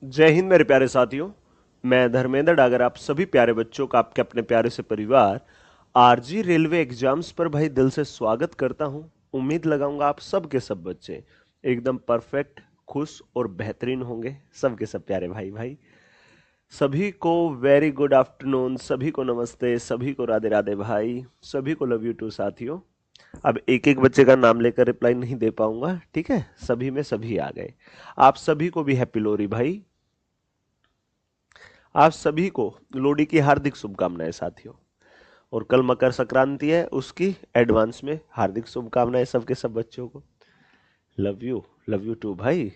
जय हिंद मेरे प्यारे साथियों। मैं धर्मेंद्र डागर आप सभी प्यारे बच्चों का आपके अपने प्यारे से परिवार आरजी रेलवे एग्जाम्स पर भाई दिल से स्वागत करता हूं। उम्मीद लगाऊंगा आप सब के सब बच्चे एकदम परफेक्ट, खुश और बेहतरीन होंगे। सब के सब प्यारे भाई भाई सभी को वेरी गुड आफ्टरनून, सभी को नमस्ते, सभी को राधे राधे भाई, सभी को लव यू टू साथियों। अब एक एक बच्चे का नाम लेकर रिप्लाई नहीं दे पाऊंगा, ठीक है। सभी में सभी आ गए। आप सभी को भी हैप्पी लोहड़ी भाई। आप सभी को लोहड़ी की हार्दिक शुभकामनाएं साथियों। और कल मकर संक्रांति है, उसकी एडवांस में हार्दिक शुभकामनाएं सबके सब बच्चों को। लव यू टू भाई।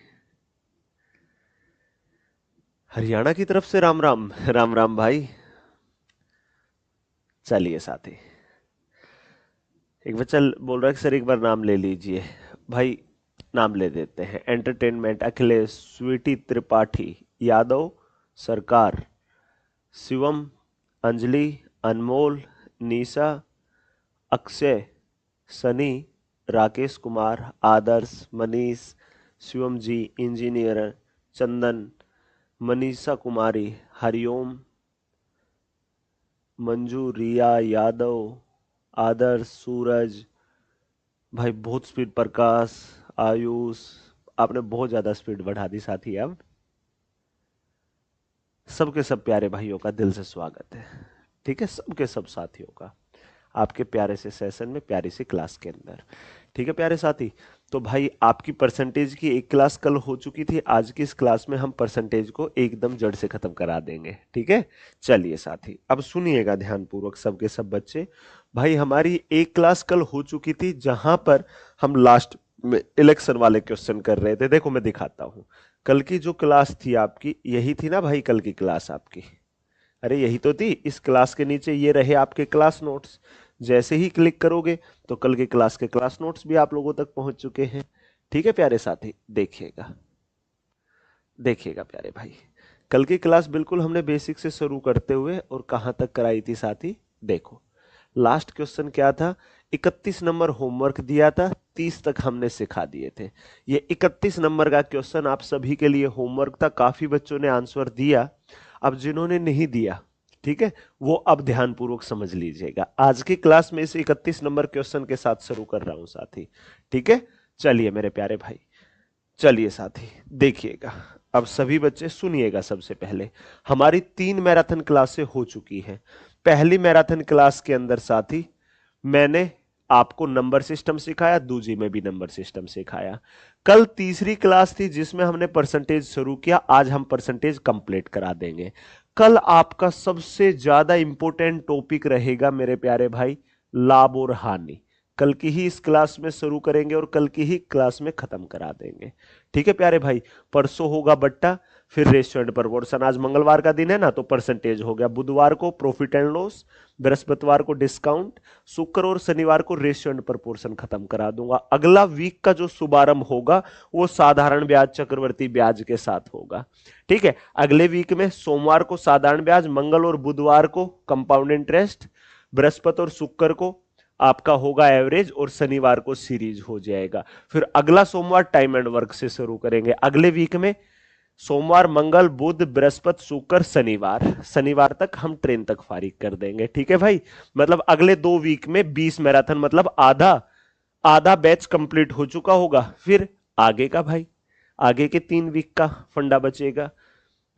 हरियाणा की तरफ से राम राम, राम राम भाई। चलिए साथी, एक बच्चा बोल रहा है कि सर एक बार नाम ले लीजिए। भाई नाम ले देते हैं। एंटरटेनमेंट अखिलेश, स्वीटी त्रिपाठी, यादव सरकार, शिवम, अंजलि, अनमोल, निशा, अक्षय, सनी, राकेश कुमार, आदर्श, मनीष, शिवम जी, इंजीनियर, चंदन, मनीषा कुमारी, हरिओम, मंजू, रिया, यादव, आदर्श, सूरज, भाई बहुत स्पीड, प्रकाश, आयुष, आपने बहुत ज्यादा स्पीड बढ़ा दी साथी। अब सबके सब प्यारे भाइयों का दिल से स्वागत है, ठीक है। सबके सब साथियों का आपके प्यारे से सेशन में, प्यारी सी क्लास के अंदर, ठीक है प्यारे साथी। तो भाई आपकी परसेंटेज की एक क्लास कल हो चुकी थी, आज की इस क्लास में हम परसेंटेज को एकदम जड़ से खत्म करा देंगे, ठीक है। चलिए साथी, अब सुनिएगा ध्यान पूर्वक सबके सब बच्चे। भाई हमारी एक क्लास कल हो चुकी थी जहां पर हम लास्ट में इलेक्शन वाले क्वेश्चन कर रहे थे। देखो मैं दिखाता हूं, कल की जो क्लास थी आपकी यही थी ना भाई, कल की क्लास आपकी, अरे यही तो थी। इस क्लास के नीचे ये रहे आपके क्लास नोट्स। जैसे ही क्लिक करोगे तो कल के क्लास के क्लास नोट्स भी आप लोगों तक पहुंच चुके हैं, ठीक है प्यारे साथी। देखिएगा देखिएगा प्यारे भाई, कल की क्लास बिल्कुल हमने बेसिक से शुरू करते हुए और कहां तक कराई थी साथी। देखो लास्ट क्वेश्चन क्या था, 31 नंबर होमवर्क दिया था, 30 तक हमने सिखा दिए थे। ये 31 नंबर का क्वेश्चन आप सभी के लिए होमवर्क था, काफी बच्चों ने आंसर दिया। अब जिन्होंने नहीं दिया, ठीक है, वो अब ध्यान पूर्वक समझ लीजिएगा। आज की क्लास में इस 31 नंबर क्वेश्चन के साथ शुरू कर रहा हूं साथी, ठीक है। चलिए मेरे प्यारे भाई, चलिए साथी देखिएगा। अब सभी बच्चे सुनिएगा। सबसे पहले हमारी 3 मैराथन क्लासें हो चुकी हैं। पहली मैराथन क्लास के अंदर साथी मैंने आपको नंबर सिस्टम सिखाया, दूसरी में भी नंबर सिस्टम सिखाया। कल तीसरी क्लास थी जिसमें हमने परसेंटेज शुरू किया, आज हम परसेंटेज कंप्लीट करा देंगे। कल आपका सबसे ज्यादा इंपॉर्टेंट टॉपिक रहेगा मेरे प्यारे भाई, लाभ और हानि। कल की ही इस क्लास में शुरू करेंगे और कल की ही क्लास में खत्म करा देंगे, ठीक है प्यारे भाई। परसों होगा बट्टा, फिर रेशियो एंड प्रपोर्शन। आज मंगलवार का दिन है ना, तो परसेंटेज हो गया। बुधवार को प्रॉफिट एंड लॉस, बृहस्पतिवार को डिस्काउंट, शुक्र और शनिवार को रेशियो एंड प्रपोर्शन खत्म करा दूंगा। अगला वीक का जो शुभारंभ होगा वो साधारण ब्याज चक्रवर्ती ब्याज के साथ होगा, ठीक है। अगले वीक में सोमवार को साधारण ब्याज, मंगल और बुधवार को कंपाउंड इंटरेस्ट, बृहस्पति और शुक्र को आपका होगा एवरेज, और शनिवार को सीरीज हो जाएगा। फिर अगला सोमवार टाइम एंड वर्क से शुरू करेंगे। अगले वीक में सोमवार, मंगल, बुध, बृहस्पति, शुक्र, शनिवार, शनिवार तक हम ट्रेन तक फारिग कर देंगे, ठीक है भाई। मतलब अगले 2 वीक में 20 मैराथन, मतलब आधा आधा बैच कंप्लीट हो चुका होगा। फिर आगे का भाई, आगे के 3 वीक का फंडा बचेगा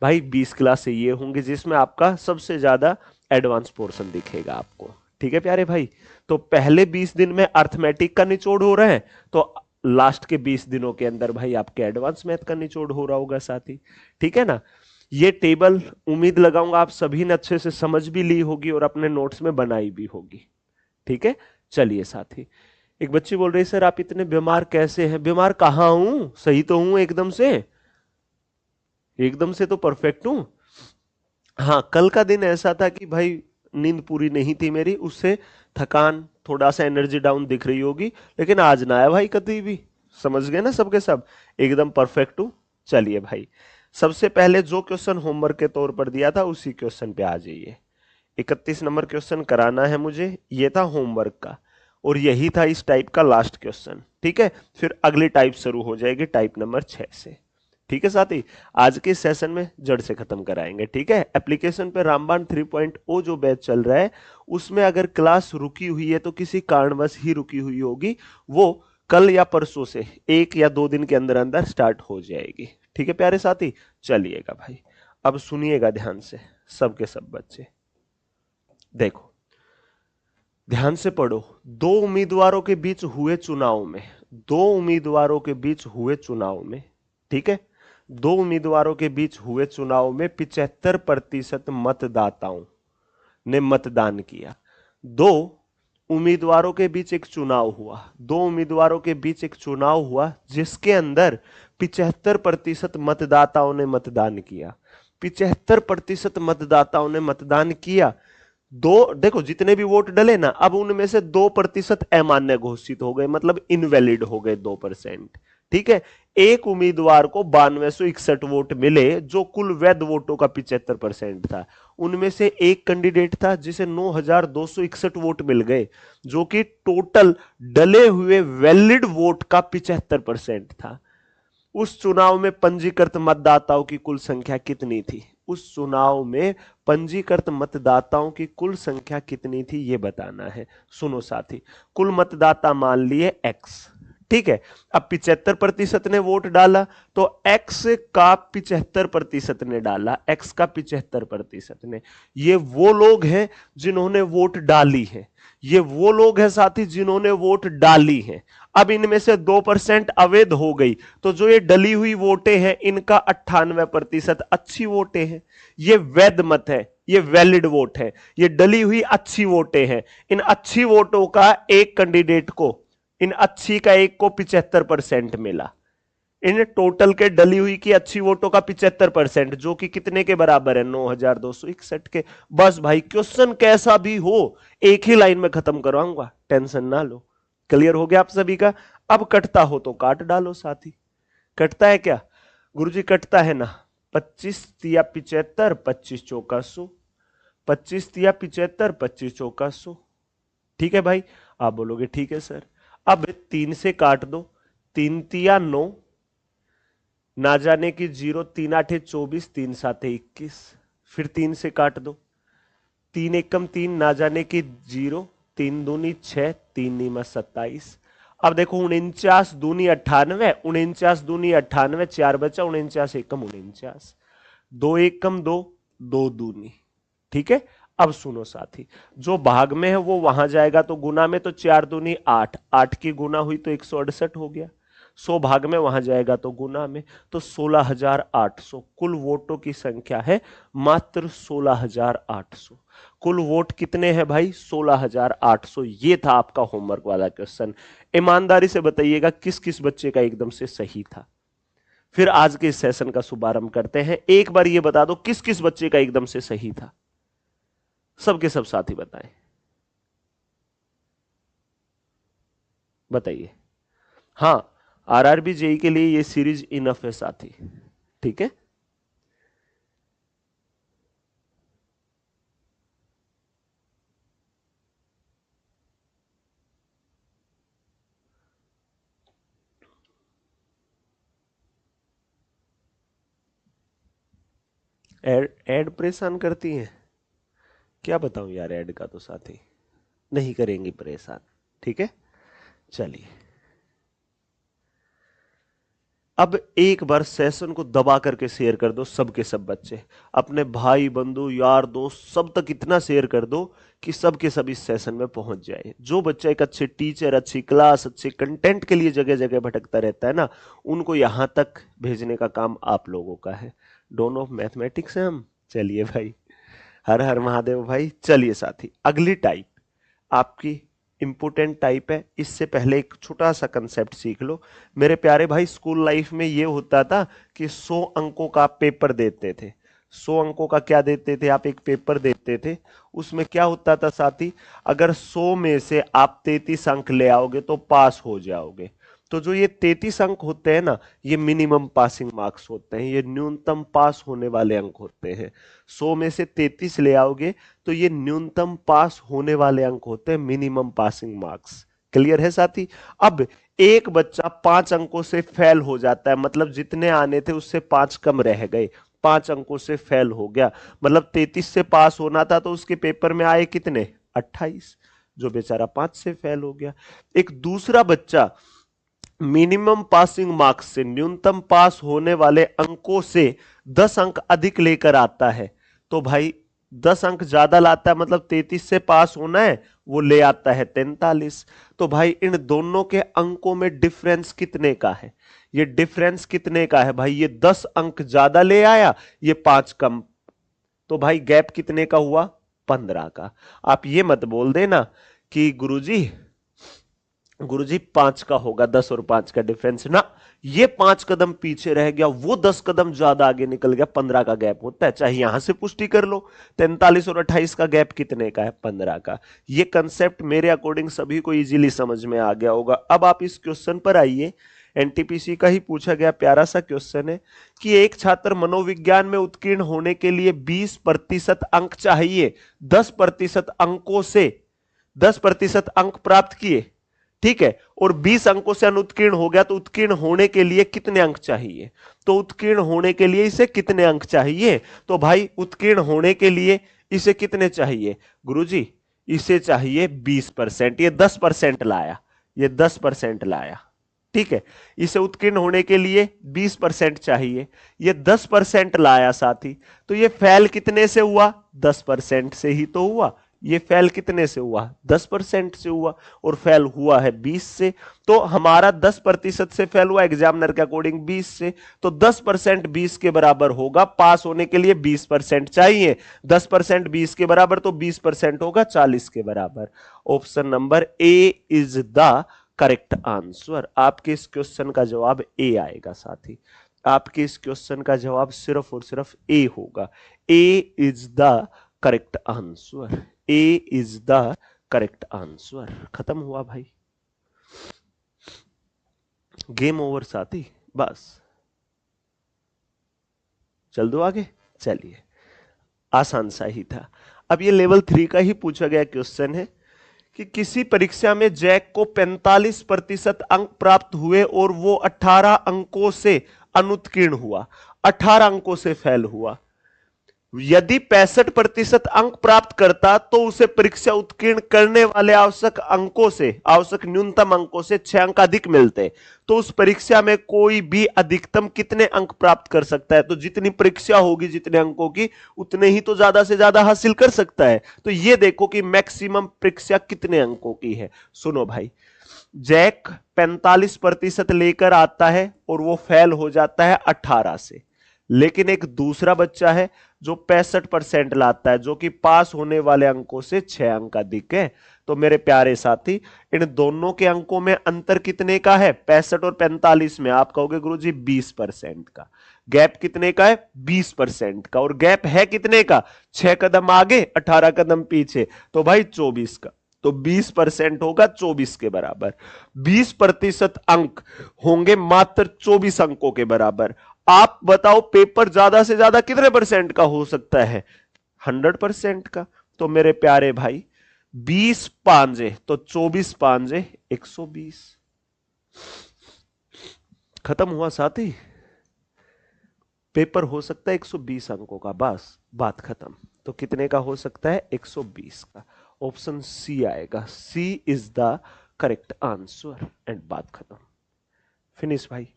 भाई। 20 क्लासें ये होंगी जिसमें आपका सबसे ज्यादा एडवांस पोर्शन दिखेगा आपको, ठीक है प्यारे भाई। तो पहले 20 दिन में अर्थमेटिक का निचोड़ हो रहा है, तो लास्ट के 20 दिनों के अंदर भाई आपके एडवांस मैथ का निचोड़ हो रहा होगा साथी, ठीक है ना। ये टेबल उम्मीद लगाऊंगा आप सभी ने अच्छे से समझ भी ली होगी और अपने नोट्स में बनाई भी होगी, ठीक है। चलिए साथी, एक बच्ची बोल रही सर आप इतने बीमार कैसे हैं? बीमार कहाँ हूं, सही तो हूं एकदम से, एकदम से तो परफेक्ट हूं। हाँ कल का दिन ऐसा था कि भाई नींद पूरी नहीं थी मेरी, उससे थकान, थोड़ा सा एनर्जी डाउन दिख रही होगी, लेकिन आज ना है भाई कभी भी। समझ गए ना सबके सब, एकदम परफेक्ट हूं। चलिए भाई, सबसे पहले जो क्वेश्चन होमवर्क के तौर पर दिया था उसी क्वेश्चन पे आ जाइए। 31 नंबर क्वेश्चन कराना है मुझे, ये था होमवर्क का, और यही था इस टाइप का लास्ट क्वेश्चन, ठीक है। फिर अगली टाइप शुरू हो जाएगी, टाइप नंबर 6 से, ठीक है साथी, आज के सेशन में जड़ से खत्म कराएंगे। ठीक है, एप्लीकेशन पे रामबाण 3.0 जो बैच चल रहा है उसमें अगर क्लास रुकी हुई है तो किसी कारणवश ही रुकी हुई होगी, वो कल या परसों से 1 या 2 दिन के अंदर अंदर स्टार्ट हो जाएगी। ठीक है प्यारे साथी, चलिएगा भाई, अब सुनिएगा ध्यान से सबके सब बच्चे। देखो ध्यान से पढ़ो, दो उम्मीदवारों के बीच हुए चुनाव में, दो उम्मीदवारों के बीच हुए चुनाव में, ठीक है, दो उम्मीदवारों के बीच हुए चुनाव में 75% मतदाताओं ने मतदान किया। दो उम्मीदवारों के बीच एक चुनाव हुआ, दो उम्मीदवारों के बीच एक चुनाव हुआ जिसके अंदर 75% मतदाताओं ने मतदान किया। 75% मतदाताओं ने मतदान किया। दो, देखो जितने भी वोट डले ना, अब उनमें से 2% अमान्य घोषित हो गए, मतलब इनवैलिड हो गए 2%। ठीक है, एक उम्मीदवार को 9261 वोट मिले जो कुल वैध वोटों का 75% था। उनमें से एक कैंडिडेट था जिसे 9261 वोट मिल गए जो कि टोटल डले हुए वैलिड वोट का 75% था। उस चुनाव में पंजीकृत मतदाताओं की कुल संख्या कितनी थी? उस चुनाव में पंजीकृत मतदाताओं की कुल संख्या कितनी थी ये बताना है। सुनो साथी, कुल मतदाता मान लिए एक्स, ठीक है। अब 75% ने वोट डाला तो एक्स का 75% ने डाला, एक्स का 75% ने, ये वो लोग हैं जिन्होंने वोट डाली है, ये वो लोग हैं साथी जिन्होंने वोट डाली है। अब इनमें से 2% अवैध हो गई तो जो ये डली हुई वोटें हैं इनका 98% अच्छी वोटें हैं। ये वैध मत है, ये वैलिड वोट है, ये डली हुई अच्छी वोटें हैं। इन अच्छी वोटों का एक कैंडिडेट को, इन अच्छी का एक को 75% मिला। इन टोटल के डली हुई की अच्छी वोटों का 75% जो कि कितने के बराबर है? 9261 के। बस भाई क्वेश्चन कैसा भी हो एक ही लाइन में खत्म करवाऊंगा, टेंशन ना लो। क्लियर हो गया आप सभी का? अब कटता हो तो काट डालो साथी। कटता है क्या गुरुजी? कटता है ना। 25 तिया 75, 25 चौका 100, 25 तिया 75, 25 चौका 100। ठीक है भाई, आप बोलोगे ठीक है सर। अब 3 से काट दो, 3 तिया 9, ना जाने की 0, 3 8 24, 3 7 21। फिर 3 से काट दो, 3 एकम 3, ना जाने की 0, 3 दूनी 6, 3 नीमा 27। अब देखो 49 दूनी 98, 49 दूनी 98, 4 बचा, 49 एकम 49, 2 एकम 2, 2 दूनी। ठीक है, अब सुनो साथी, जो भाग में है वो वहां जाएगा तो गुना में, तो 4 दूनी 8, 8 की गुना हुई तो 168 हो गया। 100 भाग में वहां जाएगा तो गुना में, तो 16,800 कुल वोटों की संख्या है, मात्र 16,800। कुल वोट कितने हैं भाई? 16,800। ये था आपका होमवर्क वाला क्वेश्चन। ईमानदारी से बताइएगा किस किस बच्चे का एकदम से सही था। फिर आज के इस सेशन का शुभारंभ करते हैं। एक बार ये बता दो किस किस बच्चे का एकदम से सही था, सबके सब साथी बताएं, बताइए। हाँ, आरआरबी जेई के लिए ये सीरीज इनफ है साथी। ठीक है, एड परेशान करती हैं, क्या बताऊं यार, ऐड का तो साथी नहीं करेंगी परेशान। ठीक है, चलिए अब एक बार सेशन को दबा करके शेयर कर दो सबके सब बच्चे, अपने भाई बंधु यार दोस्त सब तक इतना शेयर कर दो कि सबके सब इस सेशन में पहुंच जाए। जो बच्चा एक अच्छे टीचर, अच्छी क्लास, अच्छे कंटेंट के लिए जगह जगह भटकता रहता है ना, उनको यहां तक भेजने का काम आप लोगों का है। दोनों मैथमेटिक्स हैं हम। चलिए भाई, हर हर महादेव भाई। चलिए साथी, अगली टाइप आपकी इंपोर्टेंट टाइप है। इससे पहले एक छोटा सा कंसेप्ट सीख लो मेरे प्यारे भाई। स्कूल लाइफ में ये होता था कि 100 अंकों का पेपर देते थे। 100 अंकों का क्या देते थे? आप एक पेपर देते थे, उसमें क्या होता था साथी, अगर 100 में से आप 33 अंक ले आओगे तो पास हो जाओगे। तो जो ये 33 अंक होते हैं ना, ये मिनिमम पासिंग मार्क्स होते हैं, ये न्यूनतम पास होने वाले अंक होते हैं। 100 में से 33 ले आओगे तो ये न्यूनतम पास होने वाले अंक होते हैं, मिनिमम पासिंग मार्क्स। क्लियर है साथी। अब एक बच्चा 5 अंकों से फेल हो जाता है, मतलब जितने आने थे उससे 5 कम रह गए, 5 अंकों से फेल हो गया, मतलब 33 से पास होना था तो उसके पेपर में आए कितने, 28, जो बेचारा 5 से फेल हो गया। एक दूसरा बच्चा मिनिमम पासिंग मार्क्स से, न्यूनतम पास होने वाले अंकों से 10 अंक अधिक लेकर आता है, तो भाई 10 अंक ज्यादा लाता है, मतलब 33 से पास होना है, वो ले आता है 43। तो भाई इन दोनों के अंकों में डिफरेंस कितने का है, ये डिफरेंस कितने का है भाई, ये 10 अंक ज्यादा ले आया, ये 5 कम, तो भाई गैप कितने का हुआ, 15 का। आप ये मत बोल देना कि गुरुजी 5 का होगा, 10 और 5 का डिफरेंस ना, ये 5 कदम पीछे रह गया, वो 10 कदम ज्यादा आगे निकल गया, 15 का गैप होता है, चाहे यहां से पुष्टि कर लो। 43 और 28 का गैप कितने का है, 15 का। ये कंसेप्ट मेरे अकॉर्डिंग सभी को इजीली समझ में आ गया होगा। अब आप इस क्वेश्चन पर आइए, एनटीपीसी का ही पूछा गया प्यारा सा क्वेश्चन है कि एक छात्र मनोविज्ञान में उत्तीर्ण होने के लिए 20% अंक चाहिए, 10% अंकों से 10% अंक प्राप्त किए, ठीक है, और 20 अंकों से अनुत्तीर्ण हो गया, तो उत्तीर्ण होने के लिए कितने अंक चाहिए, तो उत्तीर्ण होने के लिए इसे कितने अंक चाहिए, तो भाई उत्तीर्ण होने के लिए इसे कितने चाहिए गुरुजी, इसे चाहिए 20%, ये 10% लाया, ये 10% लाया, ठीक है, इसे उत्तीर्ण होने के लिए 20% चाहिए, ये 10% लाया साथी, तो ये फेल कितने से हुआ, 10% से ही तो हुआ, ये फेल कितने से हुआ, 10% से हुआ, और फेल हुआ है 20 से, तो हमारा 10% से फेल हुआ एग्जामिनर के अकॉर्डिंग 20 से, तो 10% 20 के बराबर होगा, पास होने के लिए 20% चाहिए, 10% 20 के बराबर, तो 20% होगा 40 के बराबर। Option number A is the correct answer. आपके इस क्वेश्चन का जवाब ए आएगा साथी, आपके इस क्वेश्चन का जवाब सिर्फ और सिर्फ ए होगा, A is the correct answer, A is the correct answer. खत्म हुआ भाई, गेम ओवर साथी, बस चल दो आगे। चलिए, आसान सा ही था। अब ये लेवल 3 का ही पूछा गया क्वेश्चन है कि किसी परीक्षा में जैक को 45% अंक प्राप्त हुए और वो 18 अंकों से अनुत्तीर्ण हुआ, 18 अंकों से फेल हुआ। यदि 65% अंक प्राप्त करता तो उसे परीक्षा उत्तीर्ण करने वाले आवश्यक अंकों से, आवश्यक न्यूनतम अंकों से 6 अंक अधिक मिलते, तो उस परीक्षा में कोई भी अधिकतम कितने अंक प्राप्त कर सकता है, तो जितनी परीक्षा होगी जितने अंकों की, उतने ही तो ज्यादा से ज्यादा हासिल कर सकता है। तो ये देखो कि मैक्सिमम परीक्षा कितने अंकों की है। सुनो भाई, जैक 45% लेकर आता है और वो फेल हो जाता है 18 से, लेकिन एक दूसरा बच्चा है जो 65% लाता है, जो कि पास होने वाले अंकों से 6 अंक अधिक है। तो मेरे प्यारे साथी, इन दोनों के अंकों में अंतर कितने का है, 65 और 45 में, आप कहोगे गुरुजी 20% का। गैप कितने का है, 20% का, और गैप है कितने का, 6 कदम आगे 18 कदम पीछे, तो भाई 24 का। तो 20% होगा 24 के बराबर, 20% अंक होंगे मात्र 24 अंकों के बराबर। आप बताओ पेपर ज्यादा से ज्यादा कितने परसेंट का हो सकता है, 100% का। तो मेरे प्यारे भाई 20 पांजे तो 24 पांजे 120। खत्म हुआ साथी, पेपर हो सकता है 120 अंकों का, बस बात खत्म। तो कितने का हो सकता है, 120 का। ऑप्शन सी आएगा, C is the correct answer, and बात खत्म, फिनिश भाई।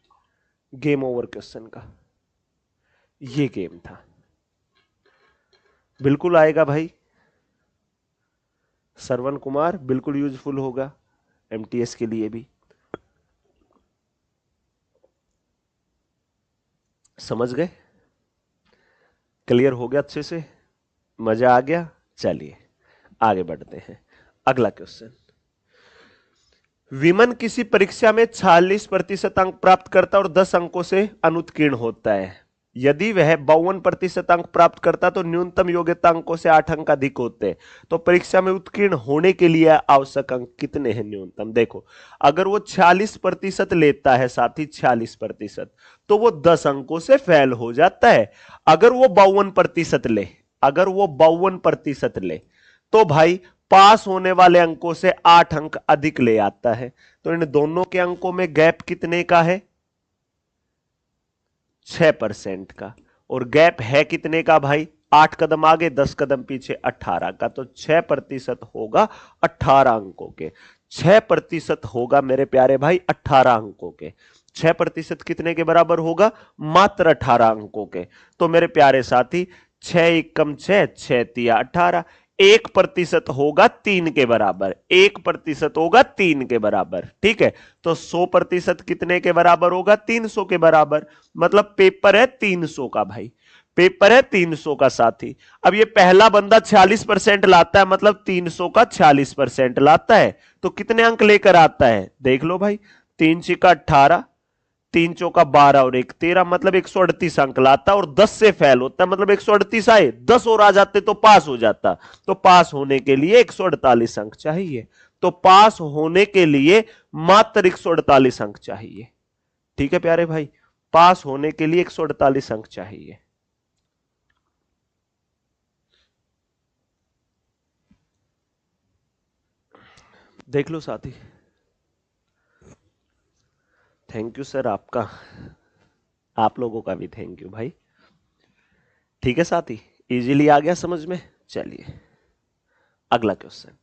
गेम ओवर क्वेश्चन का ये गेम था, बिल्कुल आएगा भाई। श्रवण कुमार बिल्कुल यूजफुल होगा एमटीएस के लिए भी, समझ गए, क्लियर हो गया अच्छे से, मजा आ गया। चलिए आगे बढ़ते हैं, अगला क्वेश्चन। विमन किसी परीक्षा में 46% अंक प्राप्त करता और 10 अंकों से अनुत्तीर्ण होता है। यदि वह 52% अंक प्राप्त करता तो न्यूनतम योग्यता अंकों से 8 अंक अधिक होते। तो परीक्षा में उत्तीर्ण होने के लिए आवश्यक अंक कितने हैं न्यूनतम। देखो, अगर वो 46% लेता है साथी, 46%, तो वो 10 अंकों से फेल हो जाता है। अगर वो 52% ले, अगर वो 52% ले, तो भाई पास होने वाले अंकों से 8 अंक अधिक ले आता है। तो इन दोनों के अंकों में गैप कितने का है? 6% का। और गैप है कितने का भाई? 8 कदम आगे 10 कदम पीछे 18 का। तो 6% होगा 18 अंकों के। 6% होगा मेरे प्यारे भाई 18 अंकों के। 6% कितने के बराबर होगा? मात्र 18 अंकों के। तो मेरे प्यारे साथी 6 एक कम 6, 6 तिया 18। 1% होगा 3 के बराबर। 1% होगा 3 के बराबर। ठीक है, तो 100% कितने के बराबर होगा? 300 के बराबर। मतलब पेपर है 300 का भाई, पेपर है 300 का साथी। अब ये पहला बंदा 46% लाता है, मतलब 300 का 46% लाता है। तो कितने अंक लेकर आता है? देख लो भाई, 3 छिका 18, 3 चौका 12 और 1 13, मतलब 138 अंक लाता और 10 से फेल होता, मतलब 138 आए, 10 और आ जाते तो पास हो जाता। तो पास होने के लिए 148 अंक चाहिए। तो पास होने के लिए मात्र 148 अंक चाहिए। ठीक है प्यारे भाई, पास होने के लिए 148 अंक चाहिए। देख लो साथी। थैंक यू सर आपका, आप लोगों का भी थैंक यू भाई। ठीक है साथी, इजीली आ गया समझ में। चलिए अगला क्वेश्चन।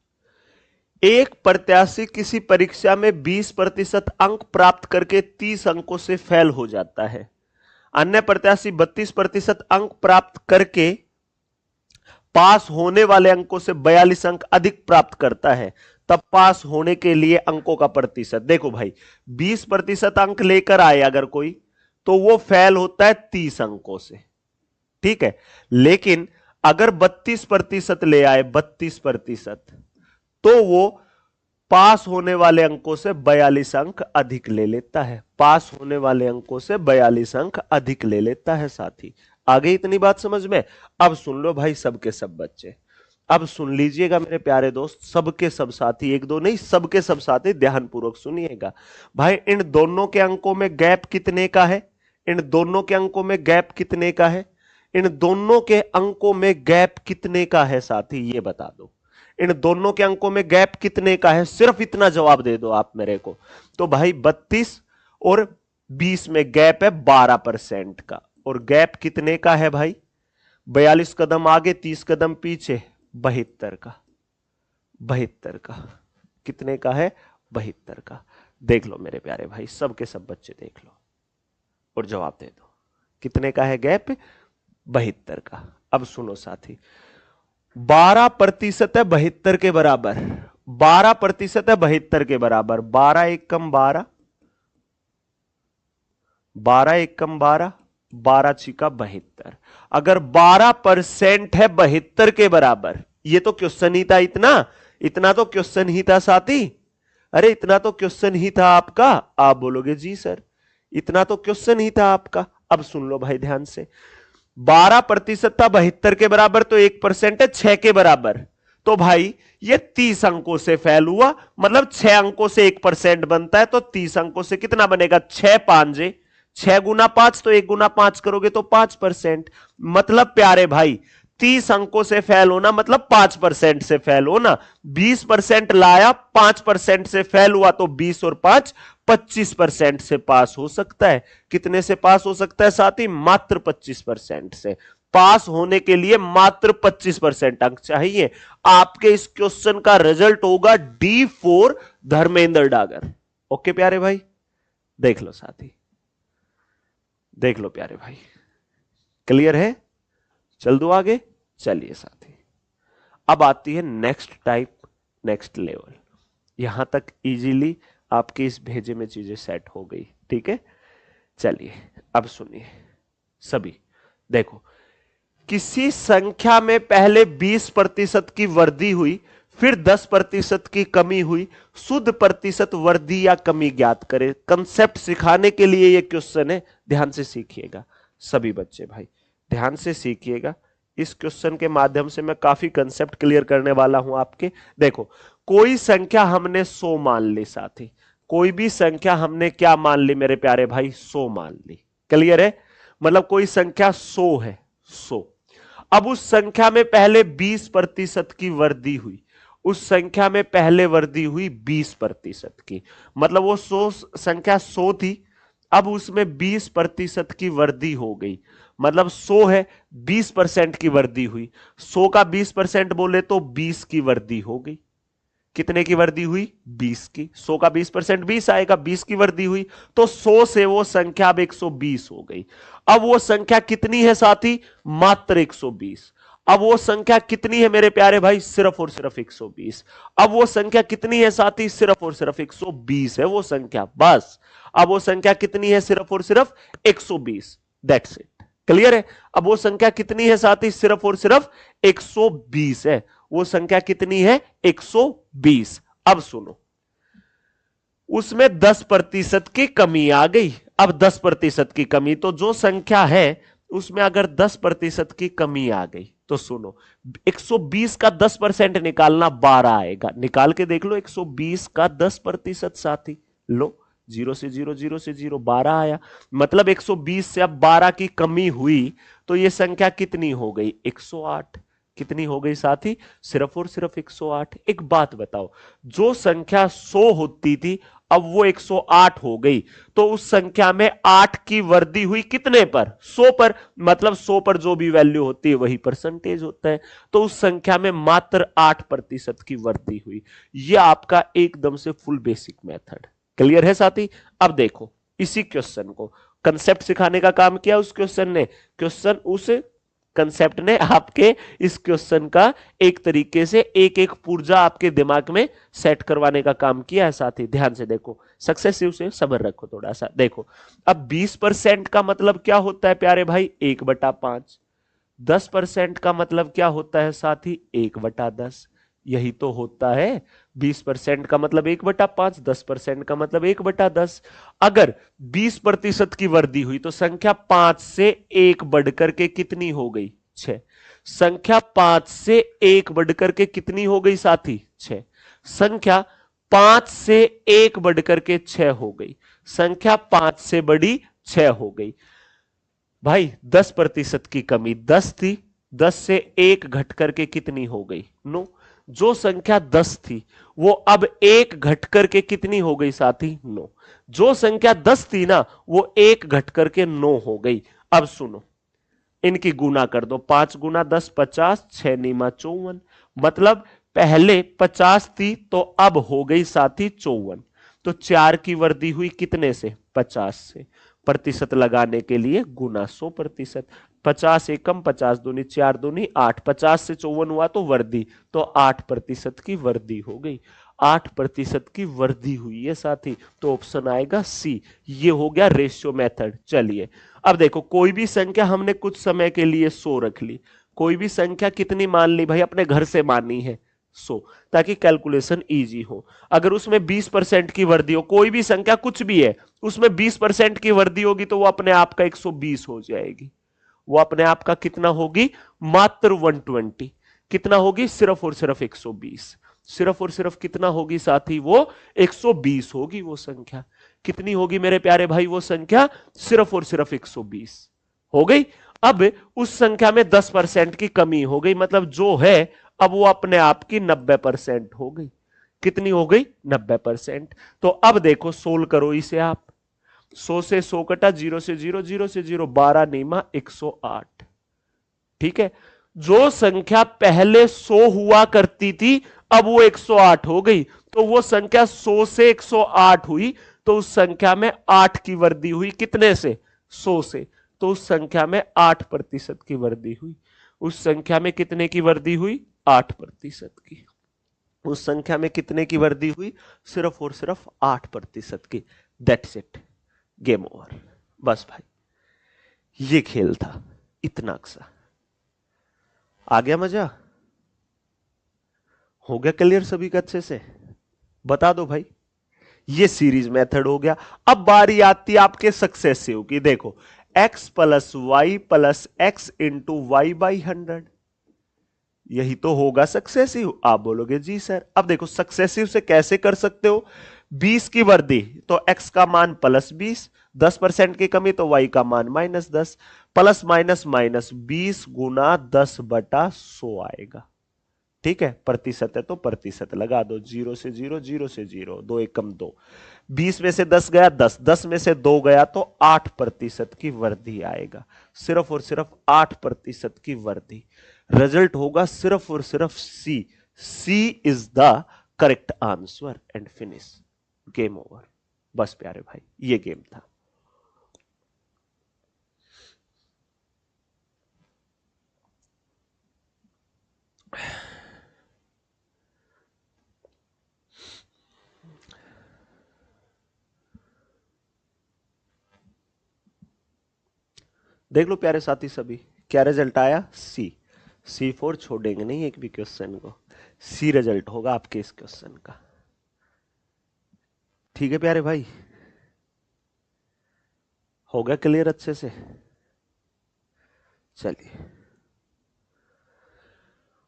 एक प्रत्याशी किसी परीक्षा में 20% अंक प्राप्त करके 30 अंकों से फेल हो जाता है। अन्य प्रत्याशी 32% अंक प्राप्त करके पास होने वाले अंकों से 42 अंक अधिक प्राप्त करता है। तब पास होने के लिए अंकों का प्रतिशत। देखो भाई, 20% अंक लेकर आए अगर कोई, तो वो फेल होता है 30 अंकों से। ठीक है, लेकिन अगर 32% ले आए, 32%, तो वो पास होने वाले अंकों से 42 अंक अधिक ले लेता है। पास होने वाले अंकों से 42 अंक अधिक ले लेता है साथी। आगे इतनी बात समझ में। अब सुन लो भाई सबके सब बच्चे, अब सुन लीजिएगा मेरे प्यारे दोस्त, सबके सब साथी, एक दो नहीं, सबके सब साथी ध्यानपूर्वक सुनिएगा। भाई इन दोनों के अंकों में गैप कितने का है? इन दोनों के अंकों में गैप कितने का है? इन दोनों के अंकों में गैप कितने का है साथी, ये बता दो। इन दोनों के अंकों में गैप कितने का है? सिर्फ इतना जवाब दे दो आप मेरे को। तो भाई 32 और 20 में गैप है 12% का। और गैप कितने का है भाई? 42 कदम आगे 30 कदम पीछे 72 का। 72 का कितने का है? 72 का। देख लो मेरे प्यारे भाई, सबके सब बच्चे देख लो और जवाब दे दो। कितने का है गैप? 72 का। अब सुनो साथी, 12% है 72 के बराबर। 12% है 72 के बराबर। 12 एक कम 12, 12 एक कम 12, 12 छिका 72। अगर 12% है 72 के बराबर, ये तो क्वेश्चन ही था। इतना तो क्वेश्चन ही था साथी। अरे इतना तो क्वेश्चन ही था आपका। आप बोलोगे जी सर, इतना तो क्वेश्चन ही था आपका। अब सुन लो भाई ध्यान से, 12% था 72 के बराबर, तो 1% है 6 के बराबर। तो भाई ये 30 अंकों से फेल हुआ, मतलब 6 अंकों से 1% बनता है। तो 30 अंकों से कितना बनेगा? 6 पांजे, 6 गुना 5, तो 1 गुना 5 करोगे तो 5%। मतलब प्यारे भाई 30 अंकों से फेल होना मतलब 5% से फेल होना। 20% लाया, 5% से फेल हुआ, तो 20 और 5 25% से पास हो सकता है। कितने से पास हो सकता है साथी? मात्र 25% से। पास होने के लिए मात्र 25% अंक चाहिए। आपके इस क्वेश्चन का रिजल्ट होगा D4 धर्मेंद्र डागर। ओके प्यारे भाई, देख लो साथी, देख लो प्यारे भाई, क्लियर है? चल दो आगे। चलिए साथी, अब आती है नेक्स्ट टाइप, नेक्स्ट लेवल। यहां तक इजीली आपके इस भेजे में चीजें सेट हो गई। ठीक है, चलिए अब सुनिए सभी। देखो, किसी संख्या में पहले 20% की वृद्धि हुई, फिर 10% की कमी हुई, शुद्ध प्रतिशत वृद्धि या कमी ज्ञात करें। कंसेप्ट सिखाने के लिए यह क्वेश्चन है, ध्यान से सीखिएगा सभी बच्चे भाई, ध्यान से सीखिएगा। इस क्वेश्चन के माध्यम से मैं काफी कंसेप्ट क्लियर करने वाला हूं आपके। देखो, कोई संख्या हमने 100 मान ली साथी, कोई भी संख्या हमने क्या मान ली मेरे प्यारे भाई? 100 मान ली। क्लियर है? मतलब कोई संख्या 100 है, 100। अब उस संख्या में पहले 20% की वृद्धि हुई उस संख्या में पहले वृद्धि हुई 20% की। मतलब वो 100 संख्या 100 थी, अब उसमें 20% की वृद्धि हो गई। मतलब 100 है, 20% की वृद्धि हुई। 100 का 20% बोले तो 20 की वृद्धि हो गई। कितने की वृद्धि हुई? 20 की। 100 का 20% 20 आएगा, 20 की वृद्धि हुई। तो 100 से वो संख्या अब 120 हो गई। अब वो संख्या कितनी है साथी? मात्र 120। अब वो संख्या कितनी है मेरे प्यारे भाई? सिर्फ और सिर्फ 120। अब वो संख्या कितनी है साथी? सिर्फ और सिर्फ 120 है वो संख्या, बस। अब वो संख्या कितनी है? सिर्फ और सिर्फ 120। That's it. क्लियर है? अब वो संख्या कितनी है साथी? सिर्फ और सिर्फ 120 है। वो संख्या कितनी है? 120। अब सुनो, उसमें 10% की कमी आ गई। अब 10% की कमी, तो जो संख्या है उसमें अगर 10% की कमी आ गई तो सुनो, 120 का 10% निकालना 12 आएगा। निकाल के देख लो, 120 का 10% साथी। लो, 0 से 0, 0 से 0, 12 आया। मतलब 120 से अब 12 की कमी हुई तो ये संख्या कितनी हो गई? 108। कितनी हो गई साथी? सिर्फ और सिर्फ 108। एक बात बताओ, जो संख्या 100 होती थी अब वो 108 हो गई, तो उस संख्या में 8 की वृद्धि हुई कितने पर? 100 पर। मतलब 100 पर जो भी वैल्यू होती है वही परसेंटेज होता है। तो उस संख्या में मात्र 8% की वृद्धि हुई। यह आपका एकदम से फुल बेसिक मेथड। क्लियर है साथी? अब देखो, इसी क्वेश्चन को कंसेप्ट सिखाने का काम किया उस क्वेश्चन ने। क्वेश्चन उस कंसेप्ट ने आपके इस क्वेश्चन का एक तरीके से एक एक पुर्जा आपके दिमाग में सेट करवाने का काम किया है साथी। ध्यान से देखो, सक्सेसिव से सब्र रखो थोड़ा सा। देखो, अब 20% का मतलब क्या होता है प्यारे भाई? 1/5। 10% का मतलब क्या होता है साथी? 1/10। यही तो होता है। 20% का मतलब 1/5, 10% का मतलब 1/10। अगर 20% की वृद्धि हुई तो संख्या 5 से 1 बढ़कर के कितनी हो गई? 6। संख्या 5 से 1 बढ़कर के कितनी हो गई साथी? 6। संख्या 5 से 1 बढ़कर के 6 हो गई। संख्या 5 से बड़ी 6 हो गई। भाई 10% की कमी 10 थी, 10 से 1 घट करके कितनी हो गई? 9। जो संख्या 10 थी वो अब 1 घट करके कितनी हो गई साथी? 9। जो संख्या 10 थी ना वो 1 घट करके 9 हो गई। अब सुनो, इनकी गुना कर दो। 5 गुना 10 50, 6 नीमा 54। मतलब पहले 50 थी तो अब हो गई साथी 54। तो 4 की वृद्धि हुई कितने से? 50 से। प्रतिशत लगाने के लिए गुना 100%। 50 एकम 50 दूनी 4 दूनी 8। 50 से 54 हुआ तो वृद्धि, तो 8% की वृद्धि हो गई। 8% की वृद्धि हुई है साथी, तो ऑप्शन आएगा सी। ये हो गया रेशियो मेथड। चलिए अब देखो, कोई भी संख्या हमने कुछ समय के लिए 100 रख ली। कोई भी संख्या कितनी मान ली भाई? अपने घर से मानी है 100, ताकि कैलकुलेशन इजी हो। अगर उसमें 20% की वृद्धि हो, कोई भी संख्या कुछ भी है, उसमें 20% की वृद्धि होगी तो वो अपने आप का 120 हो जाएगी। वो अपने आप का कितना होगी? मात्र 120। कितना होगी? सिर्फ और सिर्फ 120। सिर्फ और सिर्फ कितना होगी साथी? वो 120 होगी वो संख्या। कितनी होगी मेरे प्यारे भाई वो संख्या? सिर्फ और सिर्फ 120 हो गई। अब उस संख्या में 10% की कमी हो गई, मतलब जो है अब वो अपने आप की 90% हो गई। कितनी हो गई? 90%। तो अब देखो, सोल्व करो इसे आप। 100 से 100 कटा, 0 से 0, 0 से 0, 12 नीमा 108। ठीक है? जो संख्या पहले 100 हुआ करती थी अब वो 108 हो गई, तो वो संख्या 100 से 108 हुई, तो उस संख्या में 8 की वृद्धि हुई। कितने से? 100 से। तो उस संख्या में 8% की वृद्धि हुई। उस संख्या में कितने की वृद्धि हुई? 8% की। उस संख्या में कितने की वृद्धि हुई? सिर्फ और सिर्फ 8% की। That's it, game over. बस भाई, ये खेल था, इतना सा। आ गया मजा? हो गया क्लियर सभी का अच्छे से? बता दो भाई। ये सीरीज मेथड हो गया। अब बारी आती है आपके सक्सेसिव की। देखो, x plus y plus x into y by 100, यही तो होगा सक्सेसिव। आप बोलोगे जी सर। अब देखो, सक्सेसिव से कैसे कर सकते हो? 20 की वृद्धि तो x का मान प्लस 20, 10% की कमी तो y का मान माइनस 10। प्लस माइनस माइनस 20 गुना 10/100 आएगा। ठीक है, प्रतिशत है तो प्रतिशत लगा दो, 0 से 0, 0 से 0, 2 एकम 2, 20 में से 10 गया 10, 10 में से 2 गया तो 8% की वृद्धि आएगा, सिर्फ और सिर्फ 8% की वृद्धि। रिजल्ट होगा सिर्फ और सिर्फ C, C is the correct answer and finish, game over. बस प्यारे भाई ये गेम था। देख लो प्यारे साथी सभी, क्या रिजल्ट आया, सी। C4 छोड़ेंगे नहीं एक भी क्वेश्चन को, सी रिजल्ट होगा आपके इस क्वेश्चन का। ठीक है प्यारे भाई, हो गया क्लियर अच्छे से। चलिए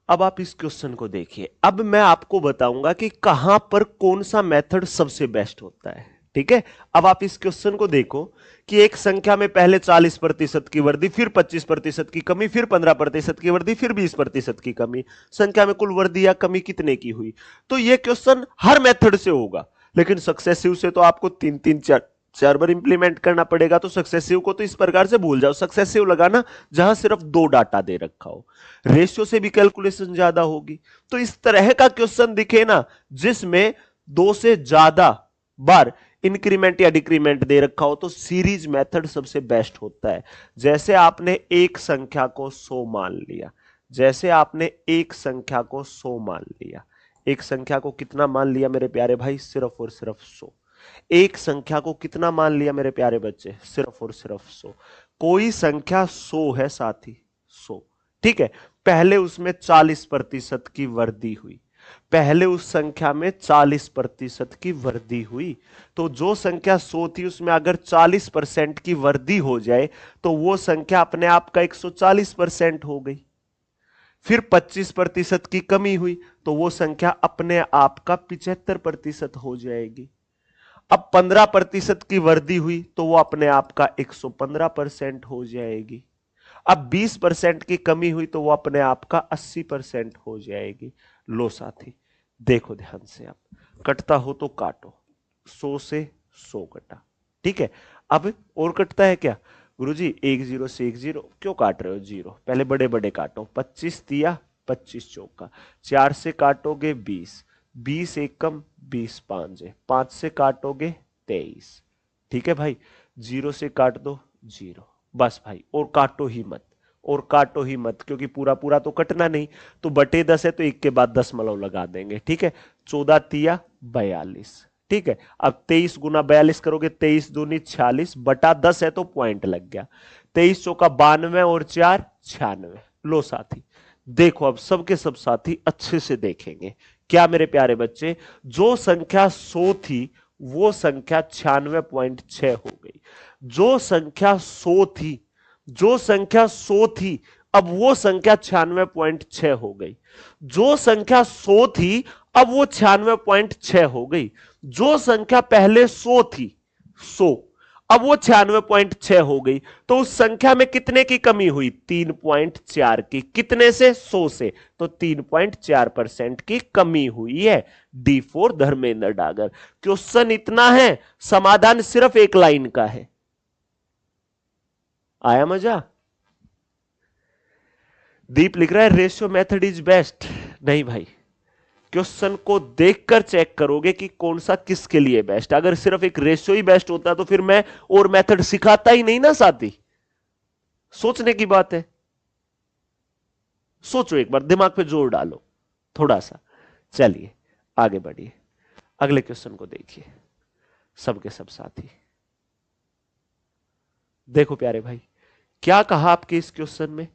अब आप इस क्वेश्चन को देखिए, अब मैं आपको बताऊंगा कि कहां पर कौन सा मेथड सबसे बेस्ट होता है। ठीक है, अब आप इस क्वेश्चन को देखो कि एक संख्या में पहले 40% की वृद्धि, फिर 25% की कमी, फिर 15% की वृद्धि, फिर 20% की कमी, संख्या में कुल वृद्धि या कमी कितने की हुई। तो यह क्वेश्चन हर मेथड से होगा, लेकिन सक्सेसिव से तो आपको 3-3-4 बार इंप्लीमेंट करना पड़ेगा। तो सक्सेसिव को तो इस प्रकार से भूल जाओ, सक्सेसिव लगाना जहां सिर्फ 2 डाटा दे रखा हो, रेशियो से भी कैलकुलेशन ज्यादा होगी। तो इस तरह का क्वेश्चन दिखे ना जिसमें 2 से ज्यादा बार इंक्रीमेंट या डिक्रीमेंट दे रखा हो, तो सीरीज मेथड सबसे बेस्ट होता है। जैसे आपने एक संख्या को 100 मान लिया, जैसे आपने एक संख्या को 100 मान लिया, एक संख्या को कितना मान लिया मेरे प्यारे भाई, सिर्फ और सिर्फ 100। एक संख्या को कितना मान लिया मेरे प्यारे बच्चे, सिर्फ और सिर्फ 100। कोई संख्या 100 है साथी, 100, ठीक है, पहले उसमें 40% की वृद्धि हुई, पहले उस संख्या में 40% की वृद्धि हुई। तो जो संख्या 100 थी उसमें अगर 40% की वृद्धि हो जाए तो वो संख्या अपने आप का 140% हो गई। फिर 25% की कमी हुई तो वो संख्या अपने आप का 75% हो जाएगी। अब 15% की वृद्धि हुई तो वो अपने आप का 115% हो जाएगी। अब 20% की कमी हुई तो वो अपने आप का 80% हो जाएगी। लो साथी देखो ध्यान से, आप कटता हो तो काटो, 100 से 100 कटा, ठीक है। अब और कटता है क्या गुरुजी, 1 0 से 1 0, क्यों काट रहे हो 0, पहले बड़े बड़े काटो, 25 दिया 25 चौका, 4 से काटोगे 20, 20 एकम 20 पांजे, 5 से काटोगे 23, ठीक है भाई, 0 से काट दो 0, बस भाई, और काटो ही मत, और काटो ही मत, क्योंकि पूरा पूरा तो कटना नहीं, तो बटे 10 है तो एक के बाद 10 लगा देंगे, ठीक है। 14 तिया 42, ठीक है। अब 23 गुना 42 करोगे, 23 दूनी 46, बटा 10 है तो पॉइंट लग गया, 23 चौका 92 और 4 96। लो साथी देखो, अब सबके सब साथी अच्छे से देखेंगे क्या मेरे प्यारे बच्चे, जो संख्या 100 थी वो संख्या 96.6 हो गई। जो संख्या 100 थी, जो संख्या 100 थी, अब वो संख्या 96.6 हो गई। जो संख्या 100 थी अब वो 96.6 हो गई। जो संख्या पहले 100 थी, 100, अब वो 96.6 हो गई। तो उस संख्या में कितने की कमी हुई, 3.4 की, कितने से, 100 से, तो 3.4% की कमी हुई है। D4 धर्मेंद्र डागर। क्वेश्चन इतना है, समाधान सिर्फ एक लाइन का है। आया मजा? दीप लिख रहा है रेशियो मेथड इज बेस्ट। नहीं भाई, क्वेश्चन को देखकर चेक करोगे कि कौन सा किसके लिए बेस्ट। अगर सिर्फ एक रेशियो ही बेस्ट होता तो फिर मैं और मेथड सिखाता ही नहीं ना साथी। सोचने की बात है, सोचो एक बार, दिमाग पे जोर डालो थोड़ा सा। चलिए आगे बढ़िए, अगले क्वेश्चन को देखिए सबके सब साथी। देखो प्यारे भाई, क्या कहा आपके इस क्वेश्चन में,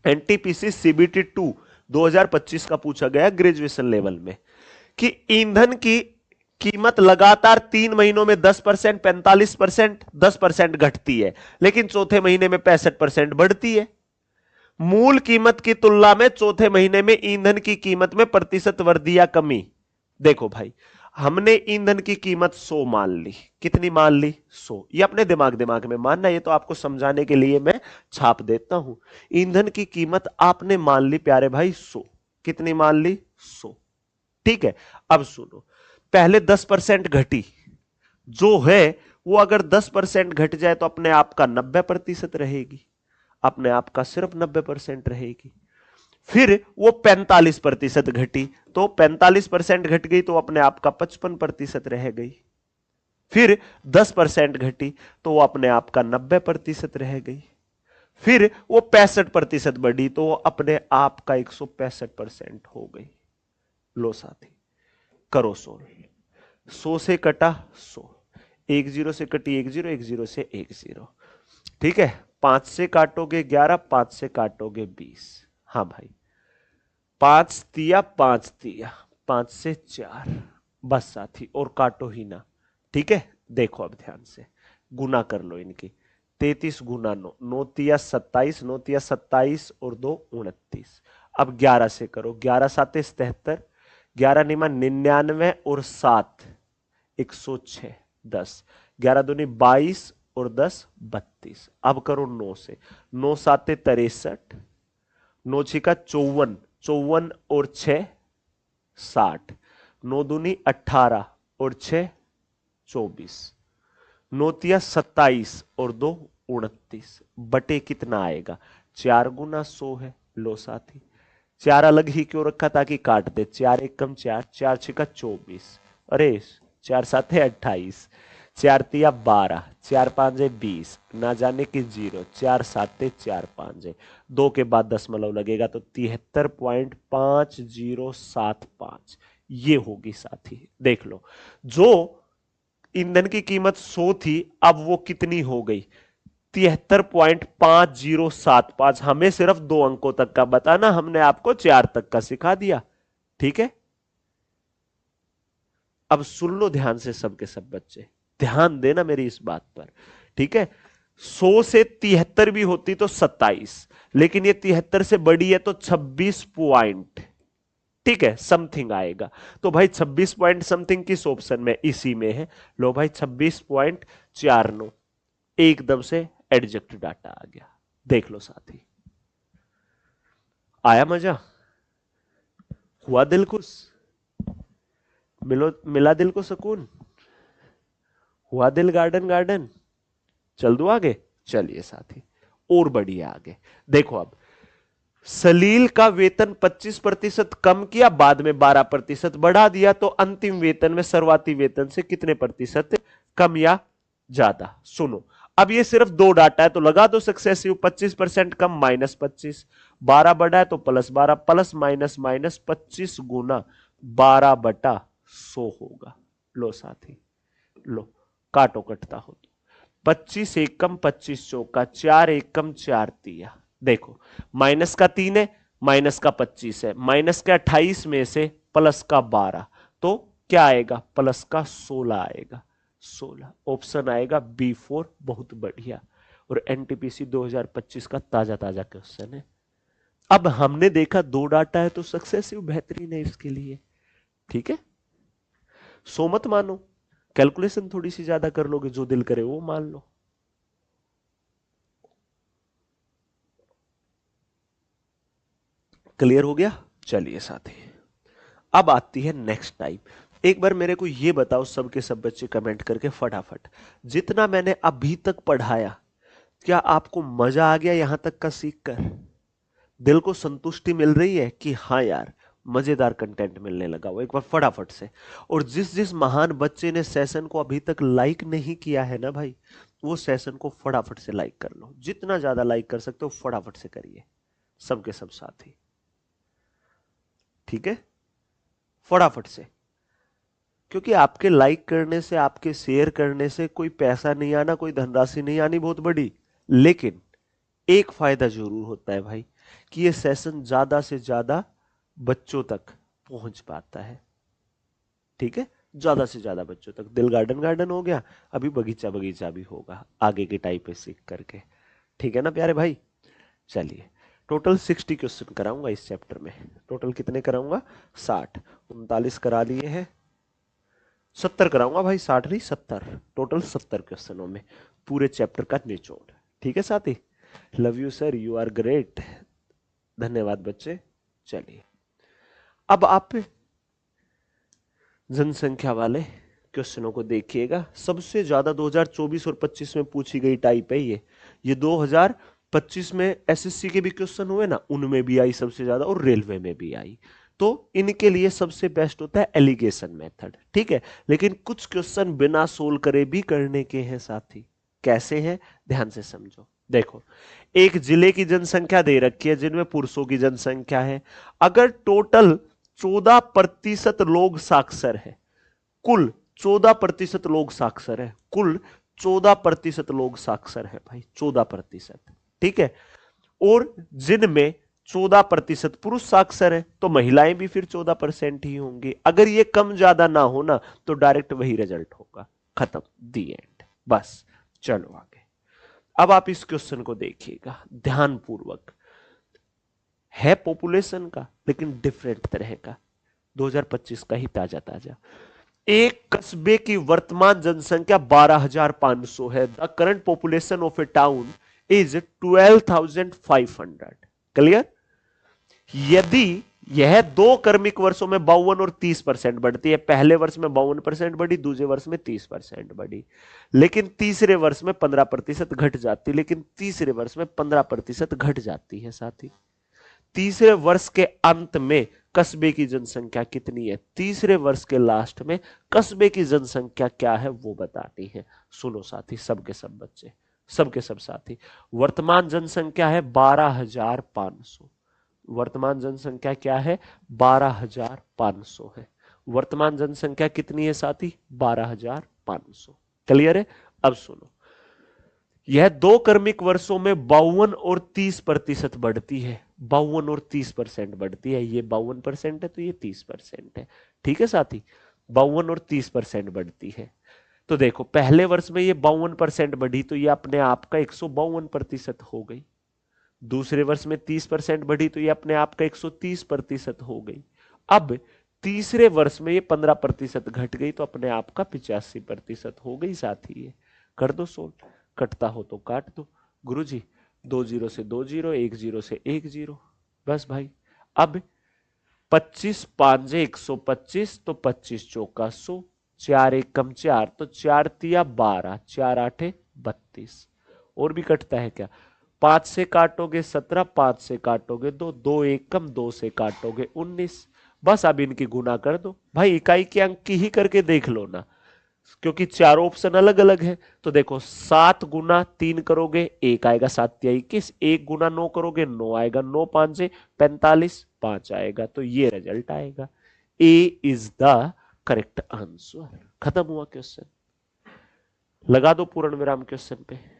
एनटीपीसी सीबीटी 2 2025 का पूछा गया ग्रेजुएशन लेवल में कि ईंधन की कीमत लगातार 3 महीनों में 10%, 45%, 10% घटती है, लेकिन चौथे महीने में 65% बढ़ती है। मूल कीमत की तुलना में चौथे महीने में ईंधन की कीमत में प्रतिशत वृद्धि या कमी। देखो भाई, हमने ईंधन की कीमत 100 मान ली, कितनी मान ली, 100। ये अपने दिमाग में मानना, ये तो आपको समझाने के लिए मैं छाप देता हूं। ईंधन की कीमत आपने मान ली प्यारे भाई 100, कितनी मान ली? 100। ठीक है, अब सुनो, पहले 10% घटी, जो है वो अगर 10% घट जाए तो अपने आप का 90% रहेगी, अपने आप का सिर्फ 90% रहेगी। फिर वो 45% घटी, तो 45% घट गई तो अपने आप का 55% रह गई। फिर 10% घटी तो वो अपने आप का 90% रह गई। फिर वो 65% बढ़ी तो वो अपने आप का 165% हो गई। लो साथी, करो सोल्व। 100 से कटा 100, एक जीरो से कटी एक जीरो, एक जीरो से एक जीरो। ठीक है, 5 से काटोगे 11, 5 से काटोगे 20। हाँ भाई, 5 तिया 5 तिया, 5 से 4, बस साथी, और काटो ही ना। ठीक है, देखो अब ध्यान से गुना कर लो इनकी। 33 गुना 9, 9 तिया 27, 9 तिया 27 और 2 29। अब 11 से करो, 11 साते 77, 11 निमा 99 और 7 106, 10, 11 दूनी 22 और 10 32। अब करो 9 से, 9 साते 63, 9 छिका 54, 54 और 6 60, 9 दूनी 18 और 6 24, 9 तिया 27 और 2 29, बटे कितना आएगा? 4 गुना 100 है। लो साथी, 4 अलग ही क्यों रखा? ताकि काट दे। 4 एक कम 4, 4 छिका 24, अरे 4 सात है 28, 4 तिया 12, 4 पांच है 20, ना जाने की जीरो, 4 सात 4 पांच है, 2 के बाद दशमलव लगेगा तो 73.5075, ये होगी साथी। देख लो, जो ईंधन की कीमत 100 थी, अब वो कितनी हो गई? 73.5075। हमें सिर्फ 2 अंकों तक का बताना, हमने आपको 4 तक का सिखा दिया। ठीक है, अब सुन लो ध्यान से सबके सब बच्चे, ध्यान देना मेरी इस बात पर। ठीक है, 100 से 73 भी होती तो 27, लेकिन ये 73 से बड़ी है तो 26 पॉइंट, ठीक है, समथिंग आएगा। तो भाई 26 पॉइंट समथिंग किस ऑप्शन में? इसी में है। लो भाई 26.49, एकदम से एडजेक्ट डाटा आ गया। देख लो साथी, आया मजा? हुआ दिल खुश? मिला दिल को सुकून? हुआ दिल गार्डन गार्डन? चल दो आगे। चलिए साथी, और बढ़िए आगे। देखो अब, सलील का वेतन 25% कम किया, बाद में 12% बढ़ा दिया, तो अंतिम वेतन में शुरुआती वेतन से कितने प्रतिशत कम या ज्यादा? सुनो, अब ये सिर्फ 2 डाटा है तो लगा दो सक्सेसिव। 25% कम -25, 12 बढ़ा है तो +12, प्लस माइनस माइनस 25 गुना 12/100 होगा। लो साथी, लो, काटो कटता हो तो 25 एकम 25 चौका, 4 एकम 4 तिया। देखो, माइनस का 3 है, माइनस का 25 है, माइनस का 28 में से प्लस का 12, तो क्या आएगा? प्लस का 16 आएगा। 16 ऑप्शन आएगा B4। बहुत बढ़िया, और एनटीपीसी 2025 का ताजा ताजा क्वेश्चन है। अब हमने देखा 2 डाटा है तो सक्सेसिव बेहतरीन है इसके लिए। ठीक है, सो मत मानो, कैलकुलेशन थोड़ी सी ज्यादा कर लोगे, जो दिल करे वो मान लो। क्लियर हो गया? चलिए साथी, अब आती है नेक्स्ट टाइप। एक बार मेरे को ये बताओ सबके सब बच्चे कमेंट करके फटाफट, जितना मैंने अभी तक पढ़ाया, क्या आपको मजा आ गया यहां तक का सीख कर? दिल को संतुष्टि मिल रही है कि हाँ यार, मजेदार कंटेंट मिलने लगा? वो एक बार फटाफट से। और जिस जिस महान बच्चे ने सेशन को अभी तक लाइक नहीं किया है ना भाई, वो सेशन को फटाफट से लाइक कर लो। जितना ज्यादा लाइक कर सकते हो फटाफट से करिए, सबके सब साथी। ठीक है, फटाफट से, क्योंकि आपके लाइक करने से, आपके शेयर करने से कोई पैसा नहीं आना, कोई धनराशि नहीं आनी बहुत बड़ी, लेकिन एक फायदा जरूर होता है भाई, कि ये सेशन ज्यादा से ज्यादा बच्चों तक पहुंच पाता है। ठीक है, ज्यादा से ज्यादा बच्चों तक। दिल गार्डन गार्डन हो गया, अभी बगीचा बगीचा भी होगा आगे की टाइप पे सीख करके। ठीक है ना प्यारे भाई? चलिए, टोटल 60 क्वेश्चन कराऊंगा इस चैप्टर में। टोटल कितने कराऊंगा? 60, 39 करा लिए हैं, 70 कराऊंगा भाई, 60 नहीं 70। टोटल 70 क्वेश्चनों में पूरे चैप्टर का निचोड़। ठीक है साथी? Love you sir, you are great. धन्यवाद बच्चे। चलिए, अब आप जनसंख्या वाले क्वेश्चनों को देखिएगा। सबसे ज्यादा 2024 और 25 में पूछी गई टाइप है ये 2025 में एसएससी के भी क्वेश्चन हुए ना, उनमें भी आई सबसे ज्यादा और रेलवे में भी आई। तो इनके लिए सबसे बेस्ट होता है एलिगेशन मेथड, ठीक है। लेकिन कुछ क्वेश्चन बिना सोल्व करे भी करने के हैं साथी। कैसे हैं, ध्यान से समझो। देखो, एक जिले की जनसंख्या दे रखी है जिनमें पुरुषों की जनसंख्या है। अगर टोटल 14% लोग साक्षर है, कुल 14% लोग साक्षर है, कुल 14% लोग साक्षर है भाई, 14%, ठीक है। और जिनमें 14% पुरुष साक्षर है तो महिलाएं भी फिर 14% ही होंगी। अगर ये कम ज्यादा ना हो ना तो डायरेक्ट वही रिजल्ट होगा, खत्म, दी एंड, बस। चलो आगे। अब आप इस क्वेश्चन को देखिएगा ध्यानपूर्वक। है पॉपुलेशन का लेकिन डिफरेंट तरह का, 2025 का ही ताजा ताजा। एक कस्बे की वर्तमान जनसंख्या 12,500 है। The current population of A town is 12,500। Clear. यदि यह 2 क्रमिक वर्षों में 52 और 30% बढ़ती है, पहले वर्ष में 52% बढ़ी, दूसरे वर्ष में 30% बढ़ी, लेकिन तीसरे वर्ष में 15% घट जाती, लेकिन तीसरे वर्ष में 15% घट जाती है साथी। तीसरे वर्ष के अंत में कस्बे की जनसंख्या कितनी है, तीसरे वर्ष के लास्ट में कस्बे की जनसंख्या क्या है वो बतानी है। सुनो साथी, सबके सब बच्चे, सबके सब साथी, वर्तमान जनसंख्या है 12,500। वर्तमान जनसंख्या क्या है, 12,500 है। वर्तमान जनसंख्या कितनी है साथी, 12,500। क्लियर है। अब सुनो, यह 2 क्रमिक वर्षों में 52 और 30% बढ़ती है, 52 और 30% बढ़ती है। ये 52% है तो ये 30% है, ठीक है साथी। 52 और 30% बढ़ती है। तो देखो, पहले वर्ष में ये 52% बढ़ी तो ये अपने आप का 152% हो गई। दूसरे वर्ष में 30% बढ़ी तो ये अपने आप का 130% हो गई। अब तीसरे वर्ष में ये 15% घट गई तो अपने आप का 85% हो गई साथी। ये कर दो सोल्व, कटता हो तो काट दो। गुरुजी 2 0 से 2 0, 1 0 से 1 0, बस भाई। अब 25 5 125 तो 25 चौका 100, 4 1 कम 4 तो 4 तिया 12, 4 8 32। और भी कटता है क्या, 5 से काटोगे 17, 5 से काटोगे 2, 2 1 कम 2 से काटोगे 19। बस अब इनकी गुना कर दो भाई, इकाई के अंक की ही करके देख लो ना, क्योंकि चारों ऑप्शन अलग अलग है। तो देखो, 7 गुना 3 करोगे 1 आएगा, 7 या 21। 1 गुना 9 करोगे 9 आएगा, 9 5 से 45, 5 आएगा। तो ये रिजल्ट आएगा। ए इज द करेक्ट आंसर। खत्म हुआ क्वेश्चन। लगा दो पूर्ण विराम क्वेश्चन पे।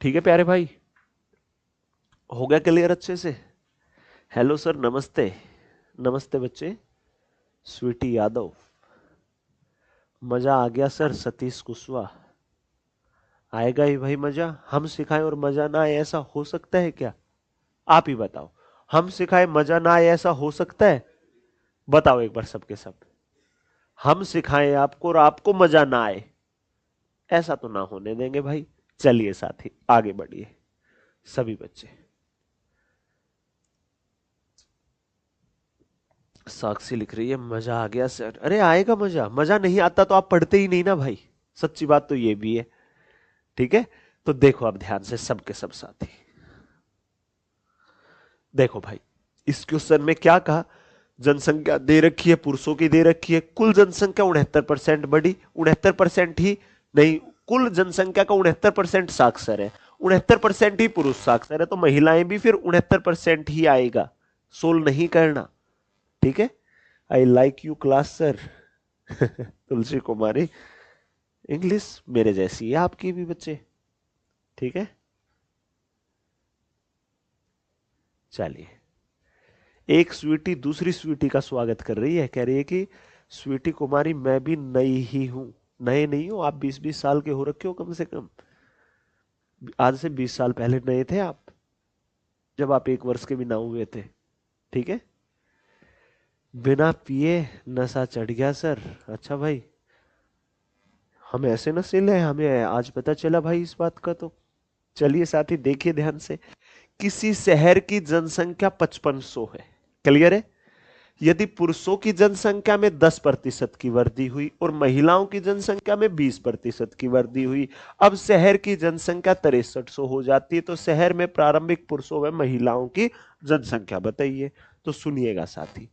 ठीक है प्यारे भाई, हो गया क्लियर अच्छे से। हेलो सर, नमस्ते। नमस्ते बच्चे। स्वीटी यादव, मजा आ गया सर। सतीश कुशवाहा, आएगा ही भाई मजा। हम सिखाएं और मजा ना आए, ऐसा हो सकता है क्या? आप ही बताओ, हम सिखाएं मजा ना आए ऐसा हो सकता है? बताओ एक बार सबके सब। हम सिखाएं आपको और आपको मजा ना आए, ऐसा तो ना होने देंगे भाई। चलिए साथी आगे बढ़िए सभी बच्चे। साक्षी लिख रही है मजा आ गया सर। अरे आएगा मजा, मजा नहीं आता तो आप पढ़ते ही नहीं ना भाई, सच्ची बात तो ये भी है। ठीक है, तो देखो अब ध्यान से सबके सब साथी। देखो भाई, इस क्वेश्चन में क्या कहा, जनसंख्या दे रखी है, पुरुषों की दे रखी है, कुल जनसंख्या 69% बढ़ी। 69% ही नहीं, कुल जनसंख्या का 69% साक्षर है, 69% ही पुरुष साक्षर है, तो महिलाएं भी फिर 69% ही आएगा। सोल्व नहीं करना, ठीक है। I like you class sir. Tulsi Kumari, English मेरे जैसी है आपकी भी बच्चे, ठीक है। चलिए, एक स्वीटी दूसरी स्वीटी का स्वागत कर रही है, कह रही है कि स्वीटी कुमारी मैं भी नई ही हूं। नए नहीं हो आप, 20-20 साल के हो रखे हो कम से कम। आज से 20 साल पहले नए थे आप, जब आप 1 वर्ष के भी ना हुए थे, ठीक है। बिना पिए नशा चढ़ गया सर। अच्छा भाई, हम ऐसे नशे ले, हमें आज पता चला भाई इस बात का। तो चलिए साथी देखिए ध्यान से, किसी शहर की जनसंख्या 5500 है, क्लियर है। यदि पुरुषों की जनसंख्या में 10% की वृद्धि हुई और महिलाओं की जनसंख्या में 20% की वृद्धि हुई, अब शहर की जनसंख्या 6300 हो जाती है, तो शहर में प्रारंभिक पुरुषों व महिलाओं की जनसंख्या बताइए। तो सुनिएगा साथी,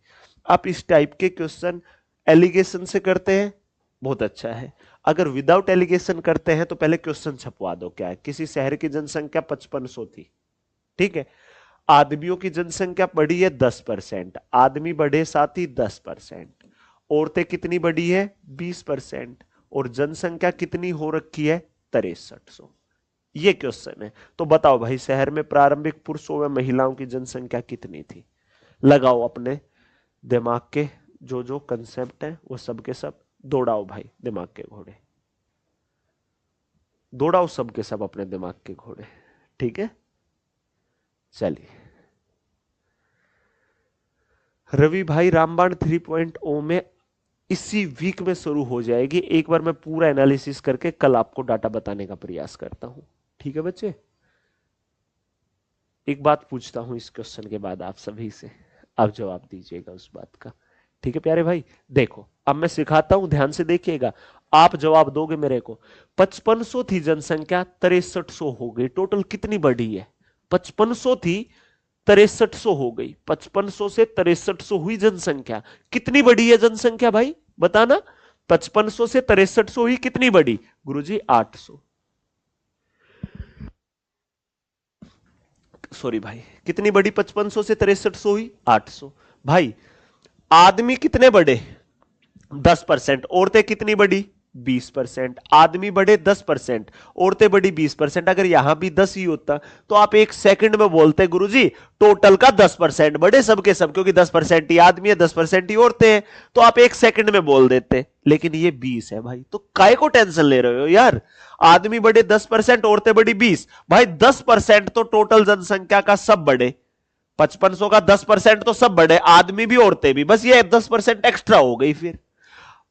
आप इस टाइप के क्वेश्चन एलिगेशन से करते हैं, बहुत अच्छा है। अगर विदाउट एलिगेशन करते हैं तो पहले क्वेश्चन छपवा दो। क्या है, किसी शहर की जनसंख्या 5500 थी, ठीक है, आदमियों की जनसंख्या बढ़ी है 10%, आदमी बढ़े साथ ही 10%, औरतें कितनी बढ़ी है 20%, और जनसंख्या कितनी हो रखी है 6300। ये क्वेश्चन है। तो बताओ भाई, शहर में प्रारंभिक पुरुषों व महिलाओं की जनसंख्या कितनी थी? लगाओ अपने दिमाग के जो जो कंसेप्ट है वो सब के सब दौड़ाओ भाई, दिमाग के घोड़े दौड़ाओ, सब के सब अपने दिमाग के घोड़े, ठीक है। चलिए, रवि भाई रामबाण 3.0 में इसी वीक में शुरू हो जाएगी। एक बार मैं पूरा एनालिसिस करके कल आपको डाटा बताने का प्रयास करता हूं, ठीक है बच्चे। एक बात पूछता हूं इस क्वेश्चन के बाद आप सभी से, आप जवाब दीजिएगा उस बात का, ठीक है प्यारे भाई। देखो अब मैं सिखाता हूं, ध्यान से देखिएगा, आप जवाब दोगे मेरे को। 5500 थी जनसंख्या, 6300 हो गई, टोटल कितनी बढ़ी है? 5500 थी, 6300 हो गई, 5500 से 6300 हुई जनसंख्या। कितनी बढ़ी है जनसंख्या भाई, बताना। 5500 से 6300 हुई, कितनी बढ़ी गुरुजी? 800। सॉरी भाई, कितनी बढ़ी? 5500 से 6300 हुई 800। भाई आदमी कितने बढ़े? 10%। औरतें कितनी बढ़ी? 20%। आदमी बढ़े 10%, औरतें बढ़ी 20%। अगर यहां भी 10 ही होता तो आप एक सेकंड में बोलते गुरुजी टोटल का 10% बढ़े सबके सब, क्योंकि 10% ही आदमी है, 10% ही औरतें हैं, तो आप एक सेकंड में बोल देते। लेकिन ये 20 है भाई, तो काय को टेंशन ले रहे हो यार? आदमी बढ़े 10%, औरतें बढ़ी 20, भाई 10% तो टोटल जनसंख्या का सब बढ़े, 5500 का 10% तो सब बढ़े, आदमी भी औरतें भी, बस ये 10% एक्स्ट्रा हो गई। फिर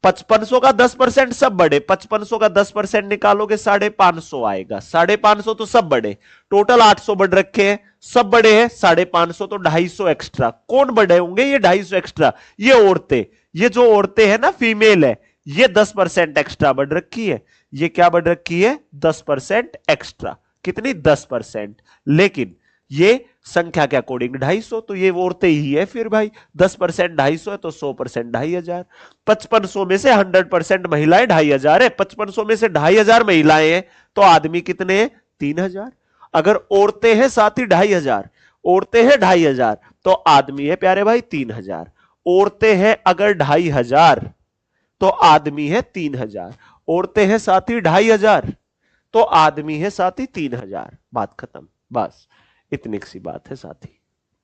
5500 का 10% सब बढ़े, 5500 का 10% निकालोगे 550 आएगा, 550 तो सब बढ़े, टोटल 800 बढ़ रखे हैं, सब बढ़े हैं 550, तो 250 एक्स्ट्रा। कौन बढ़े होंगे ये 250 एक्स्ट्रा? ये औरतें, ये जो औरतें हैं ना, फीमेल है, ये 10% एक्स्ट्रा बढ़ रखी है। ये क्या बढ़ रखी है? 10% एक्स्ट्रा। कितनी? 10%। लेकिन ये संख्या के अकॉर्डिंग 250, तो ये औरतें ही है फिर भाई। 10% 250 है तो 100% 2500। 5500 में से 100% महिलाएं 2500 है, 5500 में से 2500 महिलाएं हैं, तो आदमी कितने हैं? 3000। अगर औरतें हैं साथ ही 2500, औरतें हैं 2500, तो आदमी है प्यारे भाई 3000। औरतें हैं अगर 2500 तो आदमी है 3000, औरतें हैं साथ ही 2500 तो आदमी है साथ ही 3000। बात खत्म, बस इतनी सी बात है साथी,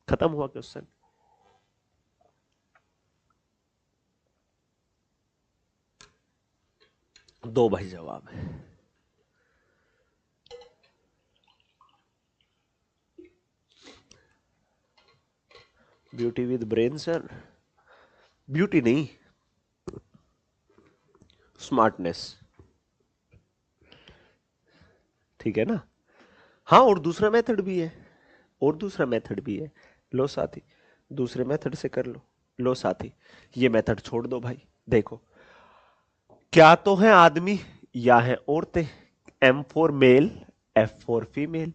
खत्म हुआ क्वेश्चन। दो भाई जवाब है। Beauty with brain sir, beauty नहीं, स्मार्टनेस, ठीक है ना। हाँ, और दूसरा मेथड भी है, और दूसरा मेथड भी है। लो साथी, दूसरे मेथड से कर लो। लो साथी, ये मेथड छोड़ दो भाई। देखो, क्या तो है आदमी या है औरतें, M for male, F for female.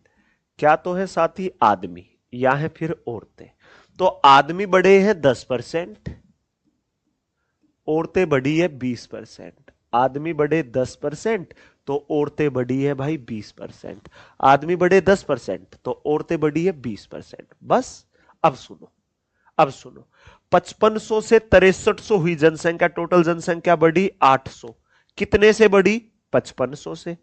क्या तो है साथी आदमी या है फिर औरतें। तो आदमी बढ़े हैं 10%, औरतें बढ़ी है 20%। आदमी बढ़े 10% तो औरतें बढ़ी है भाई 20%। आदमी बढ़े 10% तो औरतें बढ़ी है 20%। बस अब सुनो, अब सुनो, 5500 से 6300 हुई जनसंख्या, टोटल जनसंख्या बढ़ी 800। कितने से बढ़ी? 5500 से।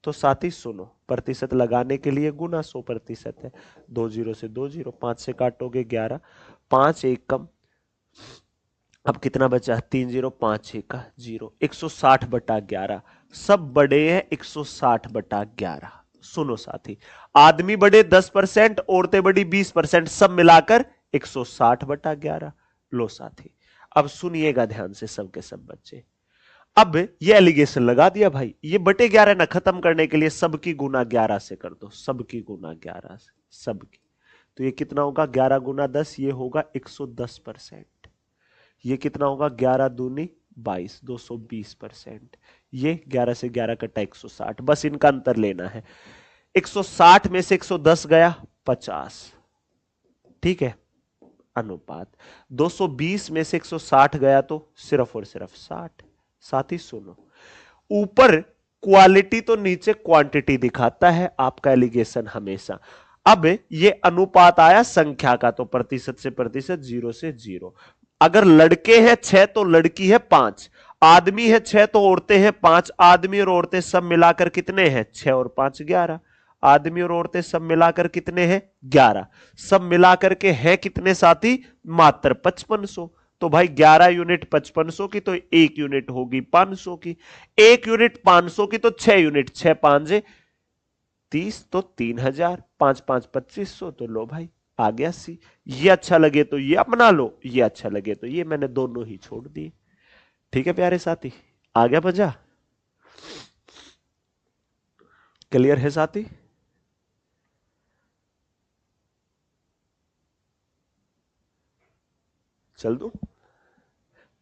तो साथ ही सुनो, प्रतिशत लगाने के लिए गुना 100% है। 20 से 20, 5 से काटोगे 11, 5 एक कम, अब कितना बचा? 30, 5 एक का 0, 160/11। सब बड़े हैं 160/11। सुनो साथी, आदमी बढ़े 10%, औरतें बढ़ी 20%, सब मिलाकर 160/11। लो साथी, अब सुनिएगा ध्यान से सबके सब बच्चे। अब ये एलिगेशन लगा दिया भाई, ये बटे 11 ना खत्म करने के लिए सबकी गुना 11 से कर दो, सबकी गुना 11 से, सबकी। तो ये कितना होगा 11 गुना 10, ये होगा 110%। ये कितना होगा 11 दूनी 22, 220%। ये 11 से 11 कटा 160, बस इनका अंतर लेना है। 160 में से 110 गया 50, ठीक है, अनुपात 220 में से 160 गया तो सिर्फ और सिर्फ 60। साथ ही सुनो, ऊपर क्वालिटी तो नीचे क्वांटिटी दिखाता है आपका एलिगेशन हमेशा। अब ये अनुपात आया संख्या का, तो प्रतिशत से प्रतिशत, 0 से 0। अगर लड़के हैं 6 तो लड़की है 5, आदमी है 6 तो औरतें हैं 5। आदमी और औरतें सब मिलाकर कितने हैं? 6 और 5 11। आदमी और औरतें सब मिलाकर कितने हैं? 11। सब मिलाकर के हैं कितने साथी? मात्र 5500। तो भाई 11 यूनिट 5500 की, तो 1 यूनिट होगी 500 की। 1 यूनिट 500 की, तो 6 यूनिट, 6 5 30, तो 3000, 5 5 2500। तो लो भाई आ गया सी। ये अच्छा लगे तो ये अपना लो, ये अच्छा लगे तो ये, मैंने दोनों ही छोड़ दिए। ठीक है प्यारे साथी, आ गया मजा? क्लियर है साथी? चल दू,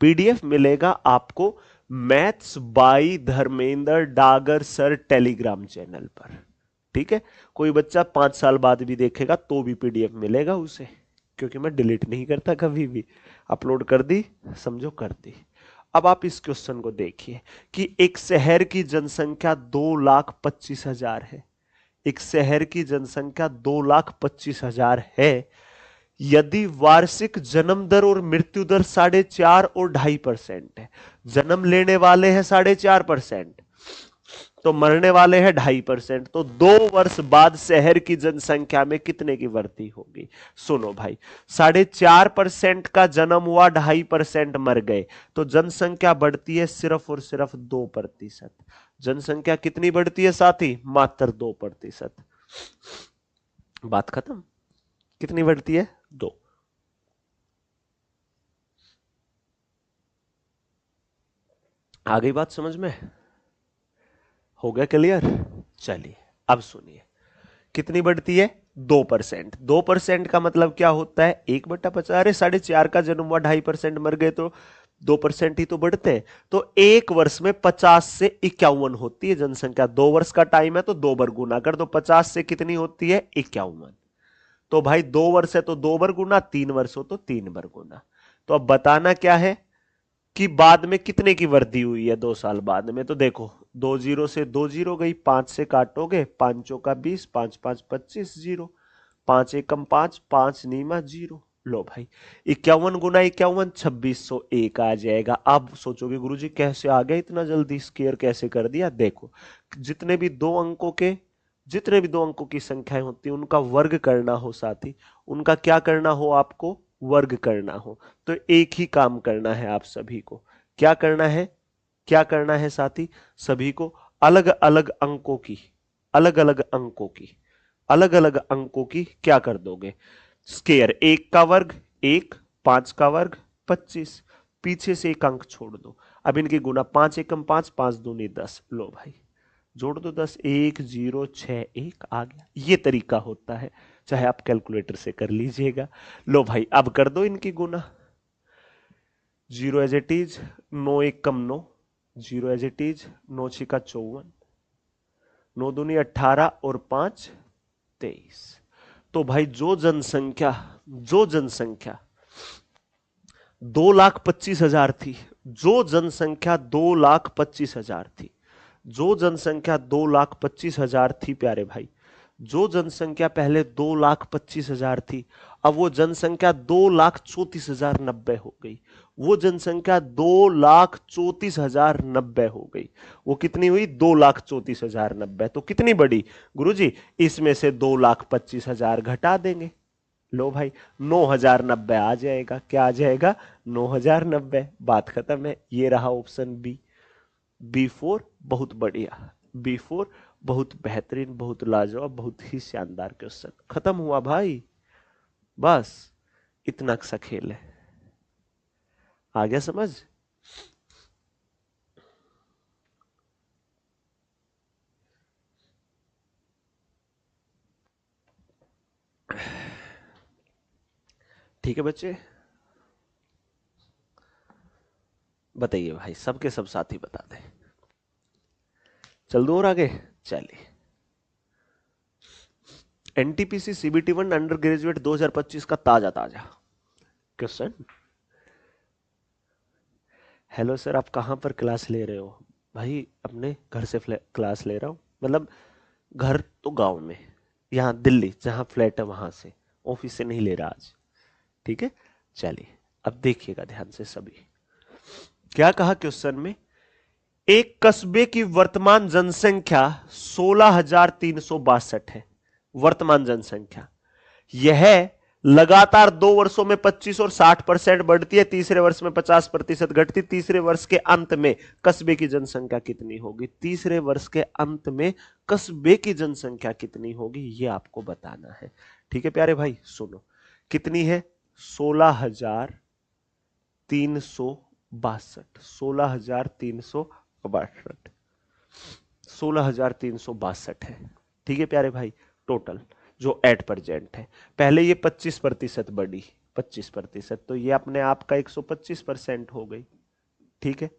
पीडीएफ मिलेगा आपको maths by Dharmendra Dagar sir Telegram channel पर। ठीक है, कोई बच्चा 5 साल बाद भी देखेगा तो भी पीडीएफ मिलेगा उसे, क्योंकि मैं डिलीट नहीं करता कभी भी। अपलोड कर दी, समझो कर दी। अब आप इस क्वेश्चन को देखिए कि एक शहर की जनसंख्या 2,25,000 है। एक शहर की जनसंख्या 2,25,000 है। यदि वार्षिक जन्म दर और मृत्यु दर 4.5 और 2.5% है, जन्म लेने वाले हैं 4.5%, तो मरने वाले हैं 2.5%, तो 2 वर्ष बाद शहर की जनसंख्या में कितने की वृद्धि होगी? सुनो भाई, 4.5% का जन्म हुआ, 2.5% मर गए, तो जनसंख्या बढ़ती है सिर्फ और सिर्फ 2%। जनसंख्या कितनी बढ़ती है साथी? मात्र 2%। बात खत्म। कितनी बढ़ती है? 2। आ गई बात समझ में? हो गया क्लियर? चलिए अब सुनिए, कितनी बढ़ती है? 2%। 2% का मतलब क्या होता है? 1/50। अरे 4.5 का जन्म हुआ, 2.5% मर गए, तो 2% ही तो बढ़ते हैं। तो 1 वर्ष में 50 से 51 होती है जनसंख्या। 2 वर्ष का टाइम है तो 2 बार गुना कर दो, 50 से कितनी होती है? 51। तो भाई 2 वर्ष है तो 2 बार गुना, 3 वर्ष हो तो 3 बार गुना। तो अब बताना क्या है कि बाद में कितने की वृद्धि हुई है 2 साल बाद में? तो देखो, 2 जीरो से 2 जीरो गई, 5 से काटोगे, 5 चौका 20, 5 5 25, जीरो। 5 एकम 5, 5 नीमा 0। लो भाई, 51 गुना 51, 2601 आ जाएगा। अब सोचोगे गुरुजी कैसे आ गया इतना जल्दी, स्केयर कैसे कर दिया? देखो, जितने भी दो अंकों के जितने भी दो अंकों की संख्याएं होती है उनका वर्ग करना हो साथी, उनका क्या करना हो आपको? वर्ग करना हो, तो एक ही काम करना है आप सभी को। क्या करना है? क्या करना है साथी? सभी को अलग अलग अंकों की अलग अलग अंकों की अलग अलग अंकों की क्या कर दोगे? स्केयर। 1 का वर्ग 1, 5 का वर्ग 25, पीछे से एक अंक छोड़ दो। अब इनकी गुना, 5 एकम 5, 5 दूनी 10। लो भाई जोड़ दो 10, 1 0 6 1 आ गया। ये तरीका होता है, चाहे आप कैलकुलेटर से कर लीजिएगा। लो भाई अब कर दो इनकी गुना। 0 as it is, 9 Ekam 9, 0 as it is, 9 6 का 54, 9 दूनी 18 और 5 23। तो भाई जो जनसंख्या 2,25,000 थी, जो जनसंख्या 2,25,000 थी, जो जनसंख्या 2,25,000 थी प्यारे भाई, जो जनसंख्या पहले 2,25,000 थी, अब वो जनसंख्या 2,34,090 हो गई। वो जनसंख्या 2,34,090 हो गई। वो कितनी हुई? 2,34,090। तो कितनी बड़ी गुरुजी? इसमें से 2,25,000 घटा देंगे। लो भाई 9,090 आ जाएगा। क्या आ जाएगा? 9,090। बात खत्म है। ये रहा ऑप्शन बी। B4 बहुत बढ़िया, B4 बहुत बेहतरीन, बहुत लाजवाब, बहुत ही शानदार क्वेश्चन। खत्म हुआ भाई, बस इतना सा खेल है। आ गया समझ? ठीक है बच्चे, बताइए भाई, सबके सब साथी बता दें। चल दो और आगे। चलिए, एनटीपीसी सीबीटी 1 अंडर ग्रेजुएट 2025 का ताजा ताजा क्वेश्चन। हेलो सर, आप कहाँ पर क्लास ले रहे हो? भाई अपने घर से क्लास ले रहा हूँ, मतलब घर तो गांव में, यहाँ दिल्ली जहाँ फ्लैट है वहां से, ऑफिस से नहीं ले रहा आज। ठीक है, चलिए अब देखिएगा ध्यान से सभी। क्या कहा क्वेश्चन में? एक कस्बे की वर्तमान जनसंख्या 16,362 है, वर्तमान जनसंख्या। यह लगातार 2 वर्षों में 25 और 60% बढ़ती है, तीसरे वर्ष में 50% घटती। तीसरे वर्ष के अंत में कस्बे की जनसंख्या कितनी होगी? तीसरे वर्ष के अंत में कस्बे की जनसंख्या कितनी होगी, यह आपको बताना है। ठीक है प्यारे भाई, सुनो कितनी है? 16,362, 16,362, 16,362 है। ठीक है प्यारे भाई, टोटल जो एट प्रेजेंट है। पहले ये 25% बढ़ी, 25%, तो ये अपने आप का 125% हो गई। ठीक है,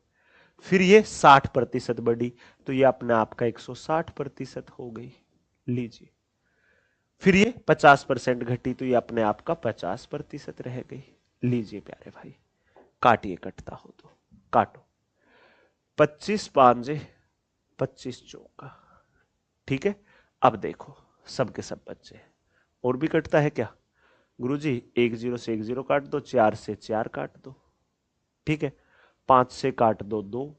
फिर ये 60% बढ़ी, तो ये अपने आप का 160% हो गई। लीजिए, फिर ये 50% घटी, तो ये अपने आप का 50% रह गई। लीजिए प्यारे भाई, काटिए कटता हो तो काटो। 25 पांजे 25 चौका। ठीक है, अब देखो सबके सब बच्चे, और भी कटता है क्या? गुरुजी 1 0 से 1 0 काट दो, 4 से 4 काट दो। ठीक है, 5 से काट दो 2,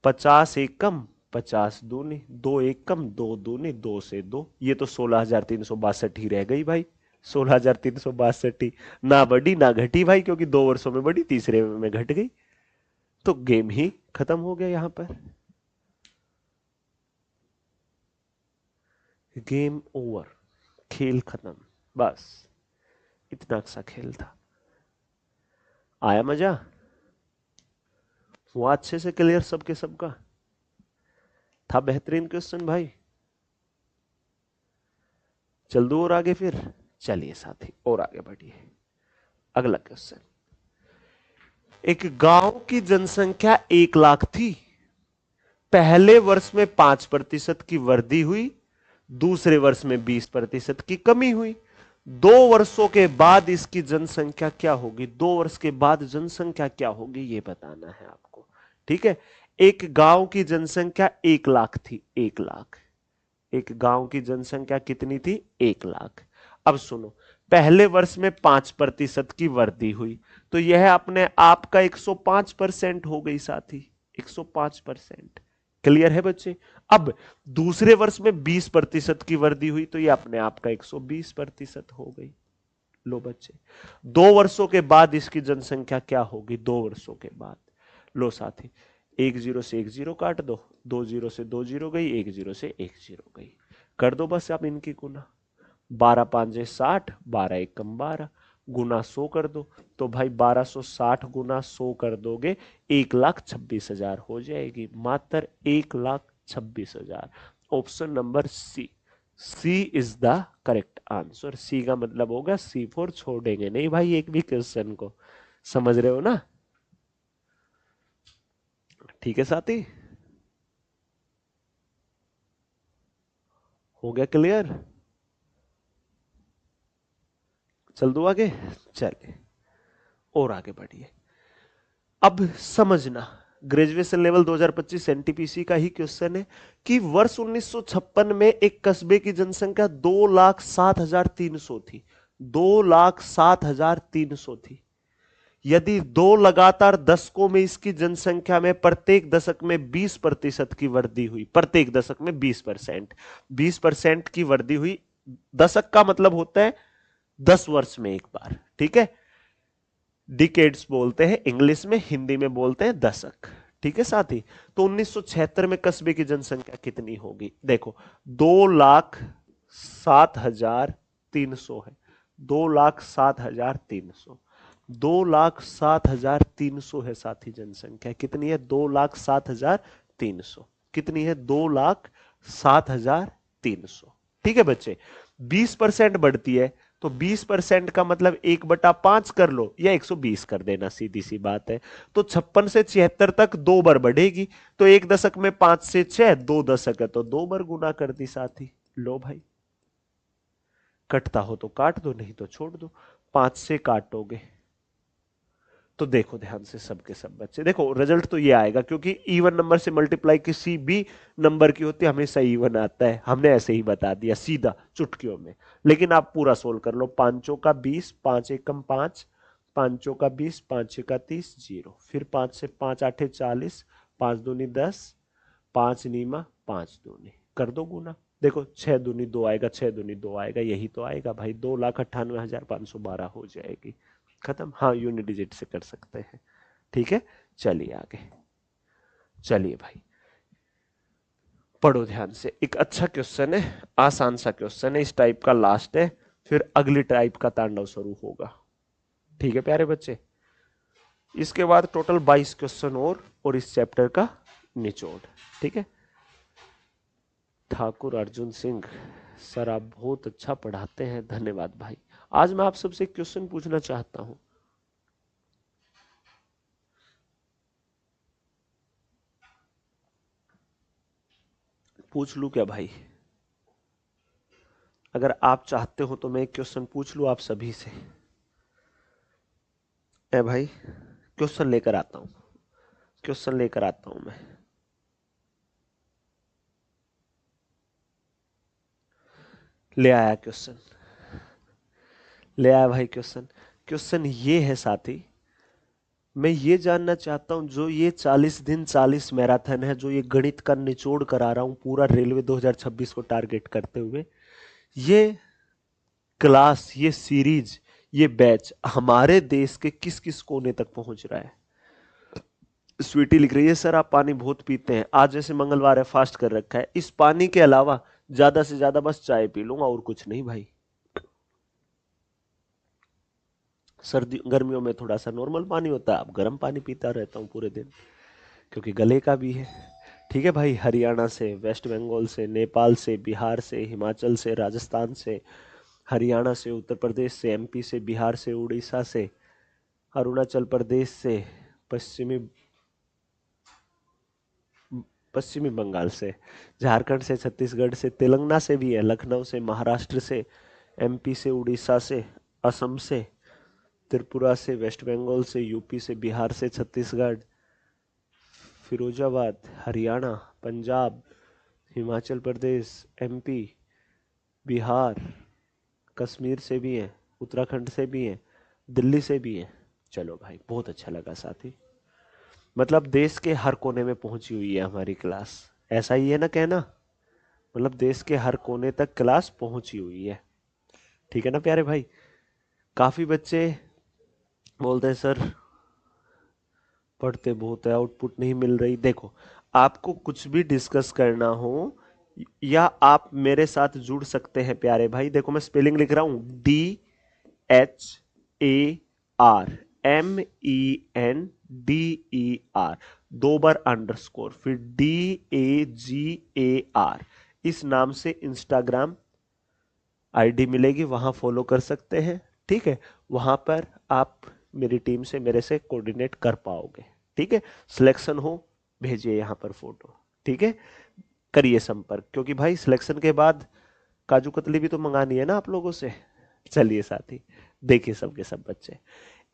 50 एक कम 50 दूनी, 2 एक कम 2 दूनी, 2 से 2, ये तो 16,362 ही रह गई भाई। 16,362 ही, ना बढ़ी ना घटी भाई, क्योंकि 2 वर्षों में बढ़ी, तीसरे में घट गई, तो गेम ही खत्म हो गया यहां पर। गेम ओवर, खेल खत्म, बस इतना सा खेल था। आया मजा? हुआ अच्छे से क्लियर सबके सबका? था बेहतरीन क्वेश्चन भाई? चल दो और आगे फिर। चलिए साथी और आगे बढ़िए। अगला क्वेश्चन, एक गांव की जनसंख्या 1 लाख थी। पहले वर्ष में 5% की वृद्धि हुई, दूसरे वर्ष में 20% की कमी हुई। 2 वर्षों के बाद इसकी जनसंख्या क्या होगी? 2 वर्ष के बाद जनसंख्या क्या होगी, यह बताना है आपको। ठीक है, एक गांव की जनसंख्या 1 लाख थी, 1 लाख। एक गांव की जनसंख्या कितनी थी? 1 लाख। अब सुनो, पहले वर्ष में 5% की वृद्धि हुई, तो यह अपने आप का 105% हो गई साथी, 105%। क्लियर है बच्चे? अब दूसरे वर्ष में 20% की वृद्धि हुई, तो यह अपने आप का 120% हो गई। लो बच्चे, 2 वर्षों के बाद इसकी जनसंख्या क्या होगी? 2 वर्षों के बाद, लो साथी, 1 0 से 1 0 काट दो, 2 0 से 2 0 गई, 1 0 से 1 0 गई, कर दो बस आप इनकी गुना। 12 पांजे 60, 12 एकम 12, गुना 100 कर दो, तो भाई 1260 गुना 100 कर दोगे, 1,26,000 हो जाएगी, मात्र 1,26,000। Option number C, C is the correct answer. C का मतलब होगा सी फॉर छोड़ेंगे नहीं भाई एक भी क्वेश्चन को, समझ रहे हो ना? ठीक है साथी, हो गया क्लियर? चल दो आगे। चलिए और आगे बढ़िए। अब समझना, ग्रेजुएशन लेवल 2025 एनटीपीसी का ही क्वेश्चन है कि वर्ष 1956 में एक कस्बे की जनसंख्या 2,07,300 थी, 2,07,300 थी। यदि 2 लगातार दशकों में इसकी जनसंख्या में प्रत्येक दशक में 20% की वृद्धि हुई, प्रत्येक दशक में 20%, 20% की वृद्धि हुई, दशक का मतलब होता है 10 वर्ष में एक बार। ठीक है, डिकेड्स बोलते हैं इंग्लिश में, हिंदी में बोलते हैं दशक। ठीक है साथी, तो 1976 में कस्बे की जनसंख्या कितनी होगी? देखो 2,07,300 है, 2,07,300, 2,07,300 है साथी जनसंख्या। कितनी है? 2,07,300। कितनी है? 2,07,300। ठीक है बच्चे, 20% बढ़ती है तो 20% का मतलब 1/5 कर लो या 120 कर देना, सीधी सी बात है। तो 56 से 76 तक 2 बार बढ़ेगी। तो 1 दशक में 5 से 6, 2 दशक है तो 2 बार गुना कर दी साथी। लो भाई, कटता हो तो काट दो, नहीं तो छोड़ दो। 5 से काटोगे तो देखो ध्यान से सबके सब बच्चे, देखो रिजल्ट तो ये आएगा, क्योंकि इवन नंबर से मल्टीप्लाई किसी भी नंबर की होती है हमेशा इवन आता है। हमने ऐसे ही बता दिया सीधा चुटकियों में। लेकिन आप पूरा सोल्व कर लो। पांचों का 20, 5 एकम 5, पांचों का 20, 5 छक्का 30, 0। फिर 5 से 5 आठे 40, 5 दूनी 10, 5 नीमा 5 दूनी, कर दो गुना। देखो 6 दूनी 2 आएगा, 6 दूनी 2 आएगा, यही तो आएगा भाई। 2,98,512 हो जाएगी। खत्म। हाँ, यूनिट डिजिट से कर सकते हैं। ठीक है, चलिए आगे। चलिए भाई, पढ़ो ध्यान से। एक अच्छा क्वेश्चन है, आसान सा क्वेश्चन है, इस टाइप का लास्ट है, फिर अगली टाइप का तांडव शुरू होगा। ठीक है प्यारे बच्चे, इसके बाद टोटल 22 क्वेश्चन और इस चैप्टर का निचोड़। ठीक है। ठाकुर अर्जुन सिंह सर, आप बहुत अच्छा पढ़ाते हैं, धन्यवाद भाई। आज मैं आप सबसे एक क्वेश्चन पूछना चाहता हूं। पूछ लूं क्या भाई? अगर आप चाहते हो तो मैं एक क्वेश्चन पूछ लूं आप सभी से। ए भाई, क्वेश्चन लेकर आता हूं, क्वेश्चन लेकर आता हूं मैं। ले आया क्वेश्चन, ले आया भाई क्वेश्चन। क्वेश्चन ये है साथी, मैं ये जानना चाहता हूं, जो ये 40 दिन 40 मैराथन है, जो ये गणित का निचोड़ करा रहा हूं पूरा रेलवे 2026 को टारगेट करते हुए, ये क्लास, ये सीरीज, ये बैच हमारे देश के किस किस कोने तक पहुंच रहा है? स्वीटी लिख रही है सर आप पानी बहुत पीते हैं, आज जैसे मंगलवार है फास्ट कर रखा है, इस पानी के अलावा ज्यादा से ज्यादा बस चाय पी लूंगा और कुछ नहीं भाई। सर्दी गर्मियों में थोड़ा सा नॉर्मल पानी होता है, अब गर्म पानी पीता रहता हूँ पूरे दिन, क्योंकि गले का भी है। ठीक है भाई, हरियाणा से, वेस्ट बंगाल से, नेपाल से, बिहार से, हिमाचल से, राजस्थान से, हरियाणा से, उत्तर प्रदेश से, एमपी से, बिहार से, उड़ीसा से, अरुणाचल प्रदेश से, पश्चिमी पश्चिमी बंगाल से, झारखंड से, छत्तीसगढ़ से, तेलंगाना से भी है, लखनऊ से, महाराष्ट्र से, एमपी से, उड़ीसा से, असम से, त्रिपुरा से, वेस्ट बंगाल से, यूपी से, बिहार से, छत्तीसगढ़, फिरोजाबाद, हरियाणा, पंजाब, हिमाचल प्रदेश, एमपी, बिहार, कश्मीर से भी है, उत्तराखंड से भी है, दिल्ली से भी है। चलो भाई, बहुत अच्छा लगा साथी। मतलब देश के हर कोने में पहुंची हुई है हमारी क्लास, ऐसा ही है ना कहना? मतलब देश के हर कोने तक क्लास पहुंची हुई है। ठीक है ना प्यारे भाई? काफी बच्चे बोलते हैं सर पढ़ते बहुत है, आउटपुट नहीं मिल रही। देखो, आपको कुछ भी डिस्कस करना हो या आप मेरे साथ जुड़ सकते हैं प्यारे भाई। देखो मैं स्पेलिंग लिख रहा हूं, DHARMENDER, 2 बार अंडरस्कोर, फिर DAGAR। इस नाम से इंस्टाग्राम आईडी मिलेगी, वहां फॉलो कर सकते हैं। ठीक है, वहां पर आप मेरी टीम से मेरे से कोऑर्डिनेट कर पाओगे। ठीक है, सिलेक्शन हो भेजिए यहां पर फोटो। ठीक है, करिए संपर्क, क्योंकि भाई सिलेक्शन के बाद काजू कतली भी तो मंगानी है ना आप लोगों से। चलिए साथी, देखिए सबके सब बच्चे,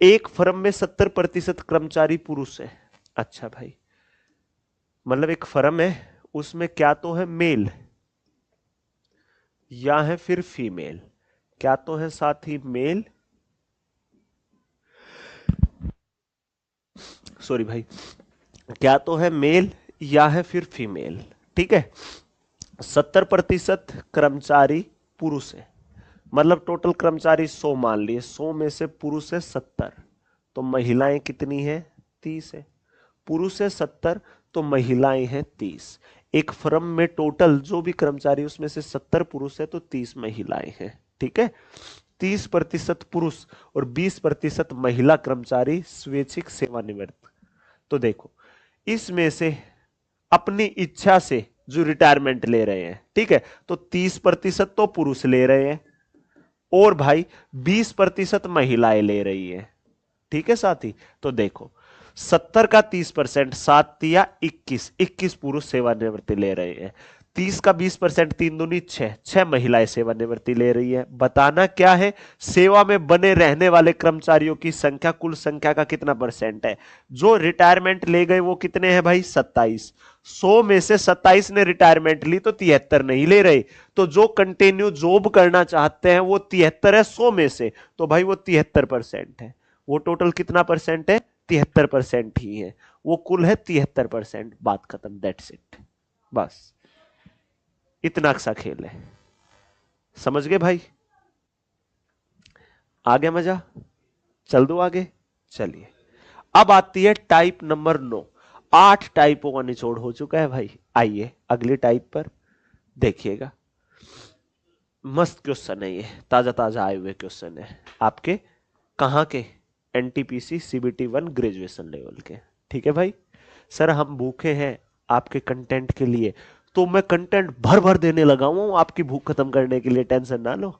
एक फर्म में 70% कर्मचारी पुरुष है। अच्छा भाई, मतलब एक फर्म है, उसमें क्या तो है मेल या है फिर फीमेल, क्या तो है साथी मेल, सॉरी भाई, क्या तो है मेल या है फिर फीमेल। ठीक है, 70% कर्मचारी पुरुष है, मतलब टोटल कर्मचारी 100 मान लिए, 100 में से पुरुष है 70, तो महिलाएं कितनी है? 30 है। पुरुष है 70 तो महिलाएं हैं 30। एक फर्म में टोटल जो भी कर्मचारी, उसमें से 70 पुरुष है तो 30 महिलाएं हैं। ठीक है, 30% पुरुष और 20% महिला कर्मचारी स्वैच्छिक सेवानिवृत्त। तो देखो, इसमें से अपनी इच्छा से जो रिटायरमेंट ले रहे हैं, ठीक है, तो 30% तो पुरुष ले रहे हैं और भाई 20% महिलाएं ले रही है। ठीक है साथी, तो देखो 70 का 30%, 7 या 21 पुरुष सेवानिवृत्ति ले रहे हैं। 30 का 20%, 3 दूनी 6 महिलाएं सेवानिवृत्ति ले रही है। बताना क्या है, सेवा में बने रहने वाले कर्मचारियों की संख्या कुल संख्या का कितना परसेंट है। जो रिटायरमेंट ले गए वो कितने हैं भाई, 27। 100 में से 27 ने रिटायरमेंट ली तो 73 नहीं ले रहे। तो जो कंटिन्यू जॉब करना चाहते हैं वो 73 है 100 में से, तो भाई वो 73% है। वो टोटल कितना परसेंट है, 73% ही है। वो कुल है 73%। बात खत्म, दैट्स इट। बस इतना सा खेल है, समझ गए भाई। आ गया मजा, चल दो आगे। चलिए अब आती है टाइप नंबर 9। 8 टाइपों का निचोड़ हो चुका है भाई। आइए अगली टाइप पर देखिएगा। मस्त क्वेश्चन है ये, ताजा ताजा आए हुए क्वेश्चन है आपके। कहां के, एनटीपीसी सीबीटी 1 ग्रेजुएशन लेवल के। ठीक है भाई। सर हम भूखे हैं आपके कंटेंट के लिए, तो मैं कंटेंट भर भर देने लगा हूं आपकी भूख खत्म करने के लिए, टेंशन ना लो।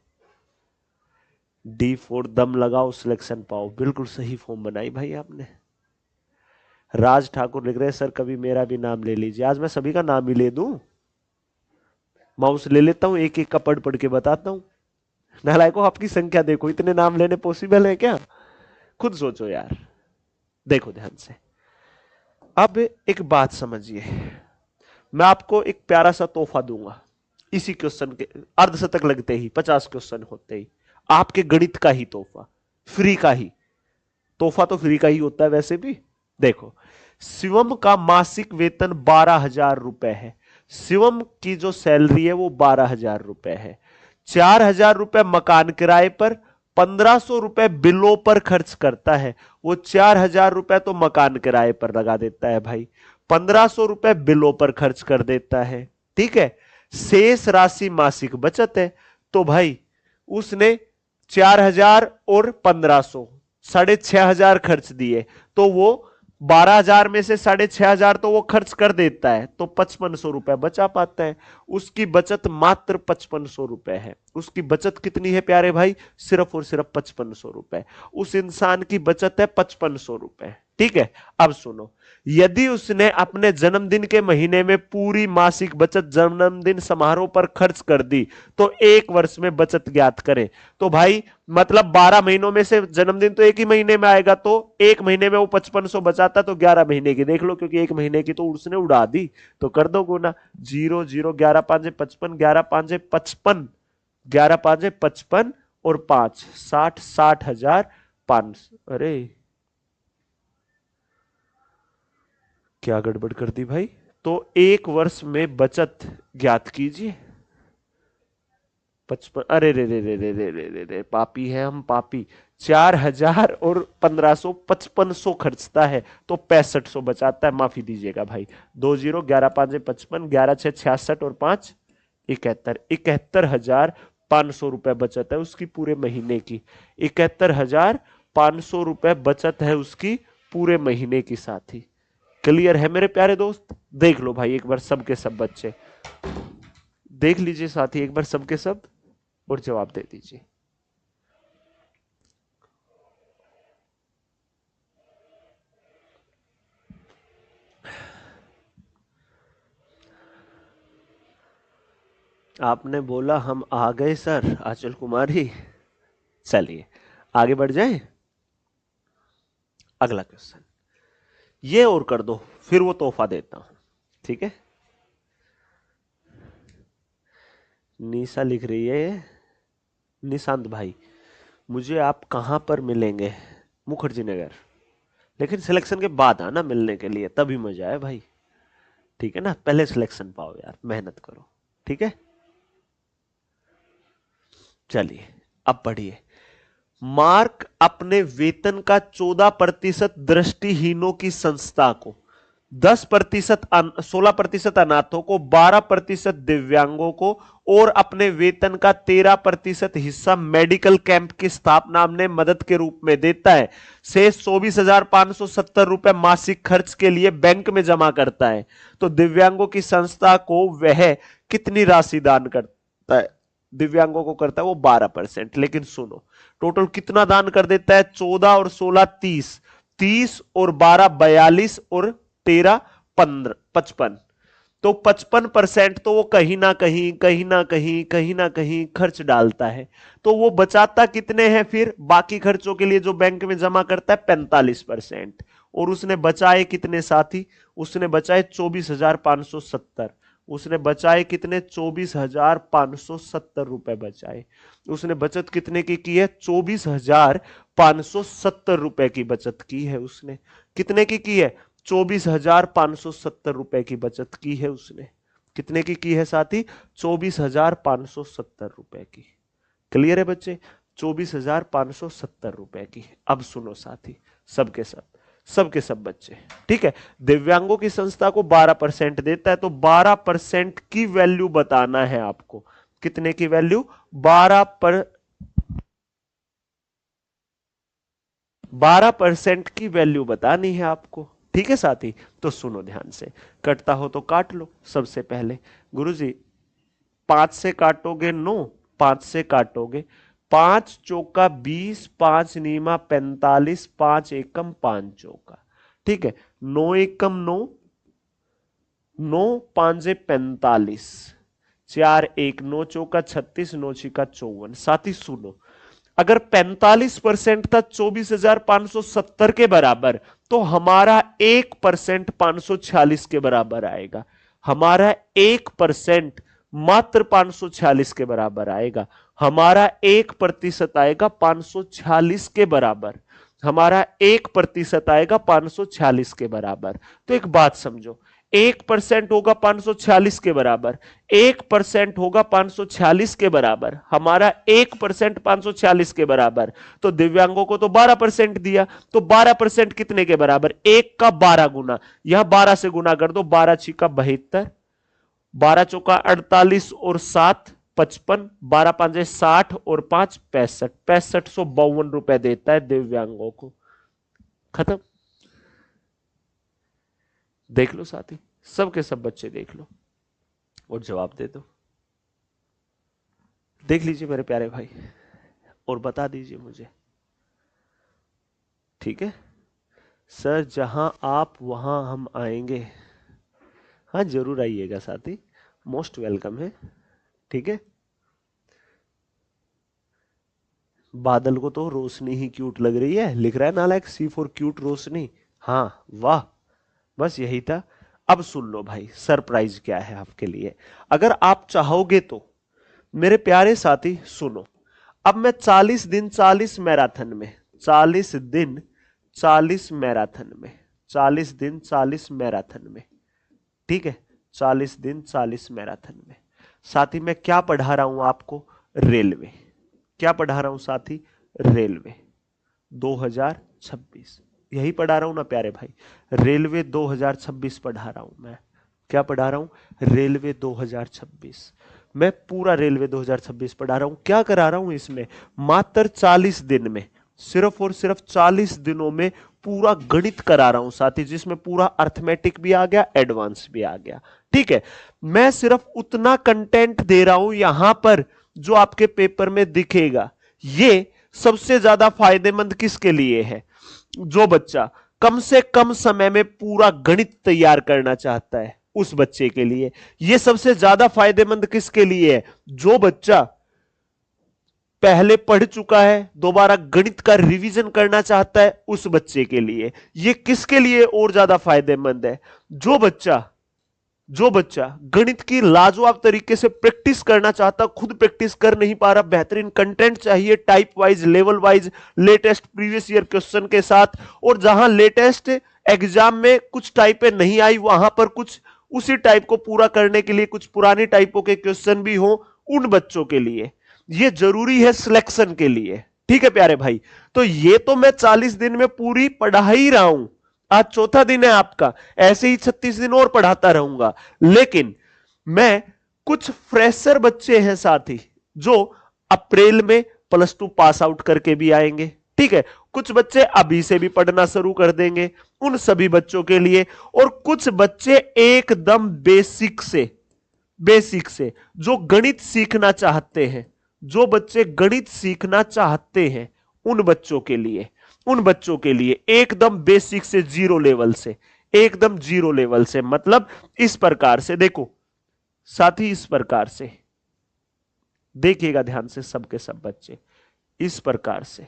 D4 दम लगाओ सिलेक्शन पाओ, बिल्कुल सही फॉर्म बनाई भाई आपने। राज ठाकुर लिख रहे सर कभी मेरा भी नाम ले लीजिए। आज मैं सभी का नाम ही ले दूं, माउस ले लेता हूं, एक एक का पढ़ पढ़ के बताता हूं। नालायकों आपकी संख्या देखो, इतने नाम लेने पॉसिबल है क्या, खुद सोचो यार। देखो ध्यान से, अब एक बात समझिए, मैं आपको एक प्यारा सा तोहफा दूंगा इसी क्वेश्चन के अर्धशतक लगते ही, 50 क्वेश्चन होते ही, आपके गणित का ही तोहफा, फ्री का ही तोहफा। तो फ्री का ही होता है वैसे भी। देखो शिवम का मासिक वेतन 12,000 रुपए है। शिवम की जो सैलरी है वो 12,000 रुपए है। 4,000 रुपए मकान किराए पर, 1,500 रुपए बिलों पर खर्च करता है। वो 4,000 रुपए तो मकान किराए पर लगा देता है भाई, 1,500 रुपए बिलों पर खर्च कर देता है। ठीक है, शेष राशि मासिक बचत है। तो भाई उसने 4,000 और 1,500, 6,500 खर्च दिए, तो वो 12,000 में से 6,500 तो वो खर्च कर देता है, तो 5,500 रुपए बचा पाता है। उसकी बचत मात्र 5,500 रुपए है। उसकी बचत कितनी है प्यारे भाई, सिर्फ और सिर्फ 5,500 रुपए। उस इंसान की बचत है 5,500 रुपए। ठीक है, अब सुनो, यदि उसने अपने जन्मदिन के महीने में पूरी मासिक बचत जन्मदिन समारोह पर खर्च कर दी, तो 1 वर्ष में बचत ज्ञात करें। तो भाई मतलब 12 महीनों में से जन्मदिन तो एक ही महीने में आएगा, तो एक महीने में वो 5,500 बचाता, तो 11 महीने की देख लो, क्योंकि एक महीने की तो उसने उड़ा दी, तो कर दो गुना। 0 0 11 5 55, 11 5 55, 11 5 55 और 5 60, 60,500। अरे क्या गड़बड़ कर दी भाई। तो 1 वर्ष में बचत ज्ञात कीजिए। 55, अरे रे रे रे रे रे रे रे रे, पापी है हम, पापी। 4,000 और 1,500, 5,500 खर्चता है, तो 6,500 बचाता है। माफी दीजिएगा भाई, 2 0, 11 5 55, 11 6 66 और 5 71, 71,500 रुपए बचत है उसकी पूरे महीने की। 71,500 रुपए बचत है उसकी पूरे महीने की। साथी क्लियर है मेरे प्यारे दोस्त। देख लो भाई एक बार सबके सब बच्चे देख लीजिए साथी, एक बार सबके सब, और जवाब दे दीजिए। आपने बोला हम आ गए सर, आंचल कुमारी। चलिए आगे बढ़ जाए। अगला क्वेश्चन ये और कर दो, फिर वो तोहफा देता हूं। ठीक है, निशा लिख रही है, निशांत भाई मुझे आप कहां पर मिलेंगे, मुखर्जी नगर, लेकिन सिलेक्शन के बाद आना मिलने के लिए, तभी मजा है भाई। ठीक है ना, पहले सिलेक्शन पाओ यार, मेहनत करो। ठीक है, चलिए अब बढ़िए। मार्क अपने वेतन का 14% दृष्टिहीनों की संस्था को, 10%, 16% अनाथों को, 12% दिव्यांगों को और अपने वेतन का 13% हिस्सा मेडिकल कैंप की स्थापना में मदद के रूप में देता है। शेष 24,570 रुपए मासिक खर्च के लिए बैंक में जमा करता है। तो दिव्यांगों की संस्था को वह कितनी राशि दान करता है। दिव्यांगों को करता है वो 12%। लेकिन सुनो, टोटल कितना दान कर देता है? 14 और 16 30, 30 और 12 42 और 13 15 55। तो 55% तो वो कहीं ना कहीं कहीं ना कहीं कहीं ना कहीं खर्च डालता है। तो वो बचाता कितने हैं फिर बाकी खर्चों के लिए जो बैंक में जमा करता है? 45%। और उसने बचाए कितने साथी? उसने बचाए 24,570। उसने बचाए कितने? 24,570 रुपए बचाए। उसने बचत कितने की है? 24,570 रुपए की बचत की है उसने। कितने की है? 24,570 रुपए की बचत की है उसने। कितने की है साथी? 24,570 रुपए की। क्लियर है बच्चे? 24,570 रुपए की। अब सुनो साथी, सबके सब बच्चे, ठीक है। दिव्यांगों की संस्था को 12% देता है, तो 12% की वैल्यू बताना है आपको। कितने की वैल्यू? 12% की वैल्यू बतानी है आपको, ठीक है साथी। तो सुनो ध्यान से, कटता हो तो काट लो। सबसे पहले गुरुजी 5 से काटोगे 9, 5 से काटोगे 5 चौका 20, 5 नीमा 45, 5 एकम 5 चौका, ठीक है। 9 एकम 9, 9 पांजे 45, 4 1 9 चौका 36, 9 छिका 54। साथी सुनो, अगर 45% था 24,570 के बराबर, तो हमारा 1% 546 के बराबर आएगा। हमारा 1% मात्र 546 के बराबर आएगा। हमारा 1% आएगा 546 के बराबर। हमारा 1% आएगा 546 के बराबर। तो एक बात समझो, 1% होगा 546 के बराबर, 1% होगा 546 के बराबर, हमारा 1% 546 के बराबर। तो दिव्यांगों को तो 12% दिया, तो 12% कितने के बराबर? 1 का 12 गुना। यहां 12 से गुना कर दो, 12 छिका 72, 12 चौका 48 और 7 55, 12 पांचे 60 और 5 65, 6552 रुपए देता है दिव्यांगों को। खत्म। देख लो साथी, सबके सब बच्चे देख लो और जवाब दे दो। देख लीजिए मेरे प्यारे भाई और बता दीजिए मुझे, ठीक है। सर जहां आप वहां हम आएंगे। हाँ जरूर आइएगा साथी, मोस्ट वेलकम है, ठीक है। बादल को तो रोशनी ही क्यूट लग रही है, लिख रहा है नालायक, सी फॉर क्यूट रोशनी। हाँ वाह, बस यही था। अब सुन लो भाई, सरप्राइज क्या है आपके लिए। अगर आप चाहोगे तो मेरे प्यारे साथी सुनो, अब मैं 40 दिन 40 मैराथन में, 40 दिन 40 मैराथन में, 40 दिन 40 मैराथन में, ठीक है, 40 दिन 40 मैराथन में साथी मैं क्या पढ़ा रहा हूं आपको? रेलवे। क्या पढ़ा रहा हूं साथी? रेलवे 2026। यही पढ़ा रहा हूं ना प्यारे भाई, रेलवे 2026 पढ़ा रहा हूं मैं। क्या पढ़ा रहा हूं? रेलवे 2026। मैं पूरा रेलवे 2026 पढ़ा रहा हूं। क्या करा रहा हूं इसमें? मात्र 40 दिन में, सिर्फ और सिर्फ 40 दिनों में पूरा गणित करा रहा हूं साथी, जिसमें पूरा अर्थमेटिक भी आ गया, एडवांस भी आ गया, ठीक है। मैं सिर्फ उतना कंटेंट दे रहा हूं यहां पर जो आपके पेपर में दिखेगा। ये सबसे ज्यादा फायदेमंद किसके लिए है? जो बच्चा कम से कम समय में पूरा गणित तैयार करना चाहता है, उस बच्चे के लिए। यह सबसे ज्यादा फायदेमंद किसके लिए है? जो बच्चा पहले पढ़ चुका है, दोबारा गणित का रिवीजन करना चाहता है, उस बच्चे के लिए। यह किसके लिए और ज्यादा फायदेमंद है? जो बच्चा गणित की लाजवाब तरीके से प्रैक्टिस करना चाहता, खुद प्रैक्टिस कर नहीं पा रहा, बेहतरीन कंटेंट चाहिए, type wise, level wise, latest previous year question के साथ, और जहां लेटेस्ट एग्जाम में कुछ टाइपें नहीं आई, वहां पर कुछ उसी टाइप को पूरा करने के लिए कुछ पुरानी टाइपों के क्वेश्चन भी हो, उन बच्चों के लिए यह जरूरी है सिलेक्शन के लिए, ठीक है प्यारे भाई। तो ये तो मैं 40 दिन में पूरी पढ़ा ही रहा हूं। आज चौथा दिन है आपका, ऐसे ही 36 दिन और पढ़ाता रहूंगा। लेकिन मैं कुछ फ्रेशर बच्चे हैं साथी, जो अप्रैल में +2 पास आउट करके भी आएंगे, ठीक है। कुछ बच्चे अभी से भी पढ़ना शुरू कर देंगे, उन सभी बच्चों के लिए। और कुछ बच्चे एकदम बेसिक से बेसिक से जो गणित सीखना चाहते हैं, जो बच्चे गणित सीखना चाहते हैं उन बच्चों के लिए, उन बच्चों के लिए एकदम बेसिक से, जीरो लेवल से, एकदम जीरो लेवल से, मतलब इस प्रकार से देखो साथी, इस प्रकार से देखिएगा ध्यान से सबके सब बच्चे, इस प्रकार से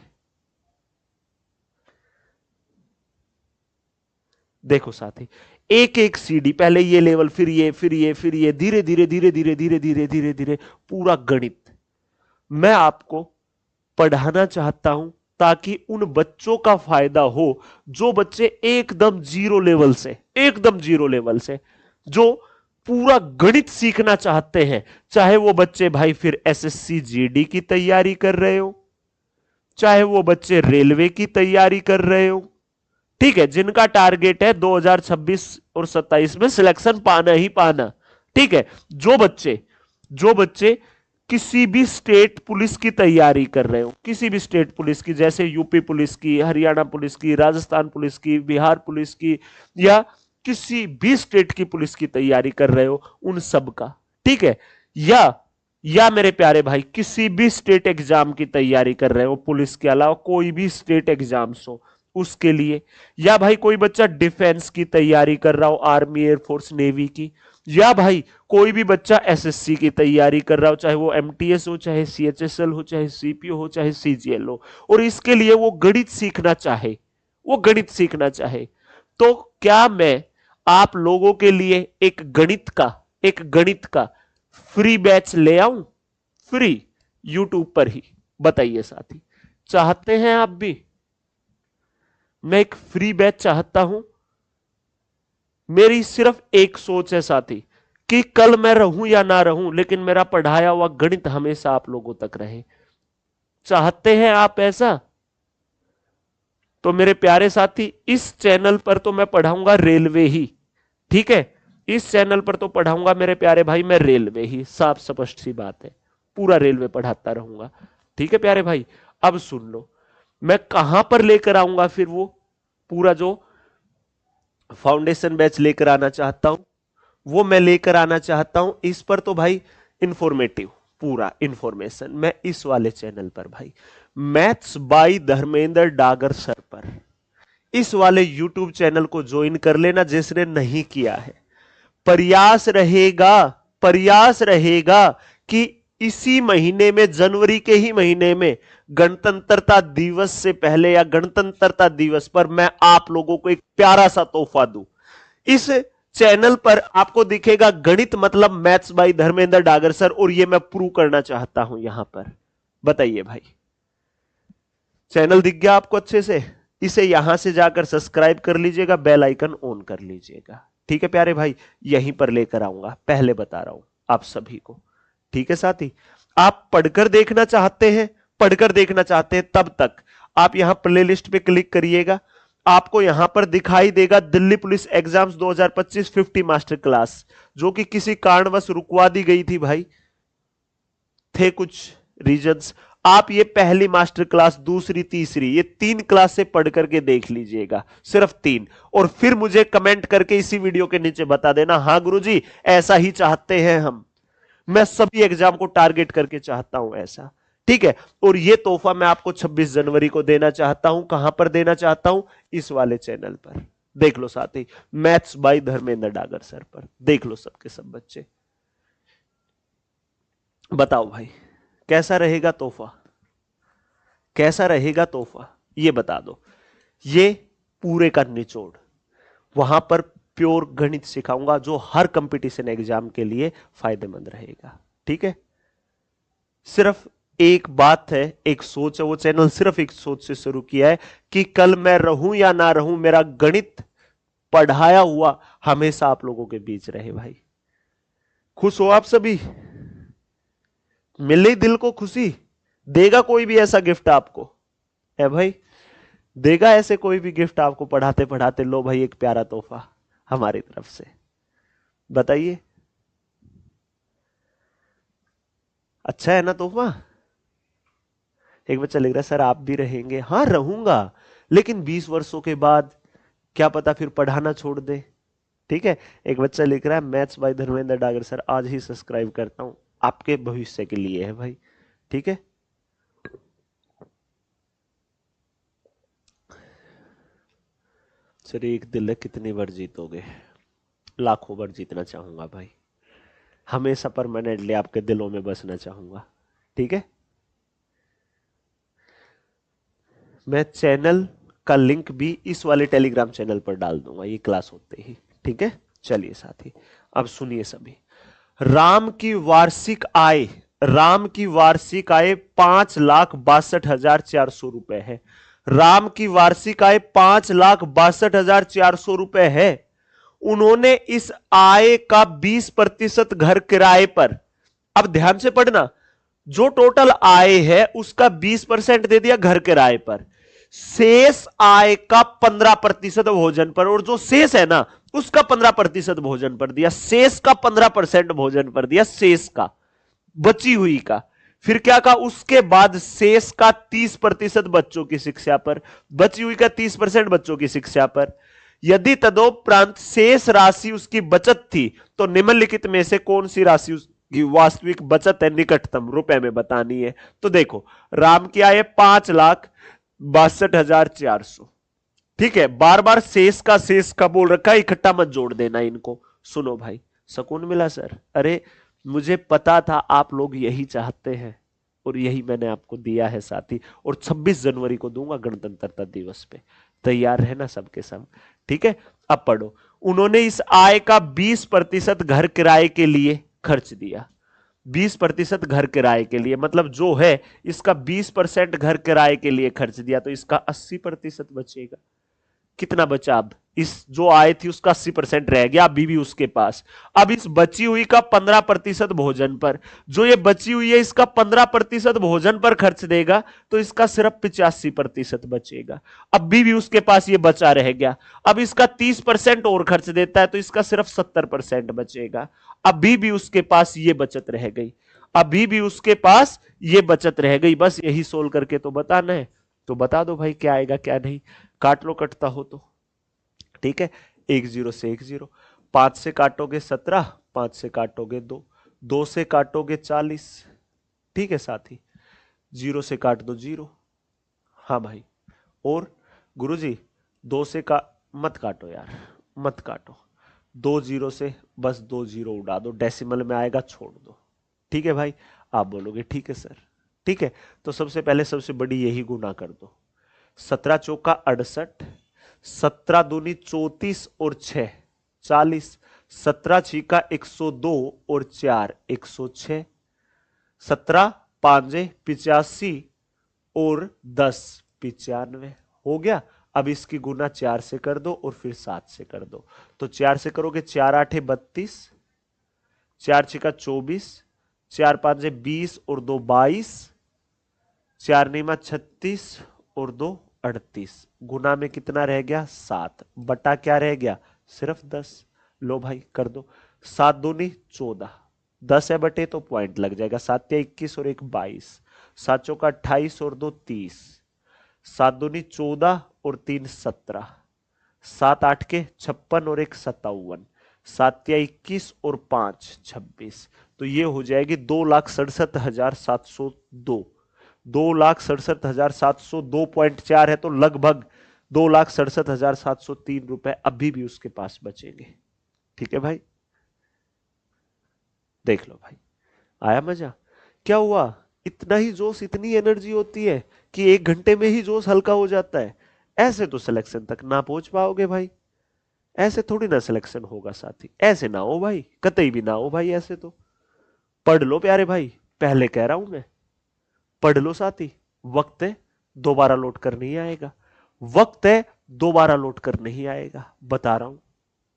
देखो साथी, एक एक सीडी, पहले ये लेवल, फिर ये, फिर ये, फिर ये, धीरे धीरे धीरे धीरे धीरे धीरे धीरे धीरे पूरा गणित मैं आपको पढ़ाना चाहता हूं ताकि उन बच्चों का फायदा हो जो बच्चे एकदम जीरो लेवल से, एकदम जीरो लेवल से जो पूरा गणित सीखना चाहते हैं, चाहे वो बच्चे भाई फिर एसएससी जीडी की तैयारी कर रहे हो, चाहे वो बच्चे रेलवे की तैयारी कर रहे हो, ठीक है, जिनका टारगेट है 2026 और 27 में सिलेक्शन पाना ही पाना, ठीक है, जो बच्चे किसी भी स्टेट पुलिस की तैयारी कर रहे हो, किसी भी स्टेट पुलिस की, जैसे यूपी पुलिस की, हरियाणा पुलिस की, राजस्थान पुलिस की, बिहार पुलिस की, या किसी भी स्टेट की पुलिस की तैयारी कर रहे हो, उन सब का, ठीक है, या मेरे प्यारे भाई किसी भी स्टेट एग्जाम की तैयारी कर रहे हो, पुलिस के अलावा कोई भी स्टेट एग्जाम्स हो उसके लिए, या भाई कोई बच्चा डिफेंस की तैयारी कर रहा हो, आर्मी, एयरफोर्स, नेवी की, या भाई कोई भी बच्चा एसएससी की तैयारी कर रहा हो, चाहे वो एमटीएस हो, चाहे सीएचएसएल हो, चाहे सीपीओ हो, चाहे सीजीएल हो, और इसके लिए वो गणित सीखना चाहे, वो गणित सीखना चाहे, तो क्या मैं आप लोगों के लिए एक गणित का फ्री बैच ले आऊं, फ्री, यूट्यूब पर ही? बताइए साथी, चाहते हैं आप भी? मैं एक फ्री बैच चाहता हूं। मेरी सिर्फ एक सोच है साथी कि कल मैं रहूं या ना रहूं, लेकिन मेरा पढ़ाया हुआ गणित हमेशा आप लोगों तक रहे। चाहते हैं आप ऐसा? तो मेरे प्यारे साथी, इस चैनल पर तो मैं पढ़ाऊंगा रेलवे ही, ठीक है, इस चैनल पर तो पढ़ाऊंगा मेरे प्यारे भाई मैं रेलवे ही, साफ स्पष्ट सी बात है, पूरा रेलवे पढ़ाता रहूंगा, ठीक है प्यारे भाई। अब सुन लो, मैं कहां पर लेकर आऊंगा फिर वो पूरा जो फाउंडेशन बैच लेकर आना चाहता हूं, वो मैं लेकर आना चाहता हूं इस पर तो भाई इंफॉर्मेटिव, पूरा इंफॉर्मेशन मैं इस वाले चैनल पर भाई, maths by Dharmendra Dagar sir पर, इस वाले यूट्यूब चैनल को ज्वाइन कर लेना जिसने नहीं किया है। प्रयास रहेगा कि इसी महीने में, जनवरी के ही महीने में, गणतंत्रता दिवस से पहले या गणतंत्रता दिवस पर मैं आप लोगों को एक प्यारा सा तोहफा दूं। इस चैनल पर आपको दिखेगा गणित मतलब maths by Dharmendra Dagar sir, और ये मैं प्रूव करना चाहता हूं यहां पर। बताइए भाई, चैनल दिख गया आपको अच्छे से? इसे यहां से जाकर सब्सक्राइब कर लीजिएगा, बेल आइकन ऑन कर लीजिएगा, ठीक है प्यारे भाई, यहीं पर लेकर आऊंगा, पहले बता रहा हूं आप सभी को, ठीक है साथी। आप पढ़कर देखना चाहते हैं, पढ़कर देखना चाहते हैं, तब तक आप यहां प्लेलिस्ट पे क्लिक करिएगा, आपको यहां पर दिखाई देगा Delhi police exams 2025 50 master class, जो कि किसी कारणवश रुकवा दी गई थी भाई, थे कुछ रीजंस। आप ये पहली मास्टर क्लास, दूसरी, तीसरी, ये 3 क्लास से पढ़ करके देख लीजिएगा, सिर्फ 3, और फिर मुझे कमेंट करके इसी वीडियो के नीचे बता देना, हां गुरुजी ऐसा ही चाहते हैं हम, मैं सभी एग्जाम को टारगेट करके चाहता हूं ऐसा, ठीक है। और ये तोहफा मैं आपको 26 जनवरी को देना चाहता हूं। कहां पर देना चाहता हूं? इस वाले चैनल पर, देख लो साथी, maths by Dharmendra Dagar sir पर, देख लो सबके सब बच्चे। बताओ भाई, कैसा रहेगा तोहफा? कैसा रहेगा तोहफा, ये बता दो। ये पूरे का निचोड़, वहां पर प्योर गणित सिखाऊंगा जो हर कंपटीशन एग्जाम के लिए फायदेमंद रहेगा, ठीक है। सिर्फ एक बात है, एक सोच है, वो चैनल सिर्फ एक सोच से शुरू किया है कि कल मैं रहूं या ना रहूं, मेरा गणित पढ़ाया हुआ हमेशा आप लोगों के बीच रहे भाई। खुश हो आप सभी? मिले दिल को खुशी? देगा कोई भी ऐसा गिफ्ट आपको? है भाई, देगा ऐसे कोई भी गिफ्ट आपको पढ़ाते पढ़ाते? लो भाई एक प्यारा तोहफा हमारी तरफ से, बताइए अच्छा है ना तोहफा? एक बच्चा लिख रहा है सर आप भी रहेंगे। हाँ रहूंगा, लेकिन 20 वर्षों के बाद क्या पता फिर पढ़ाना छोड़ दे, ठीक है। एक बच्चा लिख रहा है maths by Dharmendra Dagar sir, आज ही सब्सक्राइब करता हूं, आपके भविष्य के लिए है भाई। ठीक है, सर एक दिल है, कितनी बार जीतोगे? लाखों बार जीतना चाहूंगा भाई, हमेशा परमानेंटली आपके दिलों में बसना चाहूंगा। ठीक है, मैं चैनल का लिंक भी इस वाले टेलीग्राम चैनल पर डाल दूंगा ये क्लास होते ही। ठीक है, चलिए साथी अब सुनिए सभी। राम की वार्षिक आय, राम की वार्षिक आय 5,62,400 रुपए है। राम की वार्षिक आय 5,62,400 रुपए है। उन्होंने इस आय का 20% घर किराए पर, अब ध्यान से पढ़ना, जो टोटल आय है उसका 20% दे दिया घर किराए पर, शेष आय का 15% भोजन पर, और जो शेष है ना उसका 15% भोजन पर दिया, शेष का 15% भोजन पर दिया, शेष का, बची हुई का। फिर क्या कहा, उसके बाद शेष का 30% बच्चों की शिक्षा पर, बची हुई का 30% बच्चों की शिक्षा पर। यदि तदोपरांत शेष राशि उसकी बचत थी तो निम्नलिखित में से कौन सी राशि उसकी वास्तविक बचत है, निकटतम रुपए में बतानी है। तो देखो, राम की आय 5,62,400। ठीक है, बार बार शेष का बोल रखा है, इकट्ठा मत जोड़ देना इनको। सुनो भाई, सुकून मिला सर? अरे मुझे पता था आप लोग यही चाहते हैं और यही मैंने आपको दिया है साथी, और 26 जनवरी को दूंगा गणतंत्रता दिवस पे। तैयार है ना सबके सब? ठीक है, अब पढ़ो। उन्होंने इस आय का 20% घर किराए के लिए खर्च दिया। 20% घर किराए के लिए मतलब जो है इसका 20% घर किराए के लिए खर्च दिया, तो इसका 80% बचेगा। कितना बचा? अब इस जो आय थी उसका 80% रह गया अभी भी उसके पास। अब इस बची हुई का 15% भोजन पर, जो ये बची हुई है इसका 15% भोजन पर खर्च देगा, तो इसका सिर्फ 85% बचेगा। अभी भी उसके पास ये बचा रह गया। अब इसका 30% और खर्च देता है तो इसका सिर्फ 70% बचेगा। अभी भी उसके पास ये बचत रह गई, अभी भी उसके पास ये बचत रह गई। बस यही सोल्व करके तो बताना है। तो बता दो भाई क्या आएगा क्या नहीं, काट लो कटता हो तो। ठीक है, 1 0 से 1 0, 5 से काटोगे 17, 5 से काटोगे 2, 2 से काटोगे 40। ठीक है साथी, 0 से काट दो 0। हाँ भाई, और गुरुजी 2 से का मत काटो यार, मत काटो, 2 0 से बस 2 0 उड़ा दो, डेसिमल में आएगा छोड़ दो। ठीक है भाई, आप बोलोगे ठीक है सर। ठीक है, तो सबसे पहले सबसे बड़ी यही गुना कर दो। 17 चौका 68, 17 दूनी 34 और 6 40, 17 छीका 102 और 4 106, 17 पांजे 85 और 10 95 हो गया। अब इसकी गुना 4 से कर दो और फिर 7 से कर दो। तो 4 से करोगे 4 8 32, 4 छीका 24, 4 पांजे 20 और 2 22, 4 नीमा 36 और 2 38। गुना में कितना रह गया? 7 बटा क्या रह गया? सिर्फ 10। लो भाई कर दो, 7 दूनी 14, 10 है बटे तो पॉइंट लग जाएगा। 7 या 21 और 1 22, 7 चौका 28 और 2 30, 7 दूनी 14 और 3 17, 7 8 के 56 और 1 57, 7 या 21 और 5 26। तो ये हो जाएगी 2,67,702। 2,67,702.4 है, तो लगभग 2,67,703 रुपए अभी भी उसके पास बचेंगे। ठीक है भाई, देख लो भाई, आया मजा? क्या हुआ? इतना ही जोश, इतनी एनर्जी होती है कि 1 घंटे में ही जोश हल्का हो जाता है। ऐसे तो सिलेक्शन तक ना पहुंच पाओगे भाई, ऐसे थोड़ी ना सिलेक्शन होगा साथी, ऐसे ना हो भाई, कतई भी ना हो भाई। ऐसे तो पढ़ लो प्यारे भाई, पहले कह रहा हूं मैं, पढ़ लो साथी। वक्त है, दोबारा लौट कर नहीं आएगा। वक्त है, दोबारा लौट कर नहीं आएगा, बता रहा हूं।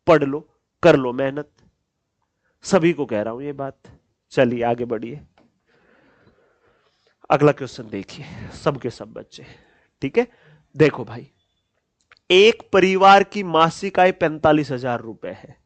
पढ़ लो, कर लो मेहनत, सभी को कह रहा हूं ये बात। चलिए आगे बढ़िए, अगला क्वेश्चन देखिए, सबके सब बच्चे। ठीक है, देखो भाई, एक परिवार की मासिक आय 45,000 रुपए है।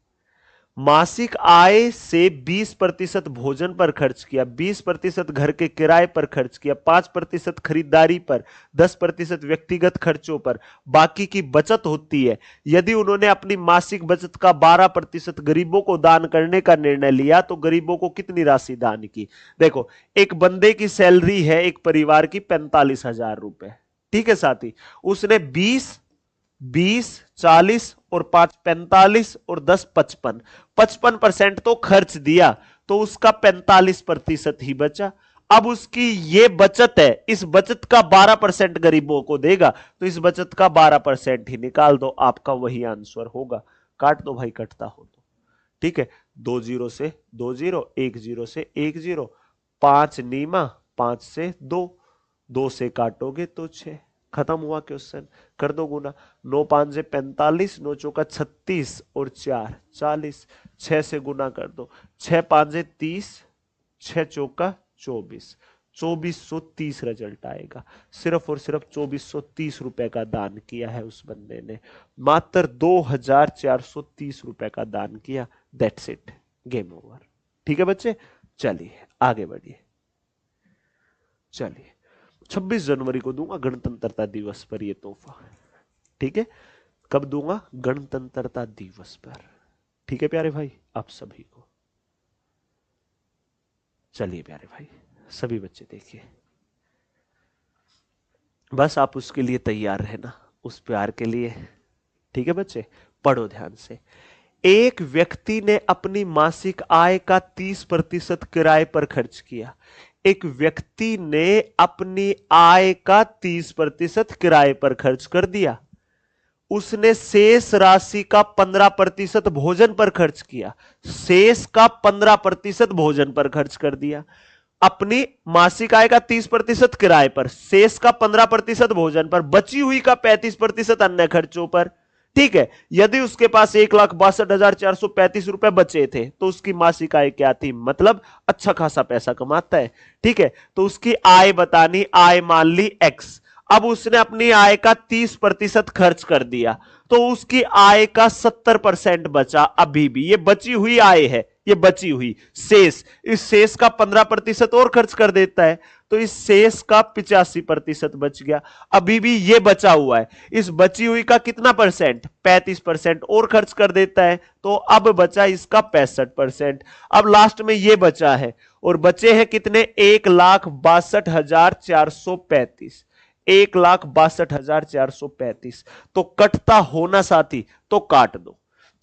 मासिक आय से 20% भोजन पर खर्च किया, 20% घर के किराए पर खर्च किया, 5% खरीदारी पर, 10% व्यक्तिगत खर्चों पर, बाकी की बचत होती है। यदि उन्होंने अपनी मासिक बचत का 12% गरीबों को दान करने का निर्णय लिया तो गरीबों को कितनी राशि दान की? देखो, एक बंदे की सैलरी है एक परिवार की 45,000 रुपए, ठीक है साथी। उसने 20 40 और 5 45 और 10 55, 55% तो खर्च दिया, तो उसका 45% ही बचा। अब उसकी ये बचत है, इस बचत का 12% गरीबों को देगा, तो इस बचत का 12% ही निकाल दो, आपका वही आंसर होगा। काट दो भाई, कटता हो तो, ठीक है। 2 0 से 2 0, 1 0 से 1 0, 5 नीमा, 5 से 2, 2 से काटोगे तो 6, खत्म हुआ क्वेश्चन। कर दो गुना, 9 5 से 45, 9 चौका 36 और 4 40, 6 से गुना कर दो, 6 5 से 30, 6 चौका 24, 2430 रिजल्ट आएगा। सिर्फ और सिर्फ 2430 रुपए का दान किया है उस बंदे ने, मात्र 2430 रुपए का दान किया। That's it, game over. ठीक है बच्चे, चलिए आगे बढ़िए। चलिए 26 जनवरी को दूंगा गणतंत्रता दिवस पर ये तोहफा, ठीक है। कब दूंगा? गणतंत्रता दिवस पर, ठीक है प्यारे भाई आप सभी को। चलिए प्यारे भाई, सभी बच्चे देखिए, बस आप उसके लिए तैयार रहना, उस प्यार के लिए, ठीक है बच्चे। पढ़ो ध्यान से। एक व्यक्ति ने अपनी मासिक आय का 30% किराए पर खर्च किया। एक व्यक्ति ने अपनी आय का 30% किराए पर खर्च कर दिया। उसने शेष राशि का 15% भोजन पर खर्च किया। शेष का 15% भोजन पर खर्च कर दिया। अपनी मासिक आय का 30% किराए पर, शेष का 15% भोजन पर, बची हुई का 35% अन्य खर्चों पर। ठीक है। यदि उसके पास 1,62,435 रुपए बचे थे तो उसकी मासिक आय क्या थी? मतलब अच्छा खासा पैसा कमाता है, ठीक है। तो उसकी आय बतानी, आय मान ली एक्स। अब उसने अपनी आय का 30% खर्च कर दिया, तो उसकी आय का 70% बचा। अभी भी ये बची हुई आय है, ये बची हुई शेष, इस शेष का 15% और खर्च कर देता है, तो इस शेष का 85% बच गया। अभी भी ये बचा हुआ है, इस बची हुई का कितना परसेंट? 35% और खर्च कर देता है, तो अब बचा इसका 65%। अब लास्ट में ये बचा है, और बचे हैं कितने? 1,62,435, 1,62,435। तो कटता हो ना साथी तो काट दो,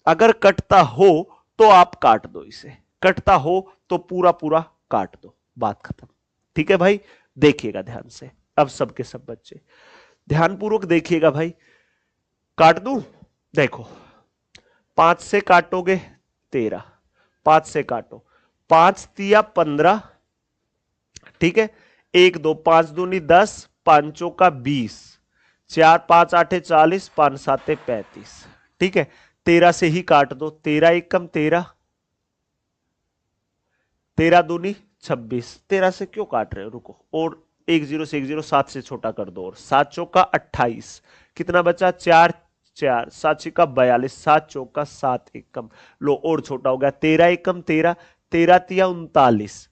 अगर कटता हो तो आप काट दो, इसे कटता हो तो पूरा पूरा काट दो, बात खत्म। ठीक है भाई, देखिएगा ध्यान से, अब सबके सब बच्चे ध्यानपूर्वक देखिएगा भाई। काट दूं? देखो, 5 से काटोगे 13, 5 से काटो, 5 तिया 15, ठीक है। 1 2 5 दूनी 10, 5 का 20, 4 5 8 40, 5 7 35, ठीक है। 13 से ही काट दो, 13 1 कम 13, 13 दूनी 26, 13 से क्यों काट रहे हो? रुको, और 1 0 से 1 0, 7 से छोटा कर दो, और 7 चौका 28, कितना बचा? 4 4, 7 छिका 42, 7 चौका 7 1 कम, लो और छोटा हो गया, 13 1 कम 13, 13 तिया 39,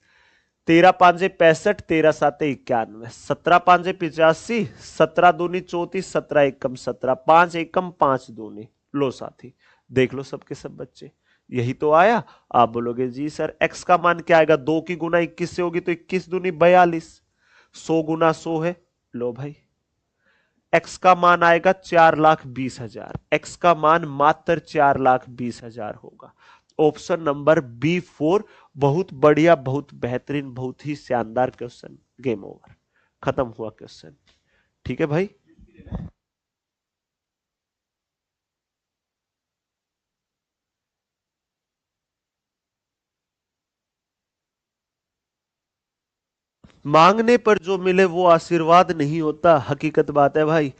13 5 65, 13 7 91, 17 5 85, 17 दूनी 34, 17 1 कम 17, 5 1 कम 5 दूनी। लो साथी देख लो सबके सब बच्चे, यही तो आया। आप बोलोगे जी सर एक्स का मान क्या आएगा? 2 की गुना 21 से होगी तो 21 दूनी 42, 100 गुना 100 है। लो भाई, एक्स का मान आएगा 4,20,000, एक्स का मान मात्र 4,20,000 होगा। ऑप्शन नंबर B4 बहुत बढ़िया, बहुत बेहतरीन, बहुत ही शानदार क्वेश्चन। गेम ओवर, खत्म हुआ क्वेश्चन। ठीक है भाई, मांगने पर जो मिले वो आशीर्वाद नहीं होता, हकीकत बात है भाई।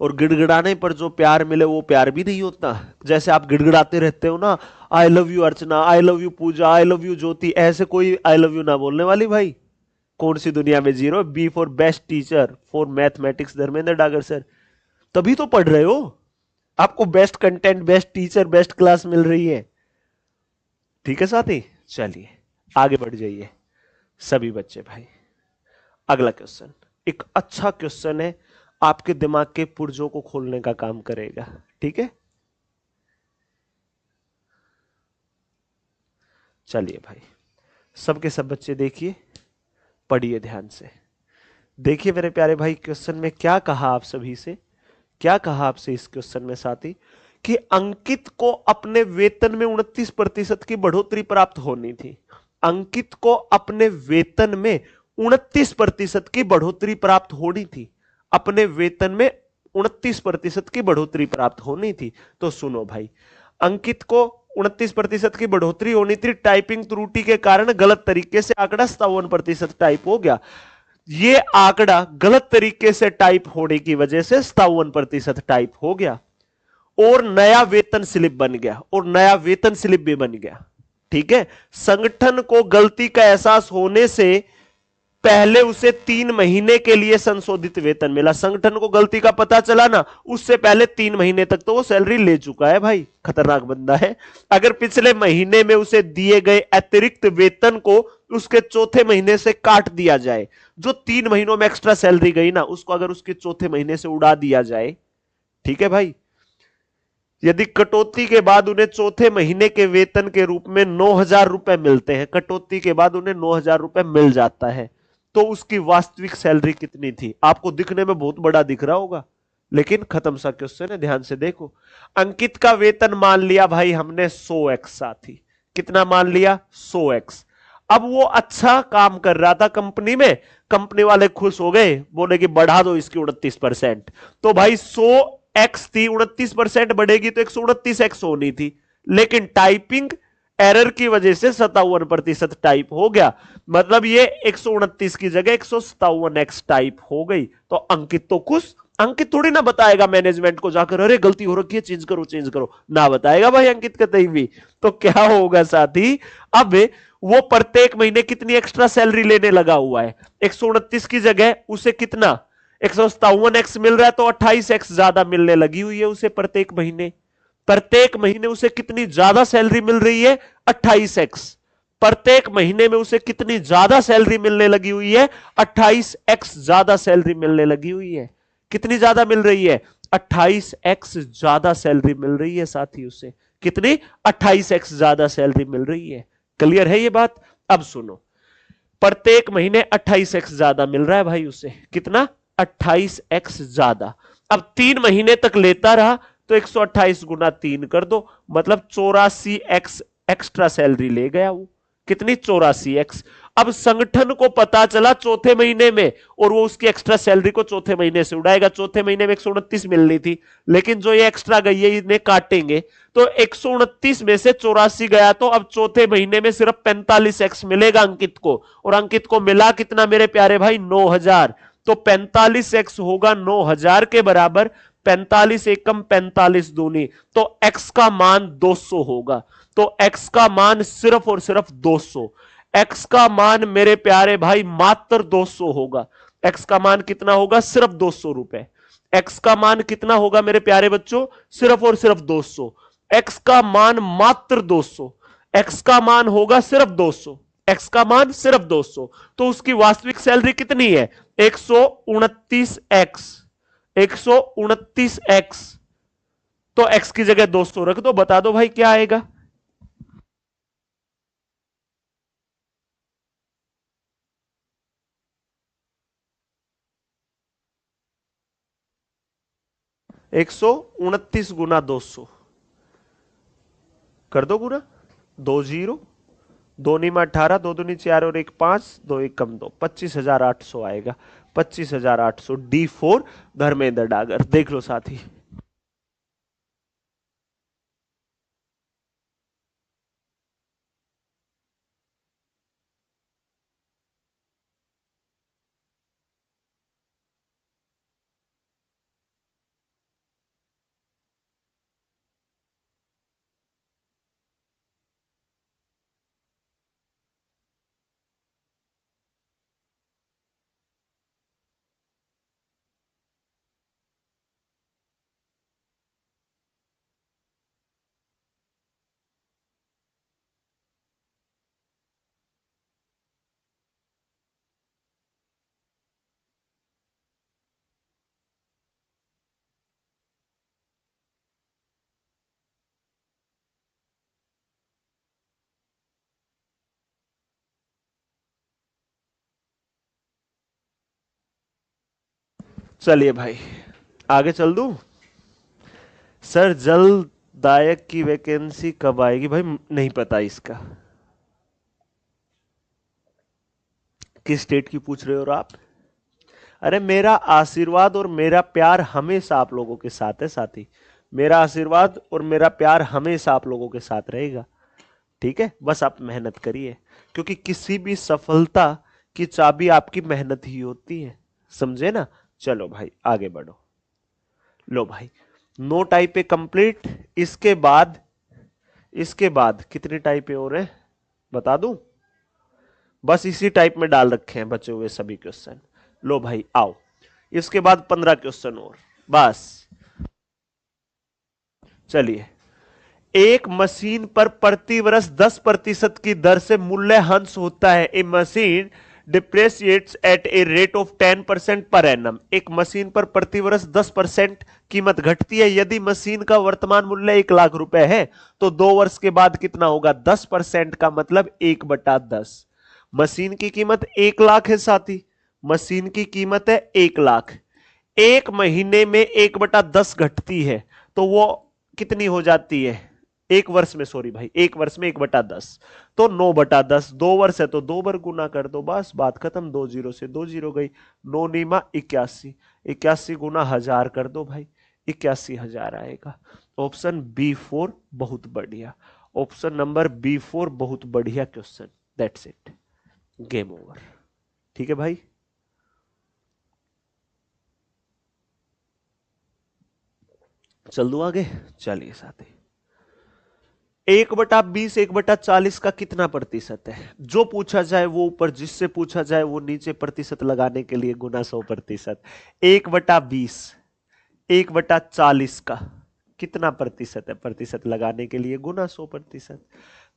और गिड़गिड़ाने पर जो प्यार मिले वो प्यार भी नहीं होता। जैसे आप गिड़गिड़ाते रहते हो ना, I love you Archana, I love you Pooja, I love you Jyoti, ऐसे कोई आई लव यू ना बोलने वाली भाई कौन सी दुनिया में जी रहे हो? B for best teacher for mathematics Dharmendra Dagar sir, तभी तो पढ़ रहे हो, आपको best content, best teacher, best class मिल रही है। ठीक है साथी, चलिए आगे बढ़ जाइए सभी बच्चे भाई। अगला क्वेश्चन एक अच्छा क्वेश्चन है, आपके दिमाग के पुर्जों को खोलने का काम करेगा। ठीक है, चलिए भाई, सबके सब बच्चे देखिए, पढ़िए ध्यान से। देखिए मेरे प्यारे भाई, क्वेश्चन में क्या कहा आप सभी से, क्या कहा आपसे इस क्वेश्चन में साथी, कि अंकित को अपने वेतन में 29% की बढ़ोतरी प्राप्त होनी थी। अंकित को अपने वेतन में 29% की बढ़ोतरी प्राप्त होनी थी। अपने वेतन में 29% की बढ़ोतरी प्राप्त होनी थी। तो सुनो भाई, अंकित को 29% की बढ़ोतरी होनी थी, टाइपिंग त्रुटि के कारण गलत तरीके से आंकड़ा 57% टाइप हो गया। ये आंकड़ा गलत तरीके से टाइप होने की वजह से 57% टाइप हो गया, और नया वेतन स्लिप बन गया, और नया वेतन स्लिप भी बन गया। ठीक है, संगठन को गलती का एहसास होने से पहले उसे 3 महीने के लिए संशोधित वेतन मिला। संगठन को गलती का पता चला ना, उससे पहले 3 महीने तक तो वो सैलरी ले चुका है भाई, खतरनाक बंदा है। अगर पिछले महीने में उसे दिए गए अतिरिक्त वेतन को उसके चौथे महीने से काट दिया जाए, जो 3 महीनों में एक्स्ट्रा सैलरी गई ना, उसको अगर उसके चौथे महीने से उड़ा दिया जाए, ठीक है भाई, यदि कटौती के बाद उन्हें चौथे महीने के वेतन के रूप में 9,000 रुपए मिलते हैं, कटौती के बाद उन्हें 9,000 रुपए मिल जाता है, तो उसकी वास्तविक सैलरी कितनी थी? आपको दिखने में बहुत बड़ा दिख रहा होगा, लेकिन खत्म सा क्वेश्चन है, ध्यान से देखो। अंकित का वेतन मान लिया भाई हमने 100x साथी। कितना मान लिया? 100x। अब वो अच्छा काम कर रहा था कंपनी में, कंपनी वाले खुश हो गए, बोले कि बढ़ा दो इसकी 29%। तो भाई 100x थी, 29% बढ़ेगी तो 129x होनी थी, लेकिन टाइपिंग एरर की वजह से 57% टाइप हो गया। मतलब ये 129 की जगह 157x टाइप हो गई। तो अंकित तो खुश। अंकित थोड़ी ना बताएगा मैनेजमेंट को जाकर, अरे गलती हो रखी है, चेंज करो चेंज करो, ना बताएगा भाई अंकित कतई भी। तो क्या होगा साथी, अब वो प्रत्येक महीने कितनी एक्स्ट्रा सैलरी लेने लगा हुआ है? 129 की जगह उसे कितना, 157x मिल रहा है, तो 28x ज्यादा मिलने लगी हुई है उसे प्रत्येक महीने। प्रत्येक महीने उसे कितनी ज्यादा सैलरी मिल रही है? 28x। प्रत्येक महीने में उसे कितनी ज्यादा सैलरी मिलने लगी हुई है? 28x ज्यादा सैलरी मिलने लगी हुई है। कितनी ज्यादा मिल रही है? 28x ज्यादा सैलरी मिल रही है साथी उसे। कितनी? 28x ज्यादा सैलरी मिल रही है। क्लियर है ये बात? अब सुनो, प्रत्येक महीने 28x ज्यादा मिल रहा है भाई उसे। कितना? 28x ज्यादा। अब 3 महीने तक लेता रहा, तो 128 गुना 3 कर दो, मतलब 84x एक्स्ट्रा सैलरी ले गया वो। कितनी? 84x। अब संगठन को पता चला चौथे महीने में, और वो उसकी एक्स्ट्रा सैलरी को चौथे महीने से उड़ाएगा। चौथे महीने में 129 मिलनी थी, लेकिन जो ये एक्स्ट्रा गई है इन्हें काटेंगे, तो 129 में से 84 गया, तो अब चौथे महीने में सिर्फ 45x मिलेगा अंकित को। और अंकित को मिला कितना मेरे प्यारे भाई? 9,000। तो 45x होगा 9,000 के बराबर। 45 एकम 45 दूनी, तो x का मान 200 होगा। तो x का मान सिर्फ और सिर्फ 200। x का मान मेरे प्यारे भाई मात्र 200 होगा। x का मान कितना होगा? सिर्फ 200 रुपए। x का मान कितना होगा मेरे प्यारे बच्चों? सिर्फ और सिर्फ 200। x का मान मात्र 200। x का मान होगा सिर्फ 200। x का मान सिर्फ 200। तो उसकी वास्तविक सैलरी कितनी है? 129x। 129x। तो x की जगह 200 रख दो, बता दो भाई क्या आएगा? 129 गुना 200 कर दो गुना। 20, दो नी में 18, दो दूनी 4 और 1 5, दो एक कम दो, 25,800 आएगा। 25,800 D4 धर्मेंद्र डागर। देख लो साथी। चलिए भाई आगे चल दूं। सर जलदायक की वैकेंसी कब आएगी? भाई नहीं पता इसका। किस स्टेट की पूछ रहे हो आप? अरे मेरा आशीर्वाद और मेरा प्यार हमेशा आप लोगों के साथ है साथी। मेरा आशीर्वाद और मेरा प्यार हमेशा आप लोगों के साथ रहेगा। ठीक है, बस आप मेहनत करिए, क्योंकि किसी भी सफलता की चाबी आपकी मेहनत ही होती है, समझे ना। चलो भाई आगे बढ़ो। लो भाई, नो टाइप ए कंप्लीट। इसके बाद कितनी टाइप और है बता दूं? बस इसी टाइप में डाल रखे हैं बचे हुए सभी क्वेश्चन। लो भाई आओ, इसके बाद 15 क्वेश्चन और बस। चलिए, एक मशीन पर प्रति वर्ष 10% की दर से मूल्यह्रास होता है। A machine depreciates at a rate of 10% per annum. एक मशीन पर प्रति वर्ष 10% कीमत घटती है। यदि मशीन का वर्तमान मूल्य 1 लाख रुपए है तो 2 वर्ष के बाद कितना होगा? 10% का मतलब 1/10। मशीन की कीमत 1 लाख है साथी, मशीन की कीमत है 1 लाख। एक महीने में 1/10 घटती है तो वो कितनी हो जाती है? एक वर्ष में, सॉरी भाई, एक वर्ष में 1/10 तो 9/10। 2 वर्ष है तो 2 बार गुना कर दो, बस बात खत्म। 2 जीरो से 2 जीरो गई। 9 81। 81 गुना 1000 कर दो भाई, 81,000 आएगा। ऑप्शन B4 बहुत बढ़िया। ऑप्शन नंबर B4 बहुत बढ़िया question. That's it, game over. ठीक है भाई, चल दो आगे। चलिए साथी, 1/20 1/40 का कितना प्रतिशत है? जो पूछा जाए वो ऊपर, जिससे पूछा जाए वो नीचे, प्रतिशत लगाने के लिए गुना 100%। 1/20 1/40 का कितना प्रतिशत है? प्रतिशत लगाने के लिए गुना 100%।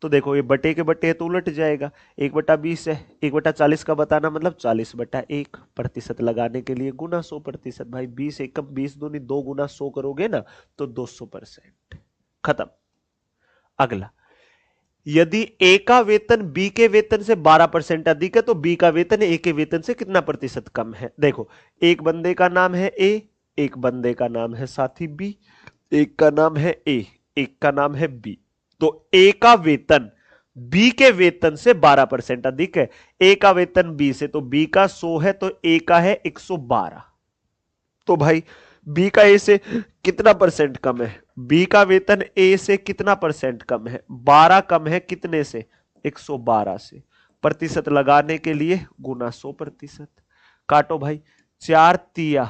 तो देखो ये बटे के बटे है तो उलट जाएगा। 1/20 है, 1/40 का बताना मतलब 40/1। प्रतिशत लगाने के लिए गुना 100%। भाई 20 एकम 20 दूनी 2 गुना 100 करोगे ना तो 200%। खत्म। अगला, यदि ए का वेतन बी के वेतन से 12% अधिक है तो बी का वेतन ए के वेतन से कितना प्रतिशत कम है? देखो, एक बंदे का नाम है ए, एक बंदे का नाम है साथी बी, एक का नाम है ए, एक का नाम है बी। तो ए का वेतन बी के वेतन से 12% अधिक है। ए का वेतन बी से, तो बी का 100 है तो ए का है 112। तो भाई बी का ए से कितना परसेंट कम है? बी का वेतन ए से कितना परसेंट कम है? 12 कम है कितने से? 112 से। प्रतिशत लगाने के लिए गुना 100%। काटो भाई, 4 तिया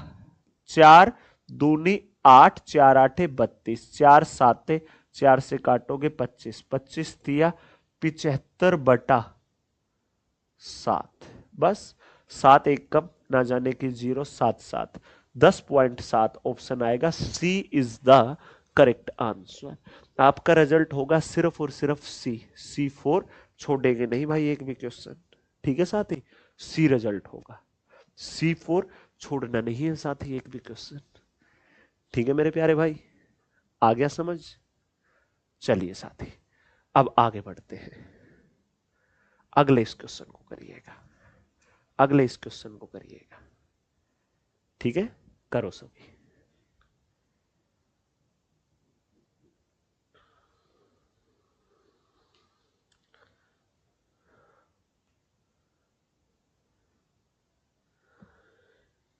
4 दूनी 8, 4 आठे 32, 4 साते 4 से काटोगे 25, 25 तिया 75/7। बस 7 एक कम ना जाने की 0, 7 7 10.7। ऑप्शन आएगा C is the correct answer. आपका रिजल्ट होगा सिर्फ और सिर्फ C4। छोड़ेंगे नहीं भाई एक भी क्वेश्चन। ठीक है साथी, सी रिजल्ट होगा। C4 छोड़ना नहीं है साथी एक भी क्वेश्चन। ठीक है मेरे प्यारे भाई, आ गया समझ? चलिए साथी अब आगे बढ़ते हैं। अगले इस क्वेश्चन को करिएगा, अगले इस क्वेश्चन को करिएगा। ठीक है, करो सभी।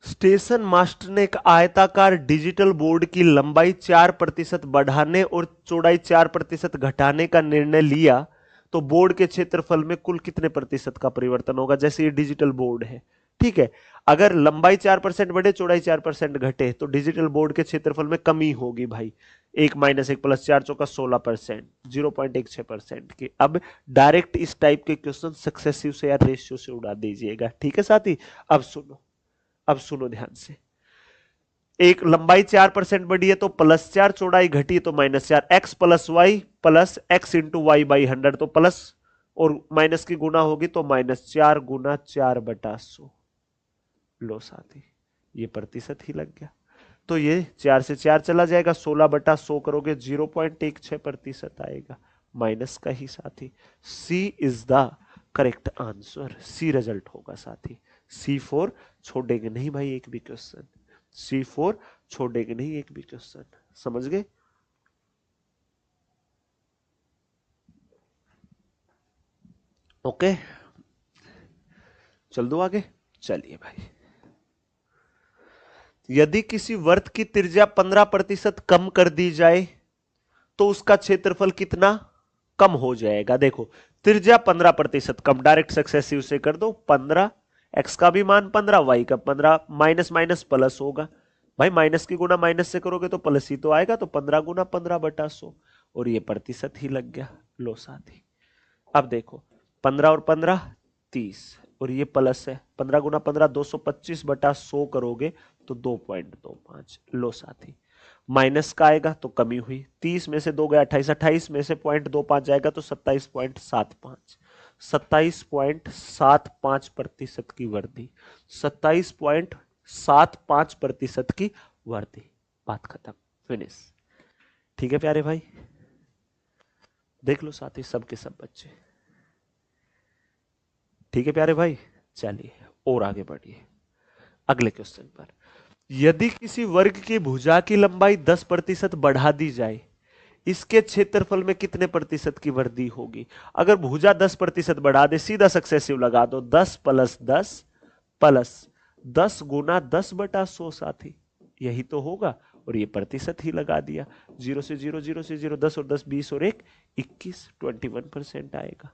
स्टेशन मास्टर ने एक आयताकार डिजिटल बोर्ड की लंबाई 4% बढ़ाने और चौड़ाई 4% घटाने का निर्णय लिया तो बोर्ड के क्षेत्रफल में कुल कितने प्रतिशत का परिवर्तन होगा? जैसे ये डिजिटल बोर्ड है, ठीक है, अगर लंबाई 4% बढ़े चौड़ाई 4% घटे तो डिजिटल बोर्ड के क्षेत्रफल में कमी होगी भाई। 1 - 1 + 4 = 16%, 0.16% की। अब डायरेक्ट इस टाइप के क्वेश्चन सक्सेसिव से या रेशियो से उड़ा दीजिएगा। ठीक है साथी, अब सुनो, अब सुनो ध्यान से। एक लंबाई 4% बढ़ी है तो +4, चौड़ाई घटी तो -4, x + y + x × y/100 तो प्लस और माइनस की गुना होगी तो -4 गुना 4/100। लो साथी, ये प्रतिशत ही लग गया। तो ये 4 से 4 चला जाएगा, 16/100 करोगे 0.16% आएगा, माइनस का ही साथी। C is the correct answer, C result होगा साथी। C4 छोड़ेंगे नहीं भाई एक भी क्वेश्चन। C4 छोड़ेंगे नहीं एक भी क्वेश्चन, समझ गए? ओके, चल दो आगे। चलिए भाई, यदि किसी वर्त की त्रिज्या 15% कम कर दी जाए तो उसका क्षेत्रफल कितना कम हो जाएगा? देखो, त्रिज्या 15% कम, डायरेक्ट सक्सेसिव से कर दो 15, एक्स का भी मान 15, वाई का 15, माइनस माइनस प्लस होगा। भाई माइनस की गुना माइनस से करोगे तो प्लस ही तो आएगा, तो 15 गुना 15/100, और ये प्रतिशत ही लग गया। लो साथी, अब देखो 15 और 15 30, और ये प्लस है, 15 गुना 15 225/100 करोगे तो 2.25। लो साथी, माइनस का आएगा तो कमी हुई, 30 में से 2 गया 28, 28 में से 0.25 जाएगा तो 27.75, 27.75% की वृद्धि, 27.75% की वृद्धि। बात खत्म, फिनिश। ठीक है प्यारे भाई, देख लो साथी सबके सब बच्चे। ठीक है प्यारे भाई, चलिए और आगे बढ़िए अगले क्वेश्चन पर। यदि किसी वर्ग की भुजा की लंबाई 10% बढ़ा दी जाए, इसके क्षेत्रफल में कितने प्रतिशत की वृद्धि होगी? अगर भुजा 10% बढ़ा दे, सीधा सक्सेसिव लगा दो, 10 + 10 प्लस 10 गुना 10/100 साथी, यही तो होगा, और ये प्रतिशत ही लगा दिया। 0 से 0, 0 से 0, 10 और 10 20 और 1 21, 21% आएगा।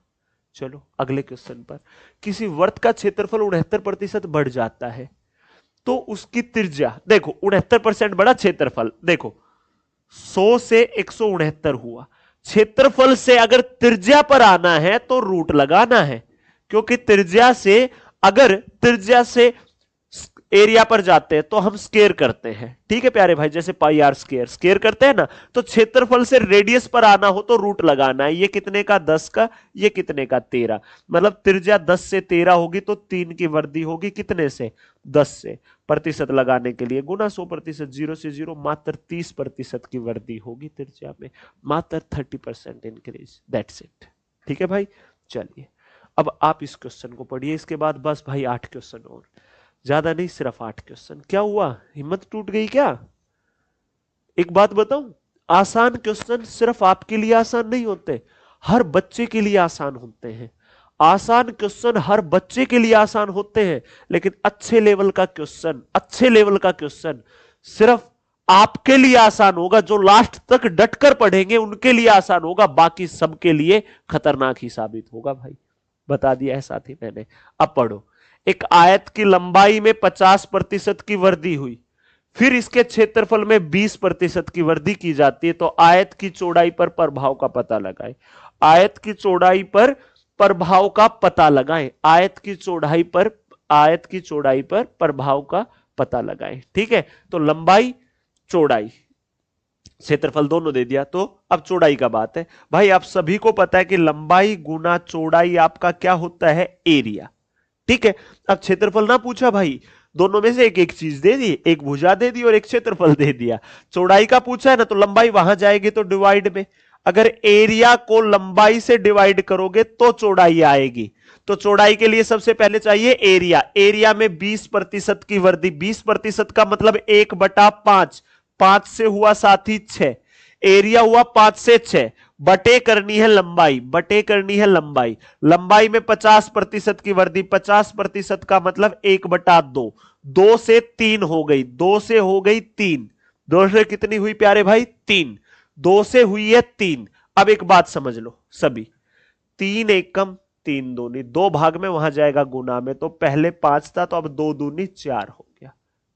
चलो अगले क्वेश्चन पर। किसी वर्त का क्षेत्रफल 69% बढ़ जाता है तो उसकी त्रिज्या, देखो 69% बढ़ा क्षेत्रफल, देखो 100 से 169 हुआ, क्षेत्रफल से अगर त्रिज्या पर आना है तो रूट लगाना है, क्योंकि त्रिज्या से, अगर त्रिज्या से एरिया पर जाते हैं तो हम स्केयर करते हैं। ठीक है प्यारे भाई, जैसे पाई आर स्केयर स्केयर करते हैं ना, तो क्षेत्रफल से रेडियस पर आना हो तो रूट लगाना है। ये कितने का? 10 का, ये कितने का? 13। मतलब त्रिज्या 10 से 13 होगी तो 3 की वृद्धि होगी, कितने से? 10 से। प्रतिशत लगाने के लिए गुना 100%, 0 से 0, मात्र 30% की वृद्धि होगी त्रिज्या में, मात्र 30% इंक्रीज, दैट्स इट। ठीक है भाई, चलिए अब आप इस क्वेश्चन को पढ़िए, इसके बाद बस भाई 8 क्वेश्चन और, ज्यादा नहीं, सिर्फ 8 क्वेश्चन। क्या हुआ, हिम्मत टूट गई क्या? एक बात बताऊं, आसान क्वेश्चन सिर्फ आपके लिए आसान नहीं होते, हर बच्चे के लिए आसान होते हैं। आसान क्वेश्चन हर बच्चे के लिए आसान होते हैं, लेकिन अच्छे लेवल का क्वेश्चन, अच्छे लेवल का क्वेश्चन सिर्फ आपके लिए आसान होगा, जो लास्ट तक डटकर पढ़ेंगे उनके लिए आसान होगा, बाकी सबके लिए खतरनाक ही साबित होगा भाई। बता दिया है साथी मैंने। अब पढ़ो, एक आयत की लंबाई में 50% की वृद्धि हुई, फिर इसके क्षेत्रफल में 20% की वृद्धि की जाती है, तो आयत की चौड़ाई पर प्रभाव का पता लगाएं। आयत की चौड़ाई पर प्रभाव का पता लगाएं, आयत की चौड़ाई पर, आयत की चौड़ाई पर प्रभाव का पता लगाएं। ठीक है, तो लंबाई चौड़ाई क्षेत्रफल दोनों दे दिया, तो अब चौड़ाई का बात है। भाई आप सभी को पता है कि लंबाई गुना चौड़ाई आपका क्या होता है? एरिया। ठीक है, अब क्षेत्रफल ना पूछा भाई, दोनों में से एक एक चीज दे दी, एक भुजा दे दी और एक क्षेत्रफल दे दिया। चौड़ाई का पूछा है ना, तो लंबाई वहां जाएगी तो डिवाइड में, अगर एरिया को लंबाई से डिवाइड करोगे तो चौड़ाई आएगी। तो चौड़ाई के लिए सबसे पहले चाहिए एरिया, एरिया में 20% की वृद्धि, 20% का मतलब 1/5, 5 से हुआ साथी 6, एरिया हुआ 5 से 6, बटे करनी है लंबाई, बटे करनी है लंबाई, लंबाई में 50% की वृद्धि, 50% का मतलब 1/2, 2 से 3 हो गई, 2 से हो गई 3, 2 से कितनी हुई प्यारे भाई? 3, 2 से हुई है 3। अब एक बात समझ लो सभी, 3 एकम 3 दूनी, 2 भाग में वहां जाएगा गुना में, तो पहले 5 था तो अब 2 दूनी 4 हो गया।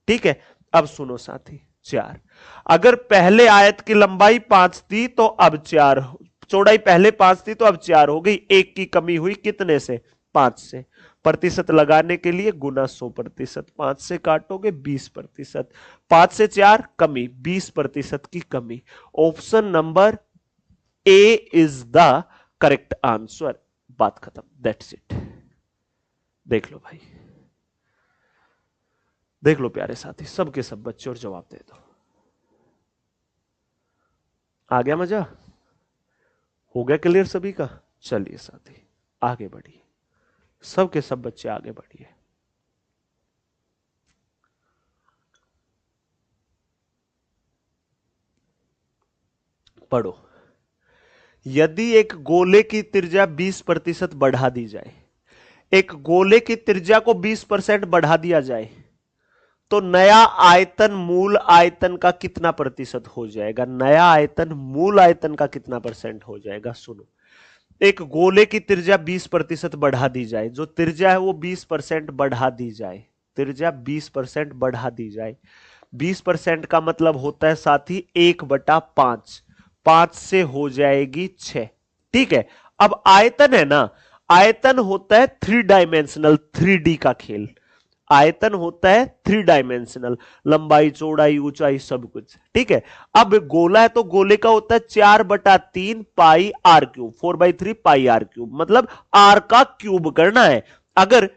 ठीक है, अब सुनो साथी, 4, अगर पहले आयत की लंबाई 5 थी तो अब 4, चौड़ाई पहले 5 थी तो अब 4 हो गई, 1 की कमी हुई, कितने से? 5 से। प्रतिशत लगाने के लिए गुना 100%, 5 से काटोगे 20%, 5 से 4 कमी, 20% की कमी। Option number A is the correct answer. बात खत्म, दैट्स इट। देख लो भाई, देख लो प्यारे साथी, सबके सब बच्चे, और जवाब दे दो। आ गया मजा? हो गया क्लियर सभी का? चलिए साथी आगे बढ़िए, सबके सब बच्चे आगे बढ़िए। पढ़ो, यदि एक गोले की त्रिज्या 20% बढ़ा दी जाए, एक गोले की त्रिज्या को 20% बढ़ा दिया जाए, तो नया आयतन मूल आयतन का कितना प्रतिशत हो जाएगा? नया आयतन मूल आयतन का कितना परसेंट हो जाएगा? सुनो, एक गोले की त्रिज्या 20% बढ़ा दी जाए, जो त्रिज्या है वो 20% बढ़ा दी जाए, त्रिज्या 20% बढ़ा दी जाए। 20% का मतलब होता है साथी 1/5, 5 से हो जाएगी 6। ठीक है, अब आयतन है ना, आयतन होता है 3 डायमेंशनल, 3D का खेल। आयतन होता है 3 डायमेंशनल, लंबाई चौड़ाई ऊंचाई सब कुछ। ठीक है, अब गोला है तो गोले का होता है 4/3 pi r cube, 4/3 pi r cube, मतलब आर का क्यूब करना है। अगर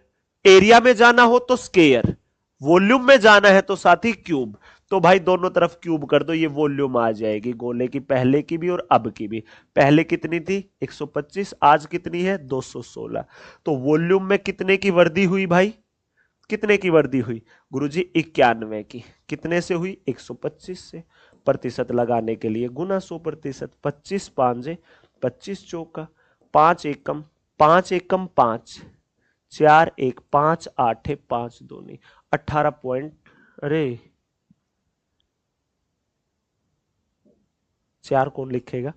एरिया में जाना हो तो स्क्वायर, वॉल्यूम में जाना है तो साथी क्यूब। तो भाई दोनों तरफ क्यूब कर दो, ये वॉल्यूम आ जाएगी गोले की, पहले की भी और अब की भी। पहले कितनी थी? 125, आज कितनी है? 216। तो वॉल्यूम में कितने की वृद्धि हुई भाई? कितने की वृद्धि हुई गुरुजी? 91 की। कितने से हुई? 125 से। प्रतिशत लगाने के लिए गुना 100%, 25 5 25 चौका, 5 एकम 5 एकम 5, 4 1 5 8 5 दूनी 18 पॉइंट, अरे 4 कौन लिखेगा?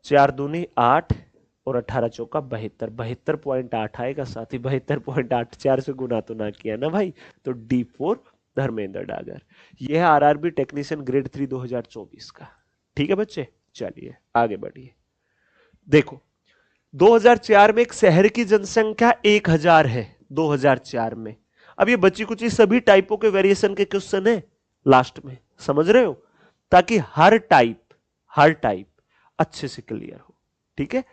4 दूनी 8 और 18 चौका 72, 72.8 आएगा साथी। 72.8, 4 से गुना तो ना किया ना भाई, तो D4 धर्मेंद्र डागर। यह है आरआरबी टेक्नीशियन ग्रेड 3 2024 का। ठीक है बच्चे, चलिए आगे बढ़िए। देखो 2004 में एक शहर की जनसंख्या 1000 है, 2004 में। अब ये बची कुची सभी टाइपों के वेरिएशन के क्वेश्चन है लास्ट में, समझ रहे हो, ताकि हर टाइप अच्छे से क्लियर हो। ठीक है,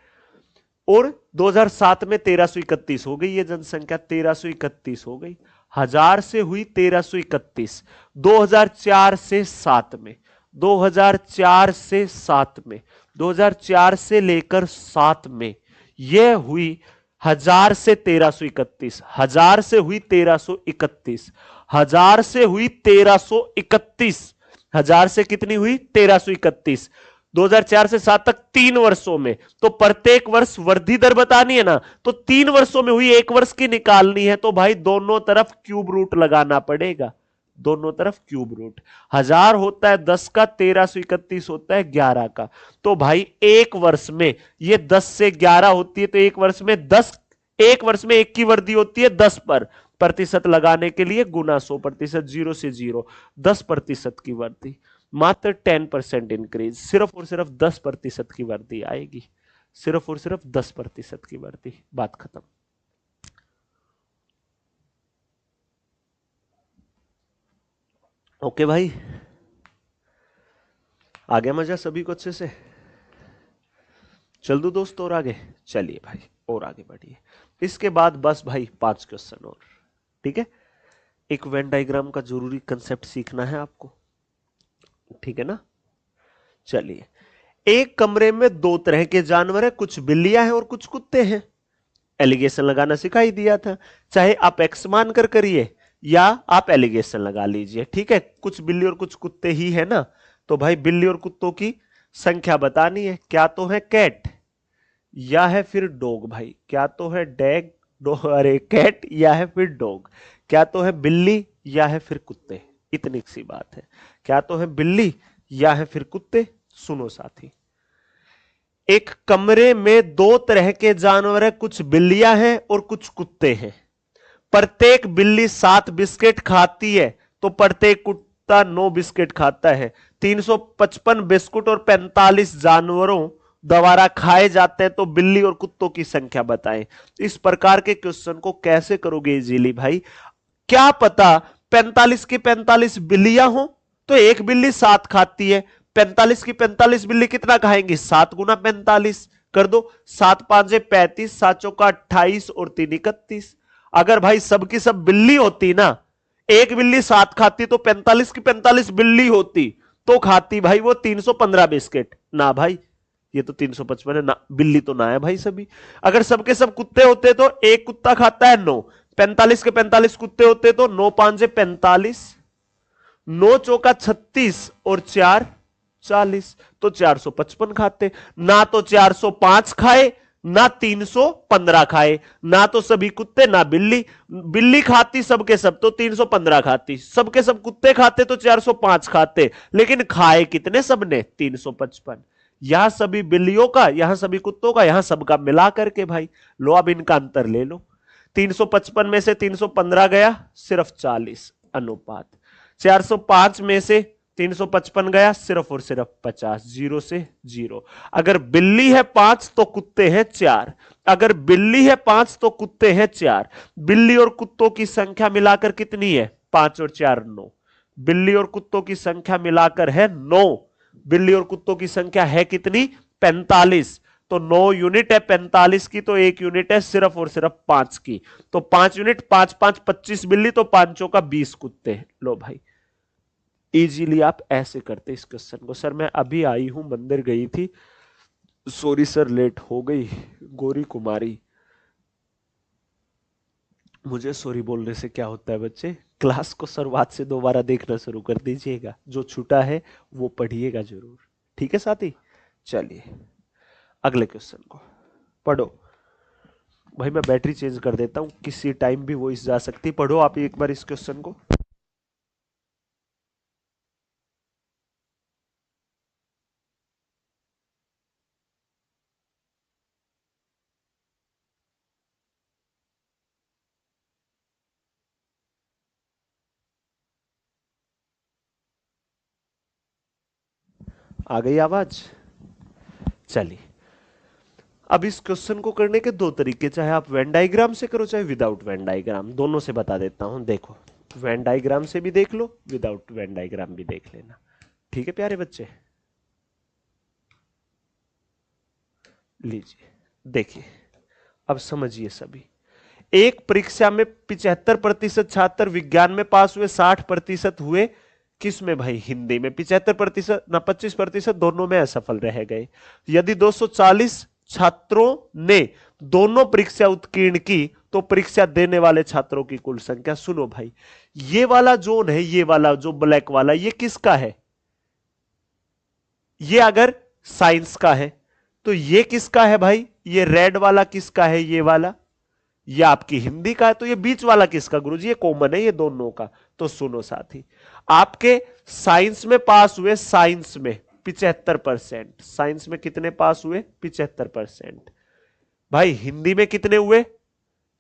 और 2007 में 1331 हो गई ये जनसंख्या, 1331 हो गई, 1000 से हुई 1331। 2004 से 7 में, 2004 से 7 में, 2004 से लेकर 7 में यह हुई 1000 से 1331, 1000 से हुई 1331, 1000 से हुई 1331, 1000 से कितनी हुई? 1331। 2004 से 7 तक 3 वर्षों में, तो प्रत्येक वर्ष वृद्धि दर बतानी है ना, तो 3 वर्षों में हुई, 1 वर्ष की निकालनी है, तो भाई दोनों तरफ क्यूब रूट लगाना पड़ेगा, दोनों तरफ क्यूब रूट। 1000 होता है 10 का, 1331 होता है 11 का, तो भाई एक वर्ष में ये 10 से 11 होती है, तो एक वर्ष में 10, एक वर्ष में एक की वृद्धि होती है 10 पर। प्रतिशत लगाने के लिए गुना 100%, 0 से 0, 10% की वृद्धि, मात्र 10% इंक्रीज, सिर्फ और सिर्फ 10% की वृद्धि आएगी, सिर्फ और सिर्फ 10% की वृद्धि, बात खत्म। ओके भाई, आ गया मजा सभी को अच्छे से? चल दो दोस्त और आगे, चलिए भाई और आगे बढ़िए। इसके बाद बस भाई 5 क्वेश्चन और। ठीक है, एक वेन डायग्राम का जरूरी कंसेप्ट सीखना है आपको, ठीक है ना? चलिए, एक कमरे में 2 तरह के जानवर है, कुछ बिल्लियां हैं और कुछ कुत्ते हैं। एलिगेशन लगाना सिखाई दिया था, चाहे आप एक्स मान कर करिए या आप एलिगेशन लगा लीजिए। ठीक है, कुछ बिल्ली और कुछ कुत्ते ही है ना, तो भाई बिल्ली और कुत्तों की संख्या बतानी है। क्या तो है कैट या है फिर डॉग, भाई क्या तो है डैग अरे कैट या है फिर डॉग, क्या तो है बिल्ली या है फिर कुत्ते, इतनी सी बात है। क्या तो है बिल्ली या है फिर कुत्ते। सुनो साथी, एक कमरे में 2 तरह के जानवर है, कुछ बिल्लियां हैं और कुछ कुत्ते हैं। प्रत्येक बिल्ली 7 बिस्किट खाती है, तो प्रत्येक कुत्ता 9 बिस्किट खाता है। 355 बिस्कुट और 45 जानवरों द्वारा खाए जाते हैं, तो बिल्ली और कुत्तों की संख्या बताएं। इस प्रकार के क्वेश्चन को कैसे करोगे इजीली भाई? क्या पता 45 की 45 बिल्लियां हो, तो एक बिल्ली 7 खाती है, 45 की 45 बिल्ली कितना खाएंगी? 7 गुना 45 कर दो, 7 5 35, 7 चौका 28 और 3 31। अगर भाई सबकी सब बिल्ली होती ना, एक बिल्ली 7 खाती, तो 45 की 45 बिल्ली होती तो खाती भाई वो 315 बिस्किट ना भाई, ये तो 355 है ना, बिल्ली तो ना है भाई सभी। अगर सबके सब कुत्ते होते तो एक कुत्ता खाता है 9, 45 के 45 कुत्ते होते तो 9 5 45, 9 चौका 36 और 4 40, तो 455 खाते। ना तो 405 खाए, ना 315 खाए, ना तो सभी कुत्ते ना बिल्ली। बिल्ली खाती सबके सब तो 315 खाती, सबके सब कुत्ते खाते तो 405 खाते, लेकिन खाए कितने सबने? 355। यहां सभी बिल्लियों का, यहां सभी कुत्तों का, यहां सबका मिला करके भाई। लो अब इनका अंतर ले लो। 355 में से 315 गया, सिर्फ 40 अनुपात। 405 में से 355 गया, सिर्फ और सिर्फ 50, 0 से 0। अगर बिल्ली है 5 तो कुत्ते हैं 4। अगर बिल्ली है 5 तो कुत्ते हैं 4। बिल्ली और कुत्तों की संख्या मिलाकर कितनी है? 5 और 4 9। बिल्ली और कुत्तों की संख्या मिलाकर है 9। बिल्ली और कुत्तों की संख्या है कितनी? 45। तो 9 यूनिट है 45 की, तो 1 यूनिट है सिर्फ और सिर्फ 5 की। तो 5 यूनिट, 5 5 25 बिल्ली, तो 5 का 20 कुत्ते। लो भाई, इजीली आप ऐसे करते इस क्वेश्चन को। सर मैं अभी आई हूं, मंदिर गई थी, सॉरी सर लेट हो गई। गोरी कुमारी, मुझे सॉरी बोलने से क्या होता है बच्चे? क्लास को शुरुआत से दोबारा देखना शुरू कर दीजिएगा, जो छूटा है वो पढ़िएगा जरूर। ठीक है साथी? चलिए अगले क्वेश्चन को पढ़ो। भाई मैं बैटरी चेंज कर देता हूं, किसी टाइम भी वॉइस जा सकती। पढ़ो आप एक बार इस क्वेश्चन को। आ गई आवाज? चलिए, अब इस क्वेश्चन को करने के दो तरीके, चाहे आप वेन डायग्राम से करो चाहे विदाउट वेन डायग्राम, दोनों से बता देता हूं। देखो, वेन डायग्राम से भी देख लो, विदाउट वेन डायग्राम भी देख लेना। ठीक है प्यारे बच्चे? लीजिए देखिए, अब समझिए सभी। एक परीक्षा में 75% छात्र विज्ञान में पास हुए, 60% हुए किस में भाई? हिंदी में। 75% ना 25% दोनों में असफल रह गए। यदि 240 छात्रों ने दोनों परीक्षा उत्तीर्ण की, तो परीक्षा देने वाले छात्रों की कुल संख्या। सुनो भाई, ये वाला जोन है, ये वाला जो ब्लैक वाला, ये किसका है? ये अगर साइंस का है तो ये किसका है भाई? ये रेड वाला किसका है? ये वाला ये आपकी हिंदी का है। तो ये बीच वाला किसका गुरुजी? ये कॉमन है ये दोनों का। तो सुनो साथी, आपके साइंस में पास हुए, साइंस में 75%। साइंस में कितने पास हुए? 75%। भाई हिंदी में कितने हुए?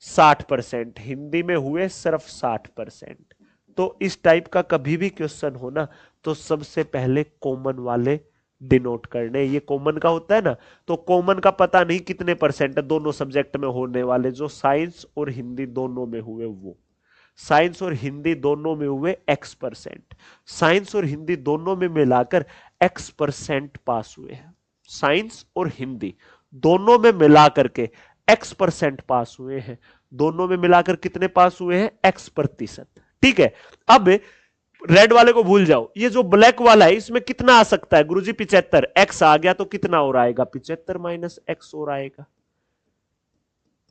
60%। हिंदी में हुए सिर्फ 60%। तो इस टाइप का कभी भी क्वेश्चन हो ना, तो सबसे पहले कॉमन वाले डिनोट करने। ये कॉमन का होता है ना, तो कॉमन का पता नहीं कितने परसेंट है दोनों सब्जेक्ट में होने वाले, जो साइंस और हिंदी दोनों में हुए वो। साइंस और हिंदी दोनों में हुए X%। साइंस और हिंदी दोनों में मिलाकर X% पास हुए हैं। साइंस और हिंदी दोनों में मिलाकर के X% पास हुए हैं। दोनों में मिलाकर कितने पास हुए हैं? X%। ठीक है, अब रेड वाले को भूल जाओ, ये जो ब्लैक वाला है इसमें कितना आ सकता है गुरुजी? 75। X आ गया तो कितना और आएगा? 75 माइनस X और आएगा।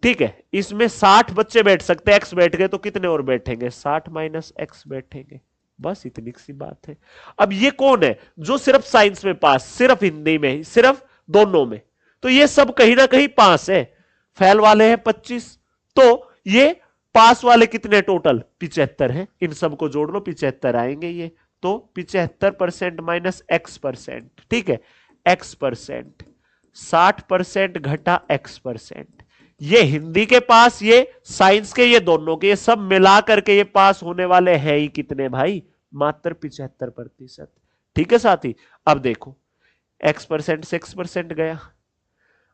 ठीक है, इसमें 60 बच्चे बैठ सकते हैं, X बैठ गए तो कितने और बैठेंगे? 60 माइनस X बैठेंगे। बस इतनी सी बात है। अब ये कौन है जो सिर्फ साइंस में पास, सिर्फ हिंदी में, सिर्फ दोनों में? तो ये सब कहीं ना कहीं पास है। फेल वाले हैं 25, तो ये पास वाले कितने टोटल? 75 है। इन सबको जोड़ लो, 75 आएंगे ये। तो 75% माइनस X%। ठीक है, X%। 60% घटा X%। ये हिंदी के पास, ये साइंस के, ये दोनों के, ये सब मिला करके ये पास होने वाले हैं ही कितने भाई? मात्र 75%। ठीक है साथी? अब देखो, X% से X% गया,